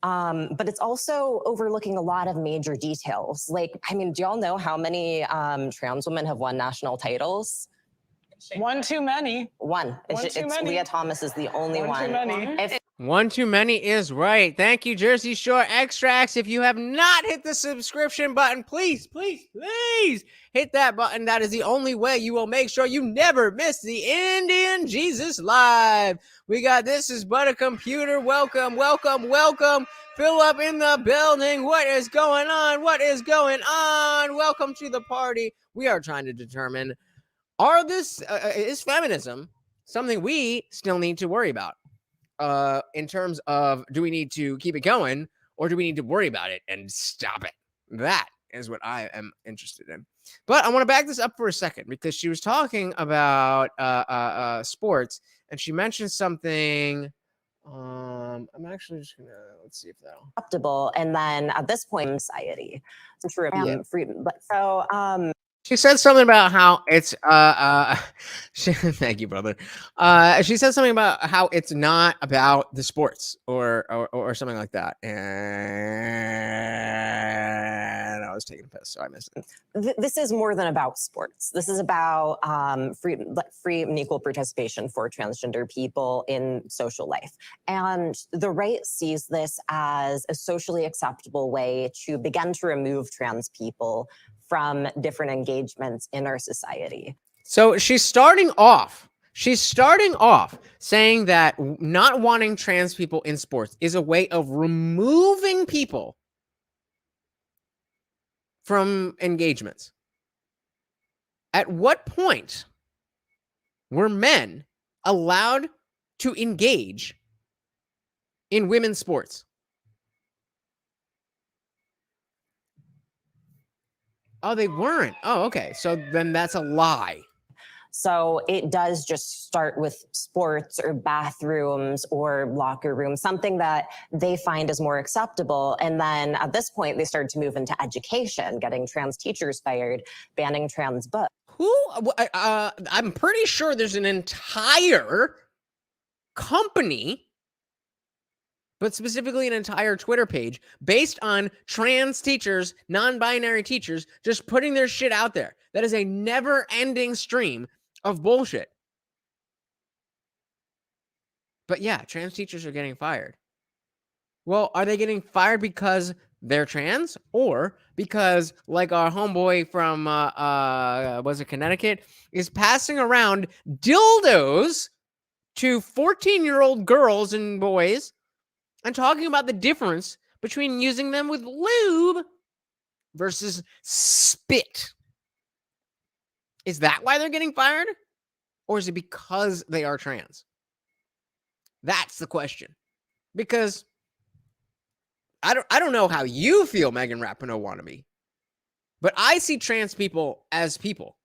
But it's also overlooking a lot of major details. Like, I mean, do y'all know how many trans women have won national titles? One too many. One. It's Leah Thomas is the only one. Too many. One too many is right. Thank you, Jersey Shore Extracts. If you have not hit the subscription button, please hit that button. That is the only way you will make sure you never miss the Indian Jesus Live. We got This Is But a Computer. Welcome. Philip in the building. What is going on? Welcome to the party. We are trying to determine, is feminism something we still need to worry about? In terms of, do we need to keep it going or do we need to worry about it and stop it? That is what I am interested in. But I want to back this up for a second because she was talking about sports and she mentioned something. I'm actually just gonna, let's see if that'll acceptable. And then at this point in society, she said something about how it's thank you, brother. She said something about how it's not about the sports or something like that. And I was taking a piss, so I missed it. This is more than about sports. This is about free and equal participation for transgender people in social life. And the right sees this as a socially acceptable way to begin to remove trans people from different engagements in our society. So she's starting off saying that not wanting trans people in sports is a way of removing people from engagements. At what point were men allowed to engage in women's sports? Oh, they weren't. Oh, okay. So then that's a lie. So it does just start with sports or bathrooms or locker rooms, something that they find is more acceptable. And then at this point, they started to move into education, getting trans teachers fired, banning trans books. I'm pretty sure there's an entire company, but specifically an entire Twitter page based on trans teachers, non-binary teachers, just putting their shit out there. That is a never-ending stream of bullshit. But yeah, trans teachers are getting fired. Well, are they getting fired because they're trans, or because, like our homeboy from was it Connecticut, is passing around dildos to 14-year-old girls and boys and talking about the difference between using them with lube versus spit? Is that why they're getting fired? Or is it because they are trans? That's the question. Because I don't know how you feel, Megan Rapinoe wannabe, but I see trans people as people.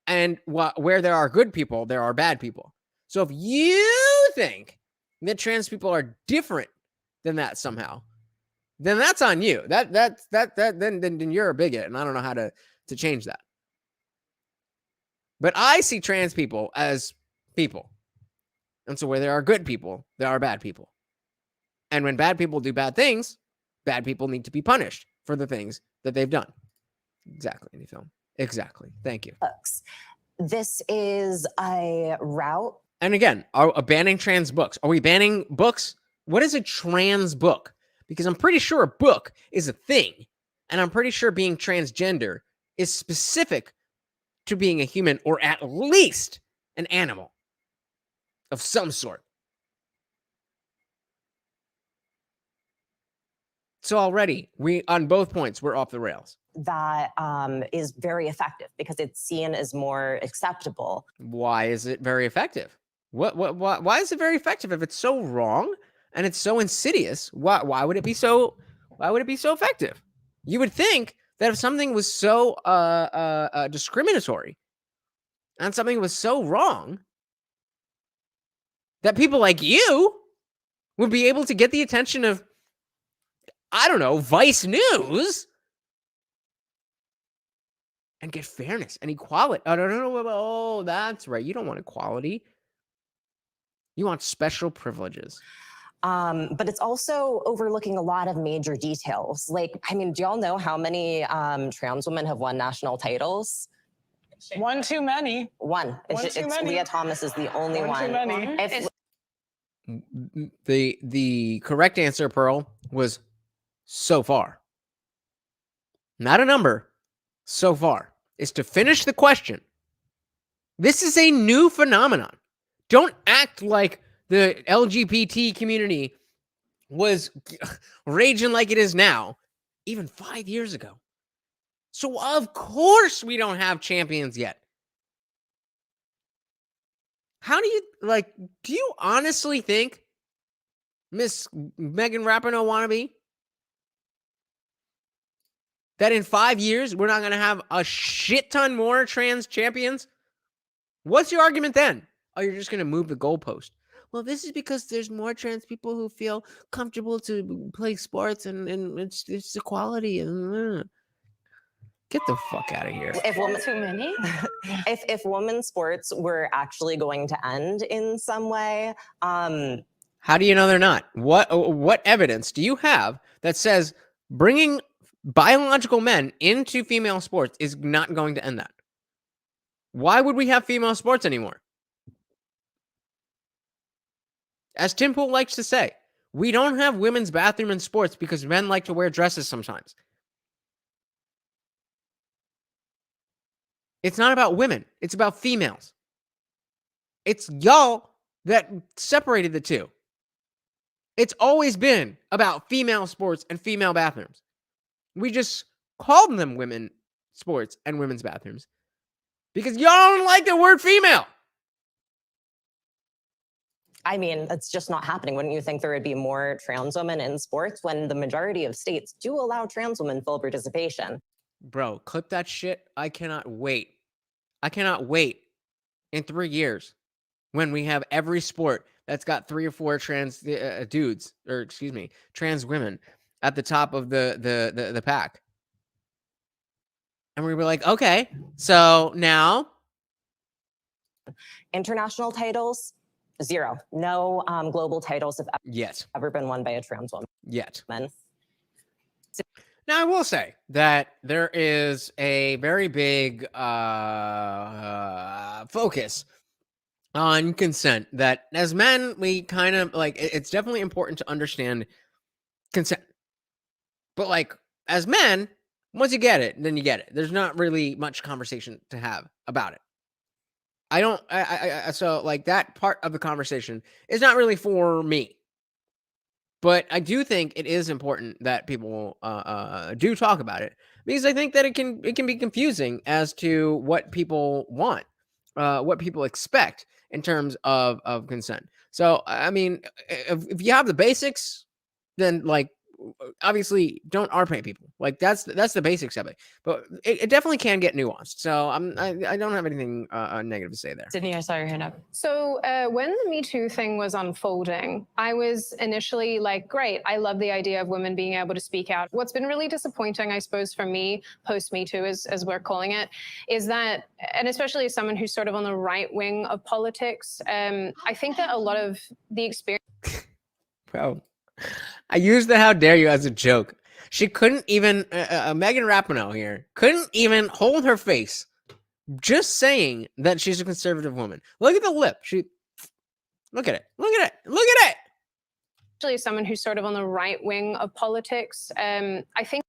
And where there are good people, there are bad people. So if you think that trans people are different than that somehow, then that's on you. Then you're a bigot, and I don't know how to change that. But I see trans people as people. And so where there are good people, there are bad people. And when bad people do bad things, bad people need to be punished for the things that they've done. Exactly, any film. Exactly. Thank you. This is a route. And again, are banning trans books? Are we banning books? What is a trans book? Because I'm pretty sure a book is a thing. And I'm pretty sure being transgender is specific to being a human, or at least an animal of some sort. So already, on both points, we're off the rails. That is very effective because it's seen as more acceptable. Why is it very effective? Why is it very effective if it's so wrong and it's so insidious? Why would it be so? Why would it be so effective? You would think that if something was so discriminatory and something was so wrong, that people like you would be able to get the attention of, I don't know, Vice News, and get fairness and equality. Oh, that's right. You don't want equality. You want special privileges. But it's also overlooking a lot of major details. Like, I mean, do y'all know how many trans women have won national titles? One too many. One. It's Leah Thomas is the only one. Too many. The correct answer, Pearl, was so far. Not a number. So far. Is to finish the question. This is a new phenomenon. Don't act like the LGBT community was raging like it is now, even 5 years ago. So of course we don't have champions yet. How do you honestly think, Miss Megan Rapinoe wannabe, that in 5 years we're not going to have a shit ton more trans champions? What's your argument then? Oh, you're just going to move the goalpost. Well, this is because there's more trans people who feel comfortable to play sports and it's equality. Get the fuck out of here. Too many? if women's sports were actually going to end in some way, how do you know they're not? What evidence do you have that says bringing biological men into female sports is not going to end that? Why would we have female sports anymore? As Tim Pool likes to say, we don't have women's bathroom in sports because men like to wear dresses sometimes. It's not about women. It's about females. It's y'all that separated the two. It's always been about female sports and female bathrooms. We just called them women sports and women's bathrooms because y'all don't like the word female. I mean, that's just not happening. Wouldn't you think there would be more trans women in sports when the majority of states do allow trans women full participation? Bro, clip that shit. I cannot wait. I cannot wait in 3 years when we have every sport that's got 3 or 4 trans dudes, or excuse me, trans women at the top of the pack. And we were like, okay, so now International titles, 0. No global titles have yet. ever been won by a trans woman. Yet. Now, I will say that there is a very big focus on consent, that as men, we kind of like, it's definitely important to understand consent. But like, as men, once you get it, then you get it. There's not really much conversation to have about it. So like that part of the conversation is not really for me. But I do think it is important that people do talk about it, because I think that it can be confusing as to what people want, what people expect in terms of consent. So I mean, if you have the basics, then like obviously don't RPay people. Like that's the basics of it. But it definitely can get nuanced. So I don't have anything negative to say there. Sydney, I saw your hand up. So when the Me Too thing was unfolding, I was initially like, great, I love the idea of women being able to speak out. What's been really disappointing, I suppose, for me, post Me Too, as we're calling it, is that, and especially as someone who's sort of on the right wing of politics, I think that a lot of the experience... Bro, I used the "how dare you" as a joke. She couldn't even, Megan Rapinoe here, couldn't even hold her face just saying that she's a conservative woman. Look at the lip. Look at it. Look at it. Look at it. Especially as someone who's sort of on the right wing of politics, I think...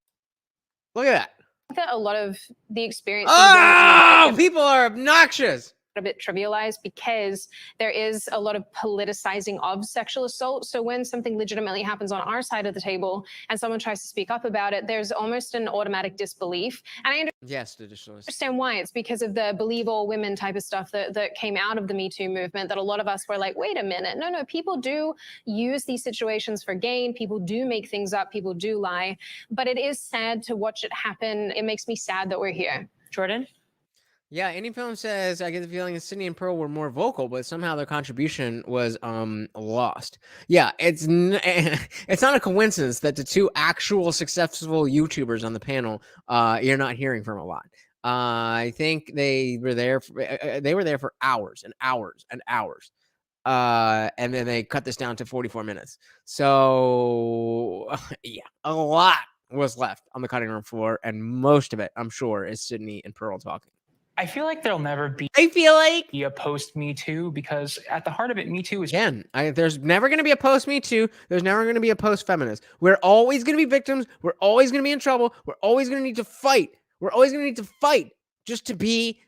Look at that a lot of the experience... Oh, people are obnoxious. A bit trivialized because there is a lot of politicizing of sexual assault. So when something legitimately happens on our side of the table and someone tries to speak up about it, there's almost an automatic disbelief. And I understand why. It's because of the believe all women type of stuff that came out of the Me Too movement, that a lot of us were like, wait a minute, no, people do use these situations for gain. People do make things up. People do lie. But it is sad to watch it happen. It makes me sad that we're here. Jordan? Yeah, Any Film says, I get the feeling that Sydney and Pearl were more vocal, but somehow their contribution was lost. Yeah, it's not a coincidence that the two actual successful YouTubers on the panel you're not hearing from a lot. I think they were there for hours and hours and hours. And then they cut this down to 44 minutes. So yeah, a lot was left on the cutting room floor, and most of it, I'm sure, is Sydney and Pearl talking. I feel like there'll never be a post Me Too, because at the heart of it, Me Too is... Again, there's never going to be a post Me Too. There's never going to be a post feminist. We're always going to be victims. We're always going to be in trouble. We're always going to need to fight. We're always going to need to fight just to be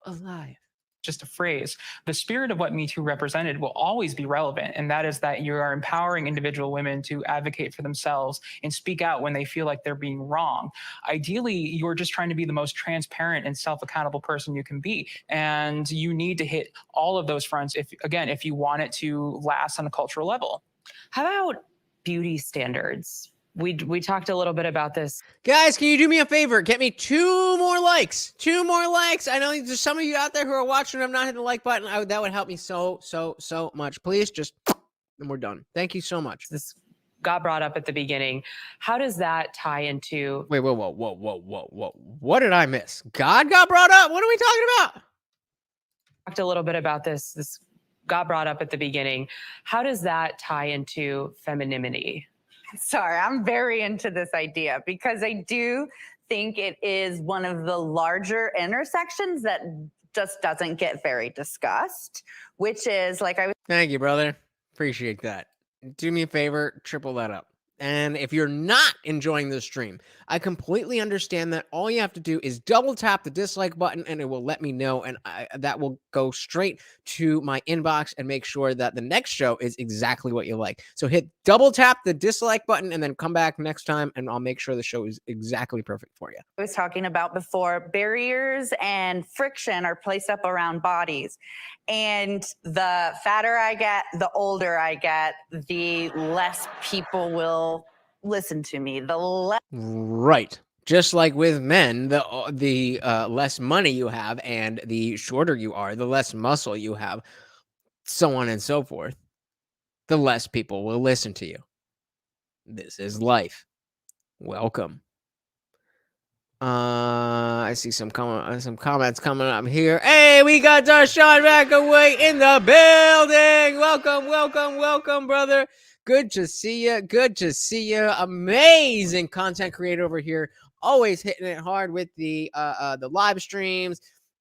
alive. Just a phrase. The spirit of what Me Too represented will always be relevant, and that is that you are empowering individual women to advocate for themselves and speak out when they feel like they're being wrong. Ideally, you're just trying to be the most transparent and self-accountable person you can be, and you need to hit all of those fronts if you want it to last on a cultural level. How about beauty standards? We talked a little bit about this. Guys, can you do me a favor? Get me 2 more likes. 2 more likes. I know there's some of you out there who are watching and have not hit the like button. That would help me so much. Please, just, and we're done. Thank you so much. This got brought up at the beginning. How does that tie into... Wait, whoa. What did I miss? God got brought up? What are we talking about? Talked a little bit about this. This got brought up at the beginning. How does that tie into femininity? Sorry, I'm very into this idea because I do think it is one of the larger intersections that just doesn't get very discussed, which is like I was... Thank you, brother. Appreciate that. Do me a favor, triple that up. And if you're not enjoying this stream, I completely understand that. All you have to do is double tap the dislike button and it will let me know. And that will go straight to my inbox and make sure that the next show is exactly what you like. So hit double tap the dislike button and then come back next time and I'll make sure the show is exactly perfect for you. I was talking about before, barriers and friction are placed up around bodies. And the fatter I get, the older I get, the less people will listen to me. The less... Right. Just like with men, the less money you have and the shorter you are, the less muscle you have, so on and so forth, the less people will listen to you. This is life. Welcome. I see some comments coming up here. Hey, we got Darshan McAway in the building. Welcome, brother. Good to see you. Good to see you. Amazing content creator over here. Always hitting it hard with the live streams.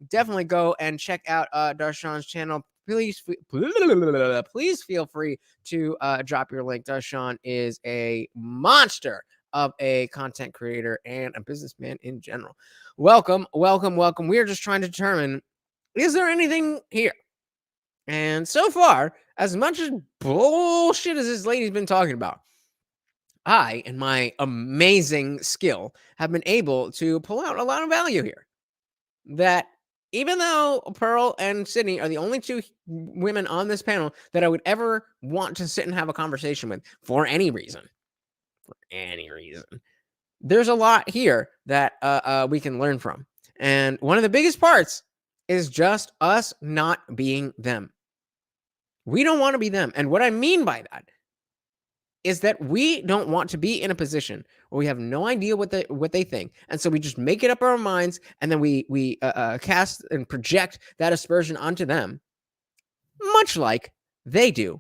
Definitely go and check out Darshan's channel. Please feel free to drop your link. Darshan is a monster of a content creator and a businessman in general. Welcome. We are just trying to determine, is there anything here? And so far, as much as bullshit as this lady's been talking about, I and my amazing skill have been able to pull out a lot of value here. That even though Pearl and Sydney are the only two women on this panel that I would ever want to sit and have a conversation with for any reason, there's a lot here that we can learn from. And one of the biggest parts is just us not being them. We don't want to be them. And what I mean by that is that we don't want to be in a position where we have no idea what they think, and so we just make it up in our minds, and then we cast and project that aspersion onto them, much like they do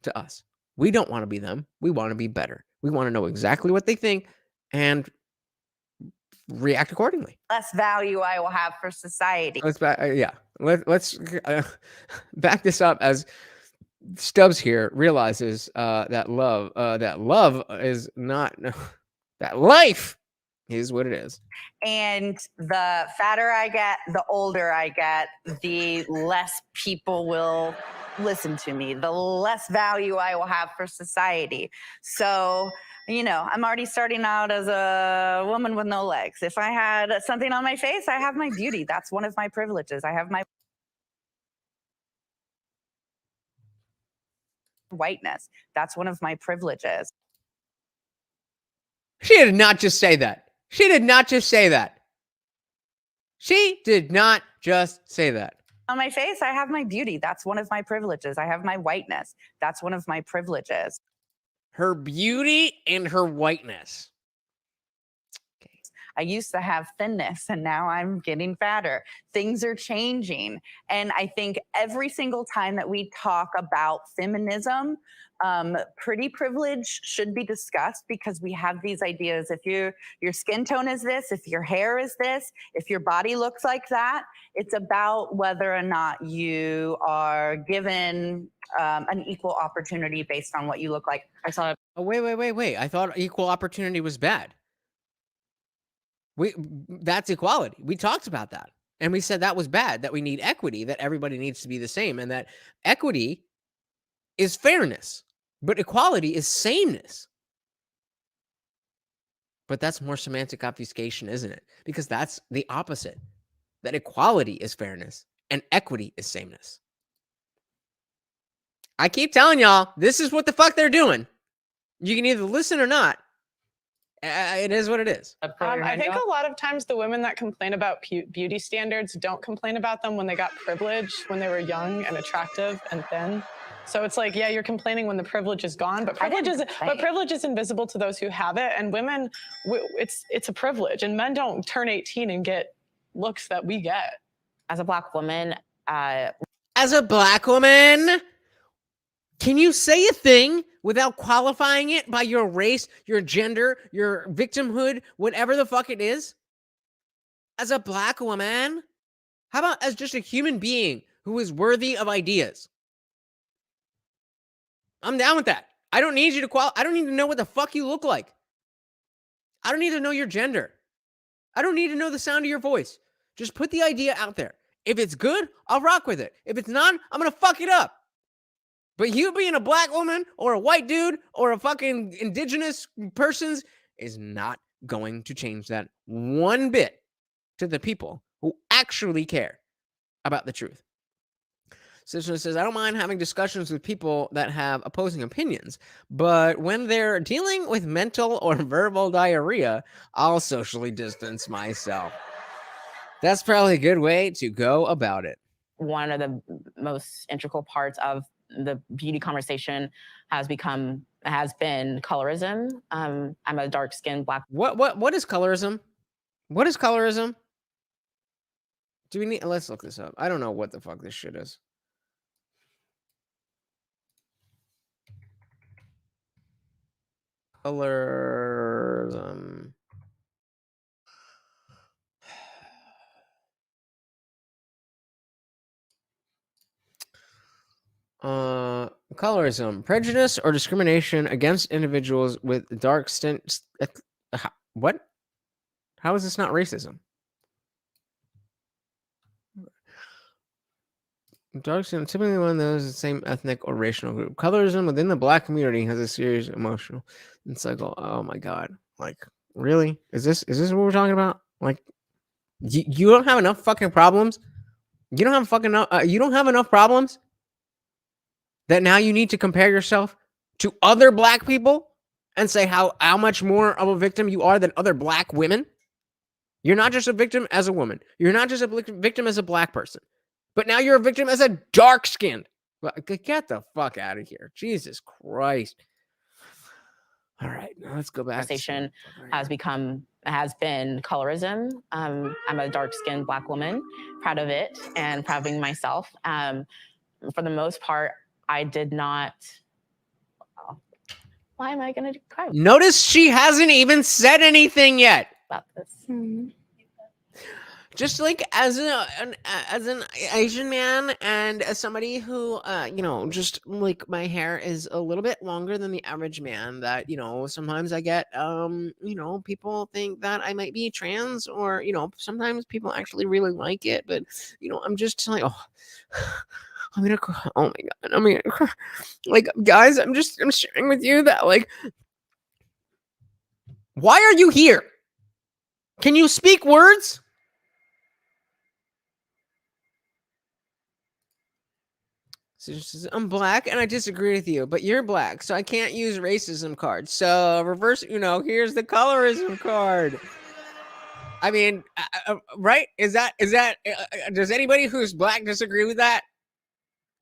to us. We don't want to be them. We want to be better. We want to know exactly what they think and react accordingly. Less value I will have for society. Let's let's back this up as Stubbs here realizes that love is not that life is what it is. And the fatter I get, the older I get, the less people will listen to me, the less value I will have for society. So, I'm already starting out as a woman with no legs. If I had something on my face, I have my beauty. That's one of my privileges. I have my whiteness. That's one of my privileges. She did not just say that. She did not just say that. On my face, I have my beauty. That's one of my privileges. I have my whiteness. That's one of my privileges. Her beauty and her whiteness. I used to have thinness and now I'm getting fatter. Things are changing. And I think every single time that we talk about feminism, pretty privilege should be discussed, because we have these ideas. If your skin tone is this, if your hair is this, if your body looks like that, it's about whether or not you are given an equal opportunity based on what you look like. I saw it. Oh, wait. I thought equal opportunity was bad. That's equality. We talked about that. And we said that was bad, that we need equity, that everybody needs to be the same, and that equity is fairness, but equality is sameness. But that's more semantic obfuscation, isn't it? Because that's the opposite. That equality is fairness and equity is sameness. I keep telling y'all, this is what the fuck they're doing. You can either listen or not. It is what it is. I think a lot of times the women that complain about beauty standards don't complain about them when they got privilege, when they were young and attractive and thin. So it's like, yeah, you're complaining when the privilege is gone, but privilege is invisible to those who have it. And women, it's a privilege. And men don't turn 18 and get looks that we get. As a Black woman, can you say a thing without qualifying it by your race, your gender, your victimhood, whatever the fuck it is? As a Black woman? How about as just a human being who is worthy of ideas? I'm down with that. I don't need you to I don't need to know what the fuck you look like. I don't need to know your gender. I don't need to know the sound of your voice. Just put the idea out there. If it's good, I'll rock with it. If it's not, I'm going to fuck it up. But you being a Black woman or a white dude or a fucking indigenous person is not going to change that one bit to the people who actually care about the truth. Citizen says, I don't mind having discussions with people that have opposing opinions, but when they're dealing with mental or verbal diarrhea, I'll socially distance myself. That's probably a good way to go about it. One of the most integral parts of the beauty conversation has been colorism. I'm a dark-skinned Black. What is colorism? What is colorism? Do we need? Let's look this up. I don't know what the fuck this shit is. Colorism. Colorism, prejudice or discrimination against individuals with dark skin. What? How is this not racism? Dark skin, typically one of those the same ethnic or racial group. Colorism within the Black community has a serious emotional and cycle. Oh my god! Like, really? Is this what we're talking about? Like, you don't have enough fucking problems. You don't have fucking you don't have enough problems that now you need to compare yourself to other Black people and say how much more of a victim you are than other Black women. You're not just a victim as a woman. You're not just a victim as a Black person. But now you're a victim as a dark-skinned. Get the fuck out of here. Jesus Christ. All right, now let's go back. Conversation has been colorism. I'm a dark-skinned Black woman, proud of it and proud of being myself. For the most part, I did not. Why am I going to cry? Notice she hasn't even said anything yet about this. Just like as an Asian man and as somebody who, just like my hair is a little bit longer than the average man, that, sometimes I get, people think that I might be trans, or, sometimes people actually really like it, but, I'm just like, oh, I'm gonna cry. Oh my God. I'm gonna cry. Like, guys, I'm sharing with you that, like, why are you here? Can you speak words? So she says, I'm Black and I disagree with you, but you're Black, so I can't use racism cards. So reverse, here's the colorism card. I mean, right? Is that does anybody who's Black disagree with that?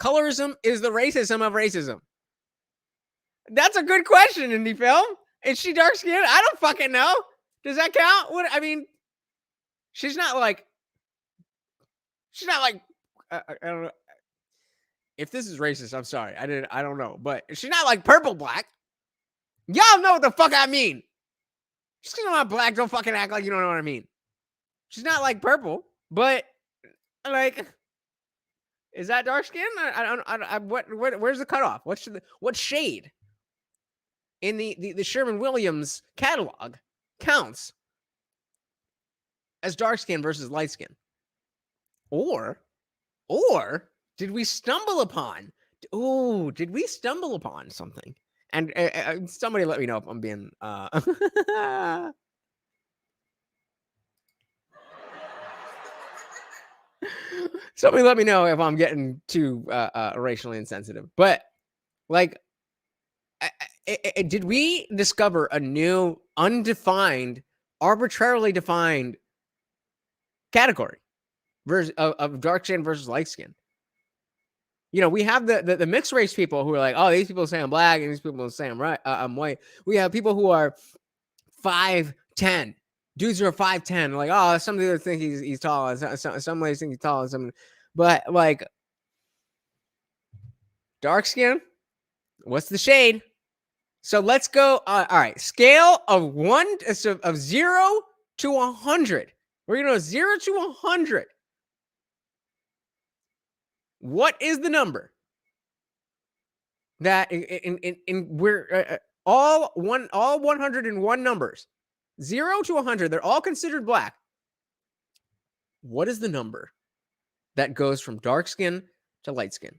Colorism is the racism of racism. That's a good question, Indie Film. Is she dark skinned? I don't fucking know. Does that count? I mean, she's not like, I don't know. If this is racist, I'm sorry. I don't know. But she's not like purple Black. Y'all know what the fuck I mean. Just because I'm not Black, don't fucking act like you don't know what I mean. She's not like purple, but like, is that dark skin? Where's the cutoff? What shade in the Sherman-Williams catalog counts as dark skin versus light skin? Or did we stumble upon? Did we stumble upon something? And somebody let me know if I'm being. Somebody let me know if I'm getting too racially insensitive. But like, did we discover a new, undefined, arbitrarily defined category of dark skin versus light skin? We have the mixed race people who are like, oh, these people say I'm Black and these people say I'm white. We have people who are 5'10". Dudes who are 5'10", like, oh, some of them think he's tall. Some ladies think he's tall. But like, dark skin, what's the shade? So let's go. All right, scale of 0 to 100. We're gonna go 0 to 100. What is the number that we're all 101 numbers, 0 to 100, they're all considered Black. What is the number that goes from dark skin to light skin?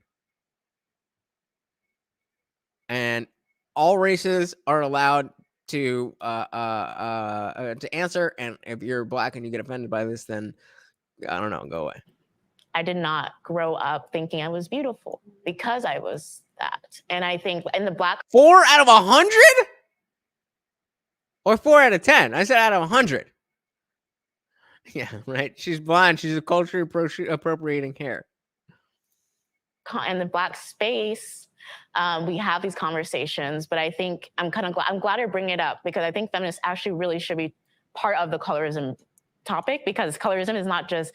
And all races are allowed to answer. And if you're Black and you get offended by this, then I don't know, go away. I did not grow up thinking I was beautiful because I was that. And I think in the Black 4 out of 100? Or 4 out of 10? I said out of 100. Yeah, right. She's blind. She's a culture appropriating hair. in the Black space, we have these conversations, but I think I'm glad I bring it up because I think feminists actually really should be part of the colorism topic, because colorism is not just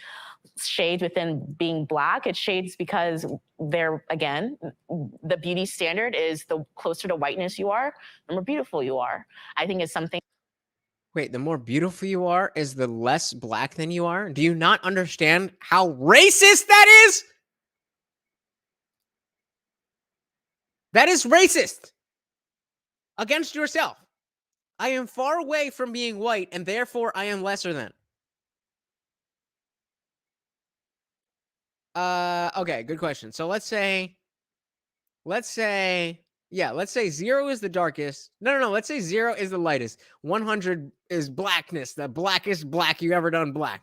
shades within being Black. It's shades because they're, again, the beauty standard is the closer to whiteness you are, the more beautiful you are. I think it's something. Wait, the more beautiful you are is the less Black than you are? Do you not understand how racist that is? That is racist against yourself. I am far away from being white, and therefore I am lesser than. Okay, good question. So let's say 0 is the darkest. No. Let's say 0 is the lightest. 100 is blackness, the blackest black you ever done black.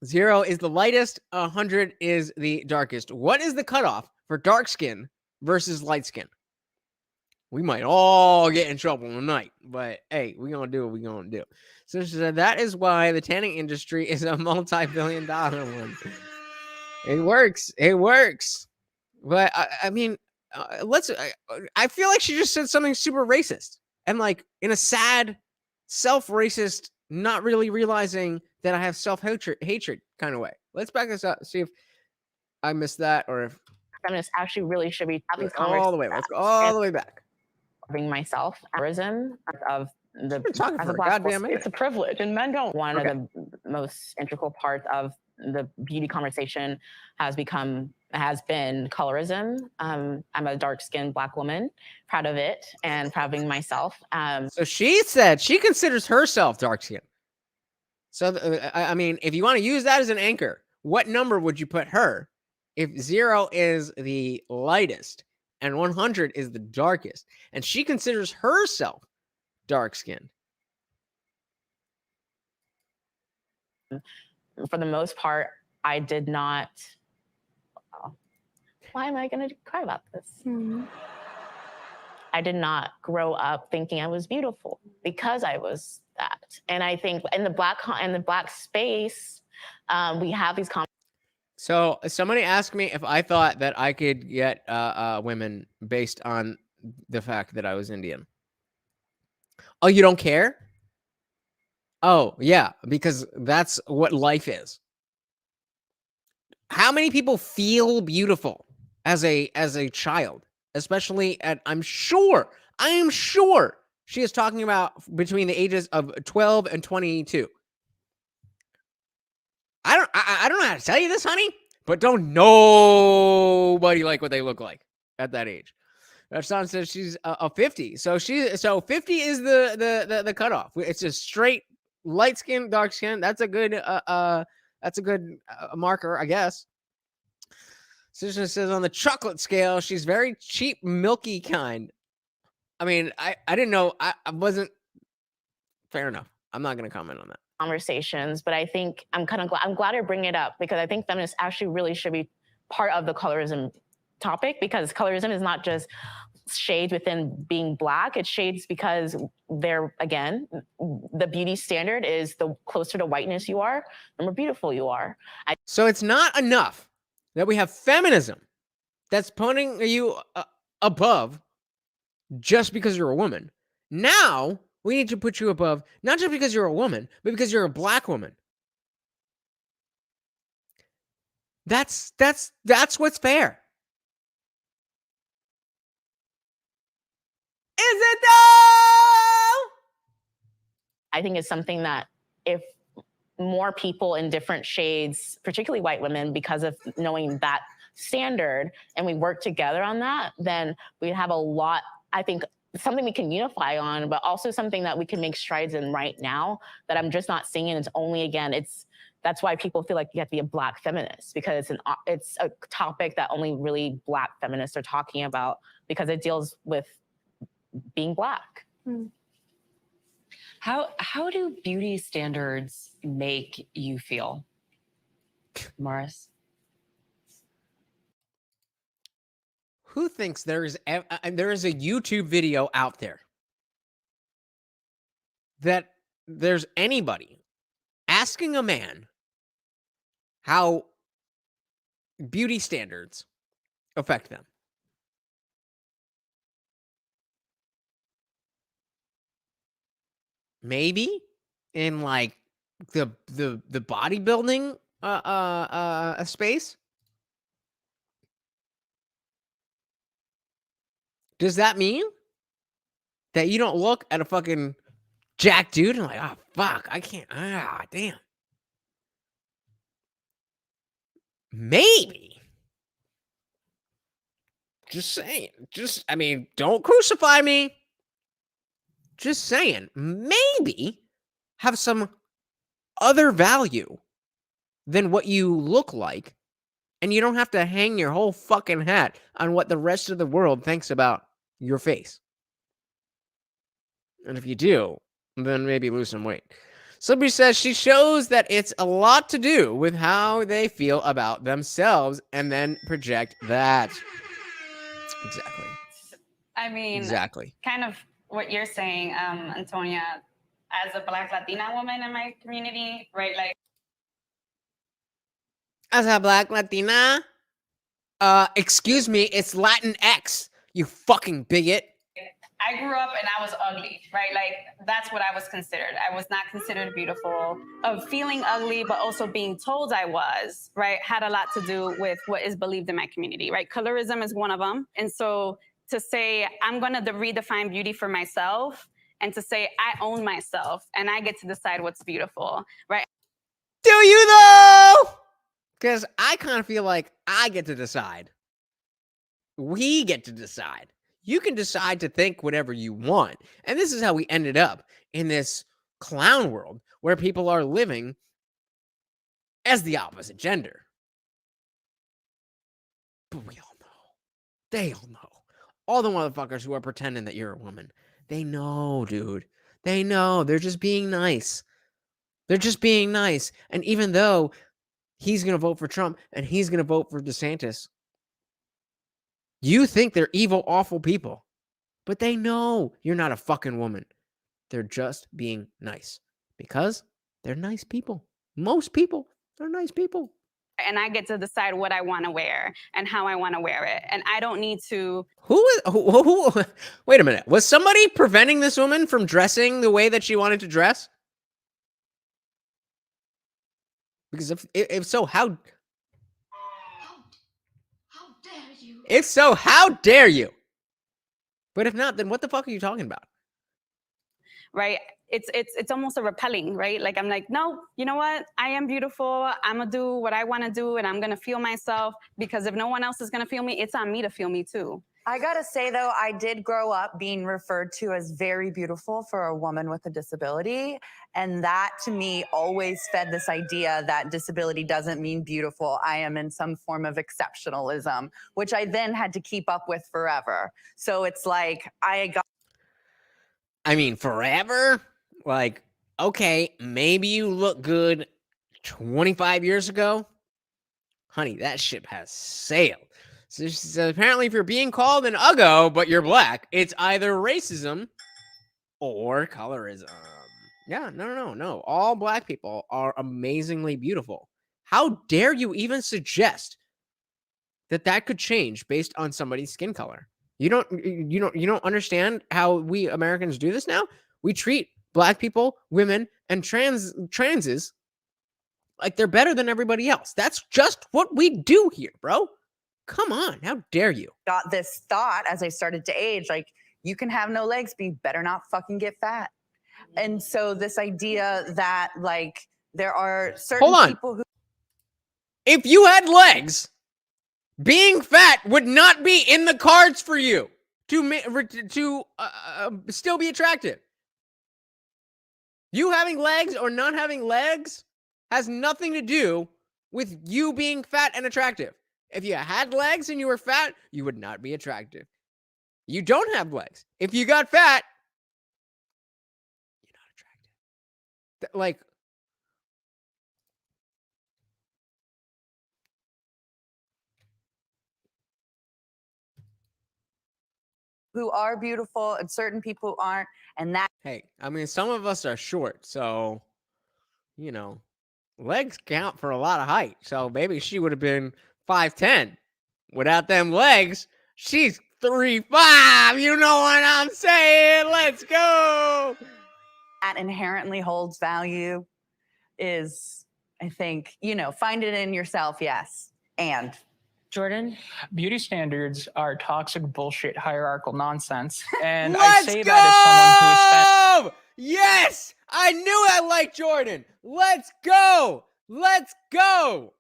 0 is the lightest. 100 is the darkest. What is the cutoff for dark skin versus light skin? We might all get in trouble tonight, but hey, we're going to do what we're going to do. So she said that is why the tanning industry is a multi-billion-dollar one. It works. It works. But I mean, I feel like she just said something super racist and like in a sad, self-racist, not really realizing that I have self-hatred kind of way. Let's back this up, see if I missed that or if Feminists actually really should be having these all the way. Let's go all the way back. Bring myself tourism of the talking as for a a Black goddamn minute. It's a privilege, and men don't. One of the most integral parts of the beauty conversation has been colorism. I'm a dark-skinned Black woman, proud of it, and proud of being myself. So she said she considers herself dark-skinned. So I mean, if you want to use that as an anchor, what number would you put her if 0 is the lightest and 100 is the darkest, and she considers herself dark-skinned? For the most part, I did not. Why am I going to cry about this? Mm-hmm. I did not grow up thinking I was beautiful because I was that. And I think in the Black space, we have these conversations. So somebody asked me if I thought that I could get women based on the fact that I was Indian. Oh, you don't care? Oh, yeah, because that's what life is. How many people feel beautiful as a child, especially at I am sure she is talking about between the ages of 12 and 22. I don't know how to tell you this, honey, but don't nobody like what they look like at that age. Rashawn says she's a 50, so 50 is the cutoff. It's just straight light skin, dark skin. That's a good marker, I guess. Susan says on the chocolate scale, she's very cheap, milky kind. I mean, I didn't know. I wasn't. Fair enough. I'm not going to comment on that. Conversations, but I think I'm glad I bring it up because I think feminists actually really should be part of the colorism topic, because colorism is not just shades within being Black. It's shades because they're, again, the beauty standard is the closer to whiteness you are, the more beautiful you are. So it's not enough that we have feminism that's putting you above just because you're a woman. Now we need to put you above, not just because you're a woman, but because you're a Black woman. That's what's fair. Is it though? I think it's something that if more people in different shades, particularly white women, because of knowing that standard, and we work together on that, then we have a lot, I think, something we can unify on, but also something that we can make strides in right now that I'm just not seeing. And it's only, again, that's why people feel like you have to be a Black feminist, because it's a topic that only really Black feminists are talking about because it deals with being Black. Mm. How do beauty standards make you feel? Morris. Who thinks there is a YouTube video out there that there's anybody asking a man how beauty standards affect them? Maybe in like the bodybuilding space. Does that mean that you don't look at a fucking jack dude and like, oh fuck, I can't, damn. Maybe. Just saying. I mean, don't crucify me. Just saying. Maybe have some other value than what you look like, and you don't have to hang your whole fucking hat on what the rest of the world thinks about your face. And if you do, then maybe lose some weight. Somebody says she shows that it's a lot to do with how they feel about themselves and then project that. Exactly. I mean, exactly. Kind of what you're saying, Antonia, as a Black Latina woman in my community, right? Like, as a Black Latina, excuse me, it's Latinx, you fucking bigot. I grew up and I was ugly, right? Like, that's what I was considered. I was not considered beautiful. Of feeling ugly, but also being told I was, right, had a lot to do with what is believed in my community, right? Colorism is one of them. And so to say, I'm going to redefine beauty for myself, and to say, I own myself and I get to decide what's beautiful, right? Do you though? Because I kind of feel like I get to decide. We get to decide. You can decide to think whatever you want. And this is how we ended up in this clown world where people are living as the opposite gender. But we all know. They all know. All the motherfuckers who are pretending that you're a woman. They know, dude. They know. They're just being nice. They're just being nice. And even though he's going to vote for Trump and he's going to vote for DeSantis, you think they're evil, awful people. But they know you're not a fucking woman. They're just being nice because they're nice people. Most people are nice people. And I get to decide what I want to wear and how I want to wear it. And I don't need to. Who wait a minute. Was somebody preventing this woman from dressing the way that she wanted to dress? Because if so, how dare you? If so, how dare you? But if not, then what the fuck are you talking about? Right? It's almost a repelling, right? Like, I'm like, no, you know what? I am beautiful. I'm going to do what I want to do, and I'm going to feel myself, because if no one else is going to feel me, it's on me to feel me too. I gotta say, though, I did grow up being referred to as very beautiful for a woman with a disability. And that, to me, always fed this idea that disability doesn't mean beautiful. I am in some form of exceptionalism, which I then had to keep up with forever. So it's like, I mean, forever? Like, okay, maybe you look good 25 years ago. Honey, that ship has sailed. So apparently, if you're being called an uggo, but you're black, it's either racism or colorism. Yeah, no. All black people are amazingly beautiful. How dare you even suggest that could change based on somebody's skin color? You don't understand how we Americans do this now? We treat black people, women, and transes like they're better than everybody else. That's just what we do here, bro. Come on, how dare you? got this thought as I started to age, like, you can have no legs, but you better not fucking get fat. And so this idea that, like, there are certain people who... If you had legs, being fat would not be in the cards for you to still be attractive. You having legs or not having legs has nothing to do with you being fat and attractive. If you had legs and you were fat, you would not be attractive. You don't have legs. If you got fat, you're not attractive. Like, who are beautiful and certain people who aren't. And that, Hey, I mean, some of us are short, so, you know, legs count for a lot of height. So maybe she would have been 5'10". Without them legs, she's 3'5". You know what I'm saying? Let's go. that inherently holds value is, I think, you know, find it in yourself, yes. And Jordan? Beauty standards are toxic bullshit hierarchical nonsense. And I Let's say go! that as someone who has spent Yes! I knew I liked Jordan. Let's go. Let's go.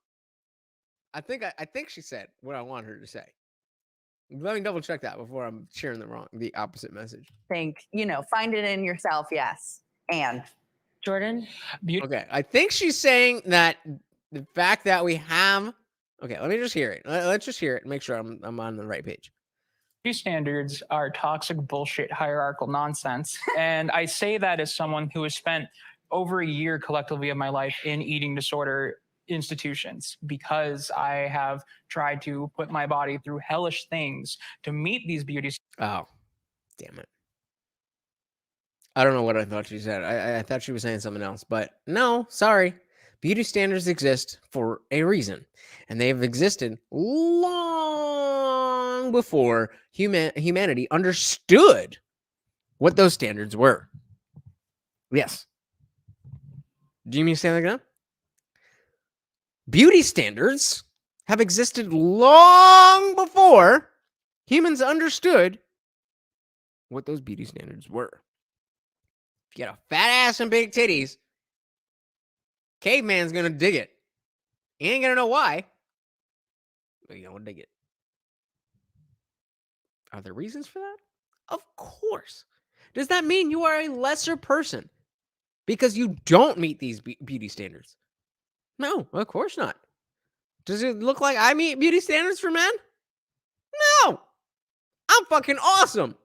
I think she said what I want her to say. Let me double check that before I'm sharing the opposite message. think, you know, find it in yourself, yes. And Jordan? Okay, I think she's saying that the fact that we have. Okay, let me just hear it. Let's just hear it and make sure I'm on the right page. beauty standards are toxic bullshit hierarchical nonsense. And I say that as someone who has spent over a year collectively of my life in eating disorder institutions, because I have tried to put my body through hellish things to meet these beauty Oh, damn it. I don't know what I thought she said. I thought she was saying something else, but no, sorry. Beauty standards exist for a reason, and they have existed long before humanity understood what those standards were. Yes. Do you mean to say that again? Beauty standards have existed long before humans understood what those beauty standards were. If you got a fat ass and big titties, caveman's gonna dig it. He ain't gonna know why, but you gonna dig it. Are there reasons for that? Of course. Does that mean you are a lesser person because you don't meet these beauty standards? No, of course not. Does it look like I meet beauty standards for men? No. I'm fucking awesome.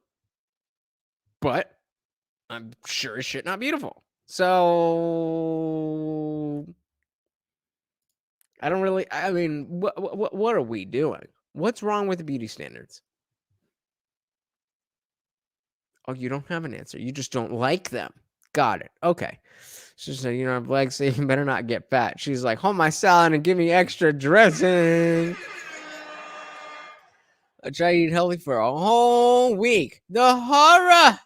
But I'm sure as shit not beautiful. So I don't really. I mean, what are we doing? What's wrong with the beauty standards? Oh, you don't have an answer. You just don't like them. Got it. Okay. She said, you don't have legs, so you better not get fat. She's like, hold my salad and give me extra dressing. I tried to eat healthy for a whole week. The horror!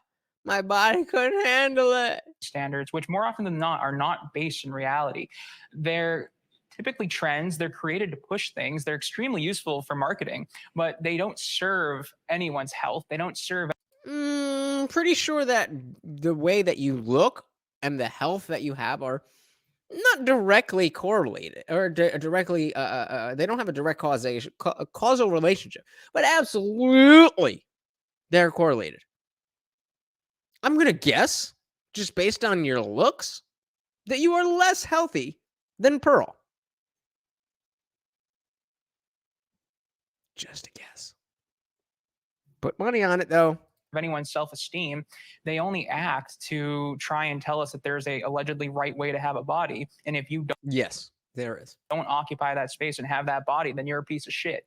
My body couldn't handle it. standards, which more often than not are not based in reality. They're typically trends. They're created to push things. They're extremely useful for marketing, but they don't serve anyone's health. They don't serve. Pretty sure that the way that you look and the health that you have are not directly correlated or directly. They don't have a direct causal relationship, but absolutely they're correlated. I'm gonna guess, just based on your looks, that you are less healthy than Pearl. Just a guess. Put money on it, though. Anyone's self-esteem, they only act to try and tell us that there's a allegedly right way to have a body. And if you Yes, there is. don't occupy that space and have that body, then you're a piece of shit.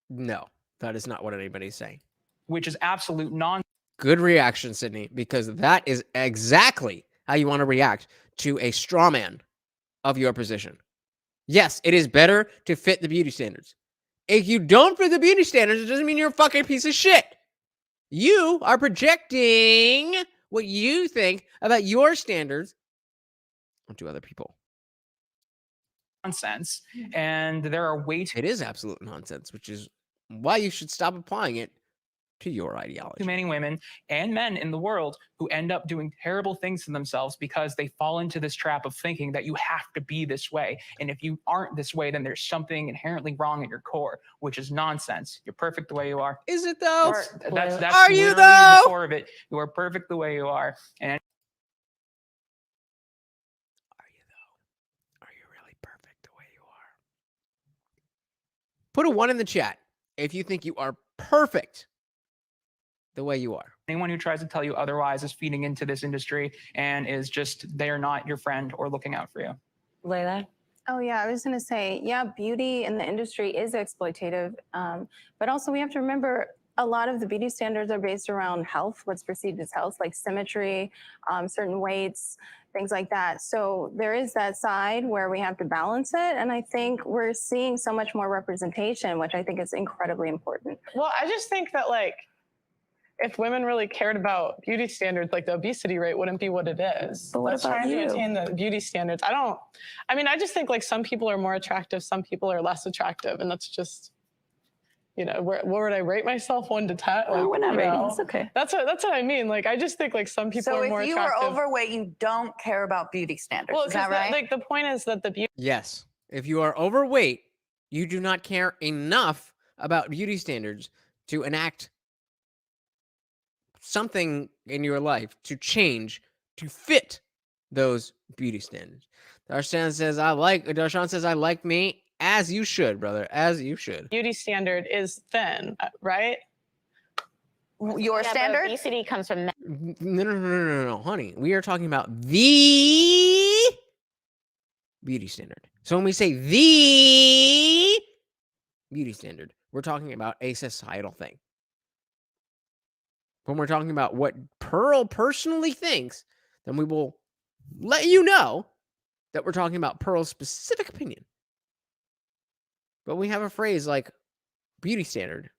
No, that is not what anybody's saying. Which is absolute nonsense. Good reaction, Sydney, because that is exactly how you want to react to a straw man of your position. Yes, it is better to fit the beauty standards. If you don't fit the beauty standards, it doesn't mean you're a fucking piece of shit. You are projecting what you think about your standards onto other people. Nonsense. And there are way It is absolute nonsense, which is why you should stop applying it to your ideology. too many women and men in the world who end up doing terrible things to themselves because they fall into this trap of thinking that you have to be this way. And if you aren't this way, then there's something inherently wrong at your core, which is nonsense. You're perfect the way you are. Is it though? That's Are you literally though? the core of it. You are perfect the way you are. And Are you though? Are you really perfect the way you are? Put a 1 in the chat if you think you are perfect the way you are. anyone who tries to tell you otherwise is feeding into this industry and is just, they are not your friend or looking out for you. Layla? Oh, yeah, I was going to say, yeah, beauty in the industry is exploitative. But also we have to remember a lot of the beauty standards are based around health, what's perceived as health, like symmetry, certain weights, things like that. So there is that side where we have to balance it. And I think we're seeing so much more representation, which I think is incredibly important. Well, I just think that like, if women really cared about beauty standards, like the obesity rate wouldn't be what it is. But what Let's about try and you? maintain the beauty standards. I just think like some people are more attractive, some people are less attractive. And that's just, you know, where would I rate myself 1 to 10? Oh, we're not you rating, know, it's okay. That's what I mean. Like, I just think like some people So are more if you attractive. are overweight, you don't care about beauty standards. Well, Is that right? like the point is that the beauty. Yes. If you are overweight, you do not care enough about beauty standards to enact something in your life to change to fit those beauty standards. Darshan says, I like me, as you should, brother, as you should. Beauty standard is thin, right? Your standard? Obesity comes from men. No, honey. We are talking about the beauty standard. So when we say the beauty standard, we're talking about a societal thing. When we're talking about what Pearl personally thinks, then we will let you know that we're talking about Pearl's specific opinion. But we have a phrase like beauty standard,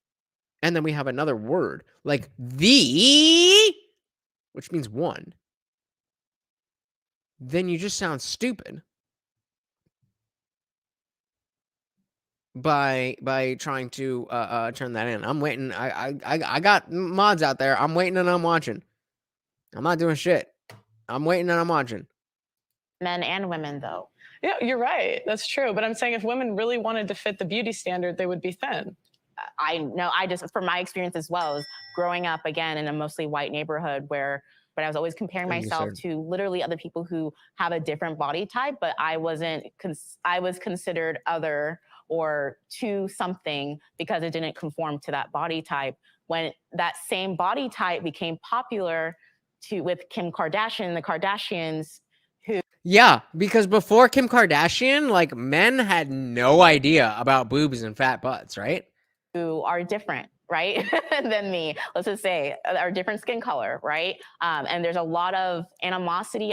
and then we have another word like the, which means one. Then you just sound stupid by trying to turn that in. I'm waiting. I got mods out there. I'm waiting and I'm watching. I'm not doing shit. I'm waiting and I'm watching. Men and women, though. Yeah, you're right. That's true. But I'm saying if women really wanted to fit the beauty standard, they would be thin. I know, from my experience as well, is growing up again in a mostly white neighborhood but I was always comparing myself to literally other people who have a different body type, but I was considered other or to something because it didn't conform to that body type. When that same body type became popular with Kim Kardashian and the Kardashians, Yeah, because before Kim Kardashian, like, men had no idea about boobs and fat butts, right? Who are different, right, than me, let's just say, are different skin color, right? And there's a lot of animosity,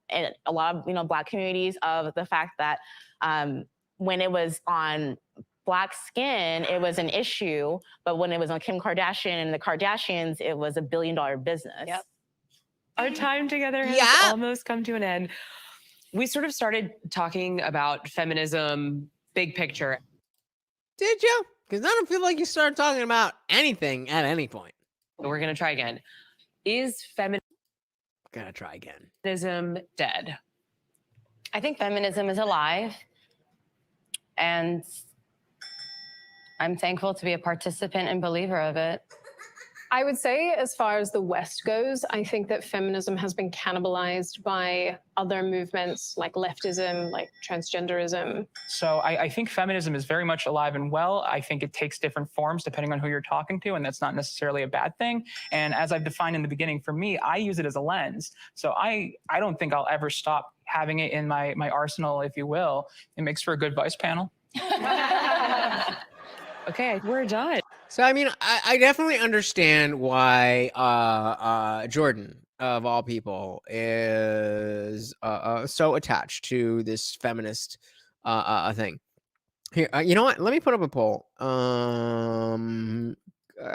in a lot of, Black communities, of the fact that when it was on Black skin, it was an issue, but when it was on Kim Kardashian and the Kardashians, it was $1 billion business. Yep. Our time together has almost come to an end. We sort of started talking about feminism, big picture. Did you? Because I don't feel like you started talking about anything at any point. We're going to try again. Is Gotta try again. feminism dead? I think feminism is alive, and I'm thankful to be a participant and believer of it. I would say, as far as the West goes, I think that feminism has been cannibalized by other movements like leftism, like transgenderism. So I think feminism is very much alive and well. I think it takes different forms depending on who you're talking to, and that's not necessarily a bad thing. And as I've defined in the beginning, for me, I use it as a lens. So I don't think I'll ever stop having it in my arsenal, if you will. It makes for a good vice panel. Okay, we're done. So, I mean, I definitely understand why Jordan, of all people, is so attached to this feminist thing. Here, you know what? Let me put up a poll. I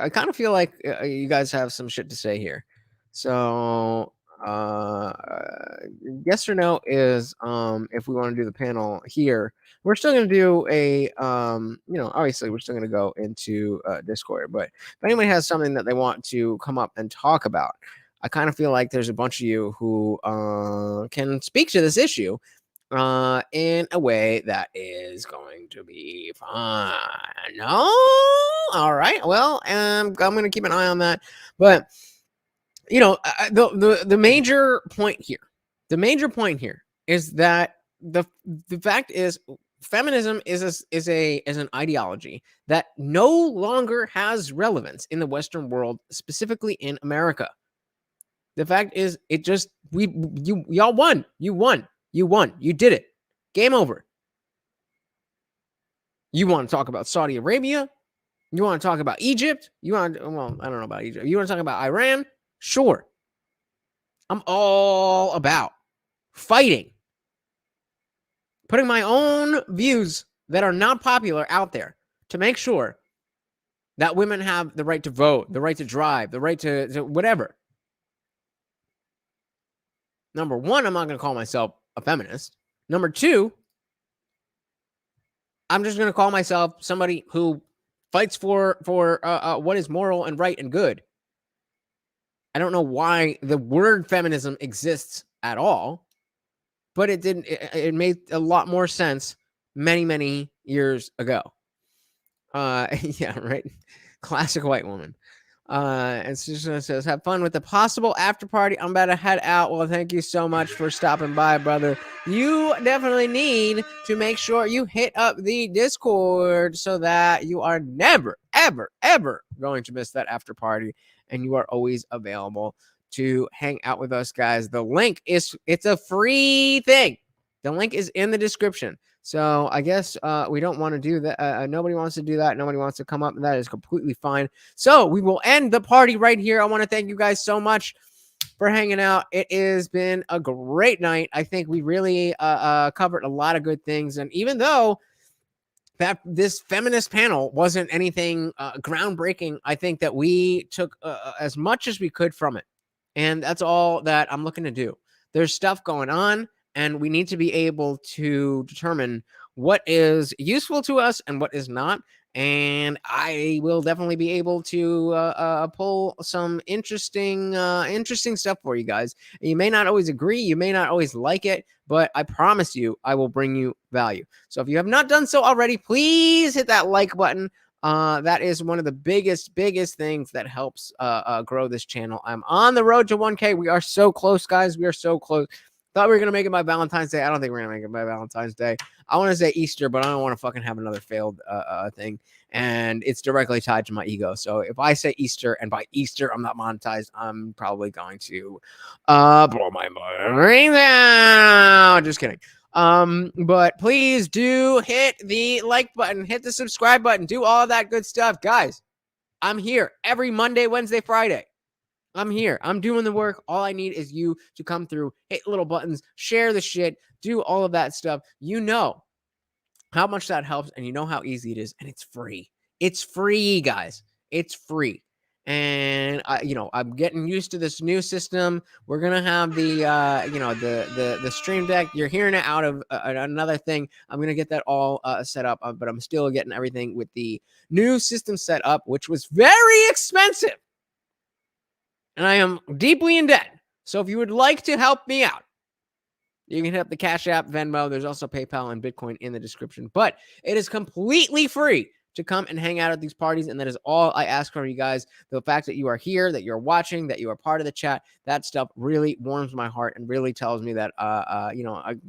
kind of feel like you guys have some shit to say here. So, yes or no is if we want to do the panel here. We're still going to do a obviously we're still going to go into Discord, but if anyone has something that they want to come up and talk about, I kind of feel like there's a bunch of you who can speak to this issue in a way that is going to be fun. No? All right. Well, I'm going to keep an eye on that. But the major point here, is that the fact is feminism is an ideology that no longer has relevance in the Western world, specifically in America. The fact is, it just y'all won. You won. You did it. Game over. You want to talk about Saudi Arabia? You want to talk about Egypt? Well, I don't know about Egypt. You want to talk about Iran? Sure. I'm all about fighting, putting my own views that are not popular out there to make sure that women have the right to vote, the right to drive, the right to whatever. Number one, I'm not going to call myself a feminist. Number two, I'm just going to call myself somebody who fights for what is moral and right and good. I don't know why the word feminism exists at all, but it didn't. It made a lot more sense many years ago. Yeah, right. Classic white woman. And Susan says, have fun with the possible after party. I'm about to head out. Well, thank you so much for stopping by, brother. You definitely need to make sure you hit up the Discord so that you are never, ever going to miss that after party. And you are always available to hang out with us, guys. The link it's a free thing. The link is in the description. So I guess we don't want to do that. Nobody wants to do that. Nobody wants to come up. And that is completely fine. So we will end the party right here. I want to thank you guys so much for hanging out. It has been a great night. I think we really covered a lot of good things. And even though that this feminist panel wasn't anything groundbreaking, I think that we took as much as we could from it. And that's all that I'm looking to do. There's stuff going on, and we need to be able to determine what is useful to us and what is not. And I will definitely be able to pull some interesting stuff for you guys. You may not always agree, you may not always like it, but I promise you, I will bring you value. So if you have not done so already, please hit that like button. That is one of the biggest things that helps grow this channel. I'm on the road to 1K. We are so close, guys. We are so close. Thought we were gonna make it by Valentine's Day. I don't think we're gonna make it by Valentine's Day. I want to say Easter, but I don't want to fucking have another failed thing. And it's directly tied to my ego. So if I say Easter and by Easter I'm not monetized, I'm probably going to blow my brains out. Just kidding. But please do hit the like button, hit the subscribe button, do all that good stuff, guys. I'm here every Monday, Wednesday, Friday. I'm here. I'm doing the work. All I need is you to come through, hit little buttons, share the shit, do all of that stuff. You know how much that helps, and you know how easy it is, and it's free. It's free, guys. It's free. And I'm getting used to this new system. We're gonna have the the Stream Deck. You're hearing it out of another thing. I'm gonna get that all set up, but I'm still getting everything with the new system set up, which was very expensive. And I am deeply in debt. So if you would like to help me out, you can hit up the Cash App, Venmo. There's also PayPal and Bitcoin in the description. But it is completely free to come and hang out at these parties. And that is all I ask from you guys. The fact that you are here, that you're watching, that you are part of the chat, that stuff really warms my heart and really tells me that,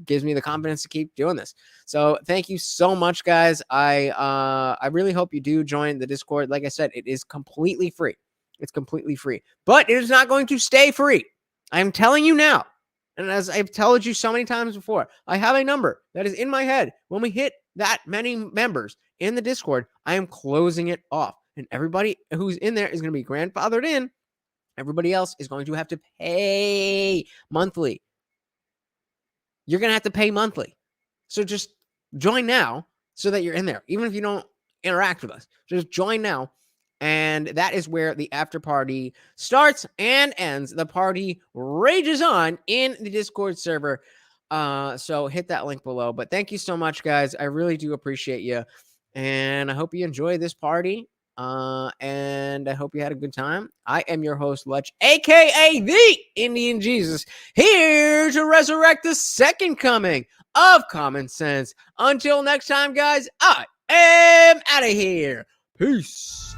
gives me the confidence to keep doing this. So thank you so much, guys. I really hope you do join the Discord. Like I said, it is completely free. It's completely free, but it is not going to stay free. I'm telling you now. And as I've told you so many times before, I have a number that is in my head. When we hit that many members in the Discord, I am closing it off. And everybody who's in there is going to be grandfathered in. Everybody else is going to have to pay monthly. You're going to have to pay monthly. So just join now so that you're in there. Even if you don't interact with us, just join now. And that is where the after party starts and ends. The party rages on in the Discord server. So hit that link below. But thank you so much, guys. I really do appreciate you. And I hope you enjoy this party. And I hope you had a good time. I am your host, Lutch, aka the Indian Jesus, here to resurrect the second coming of common sense. Until next time, guys, I am out of here. Peace.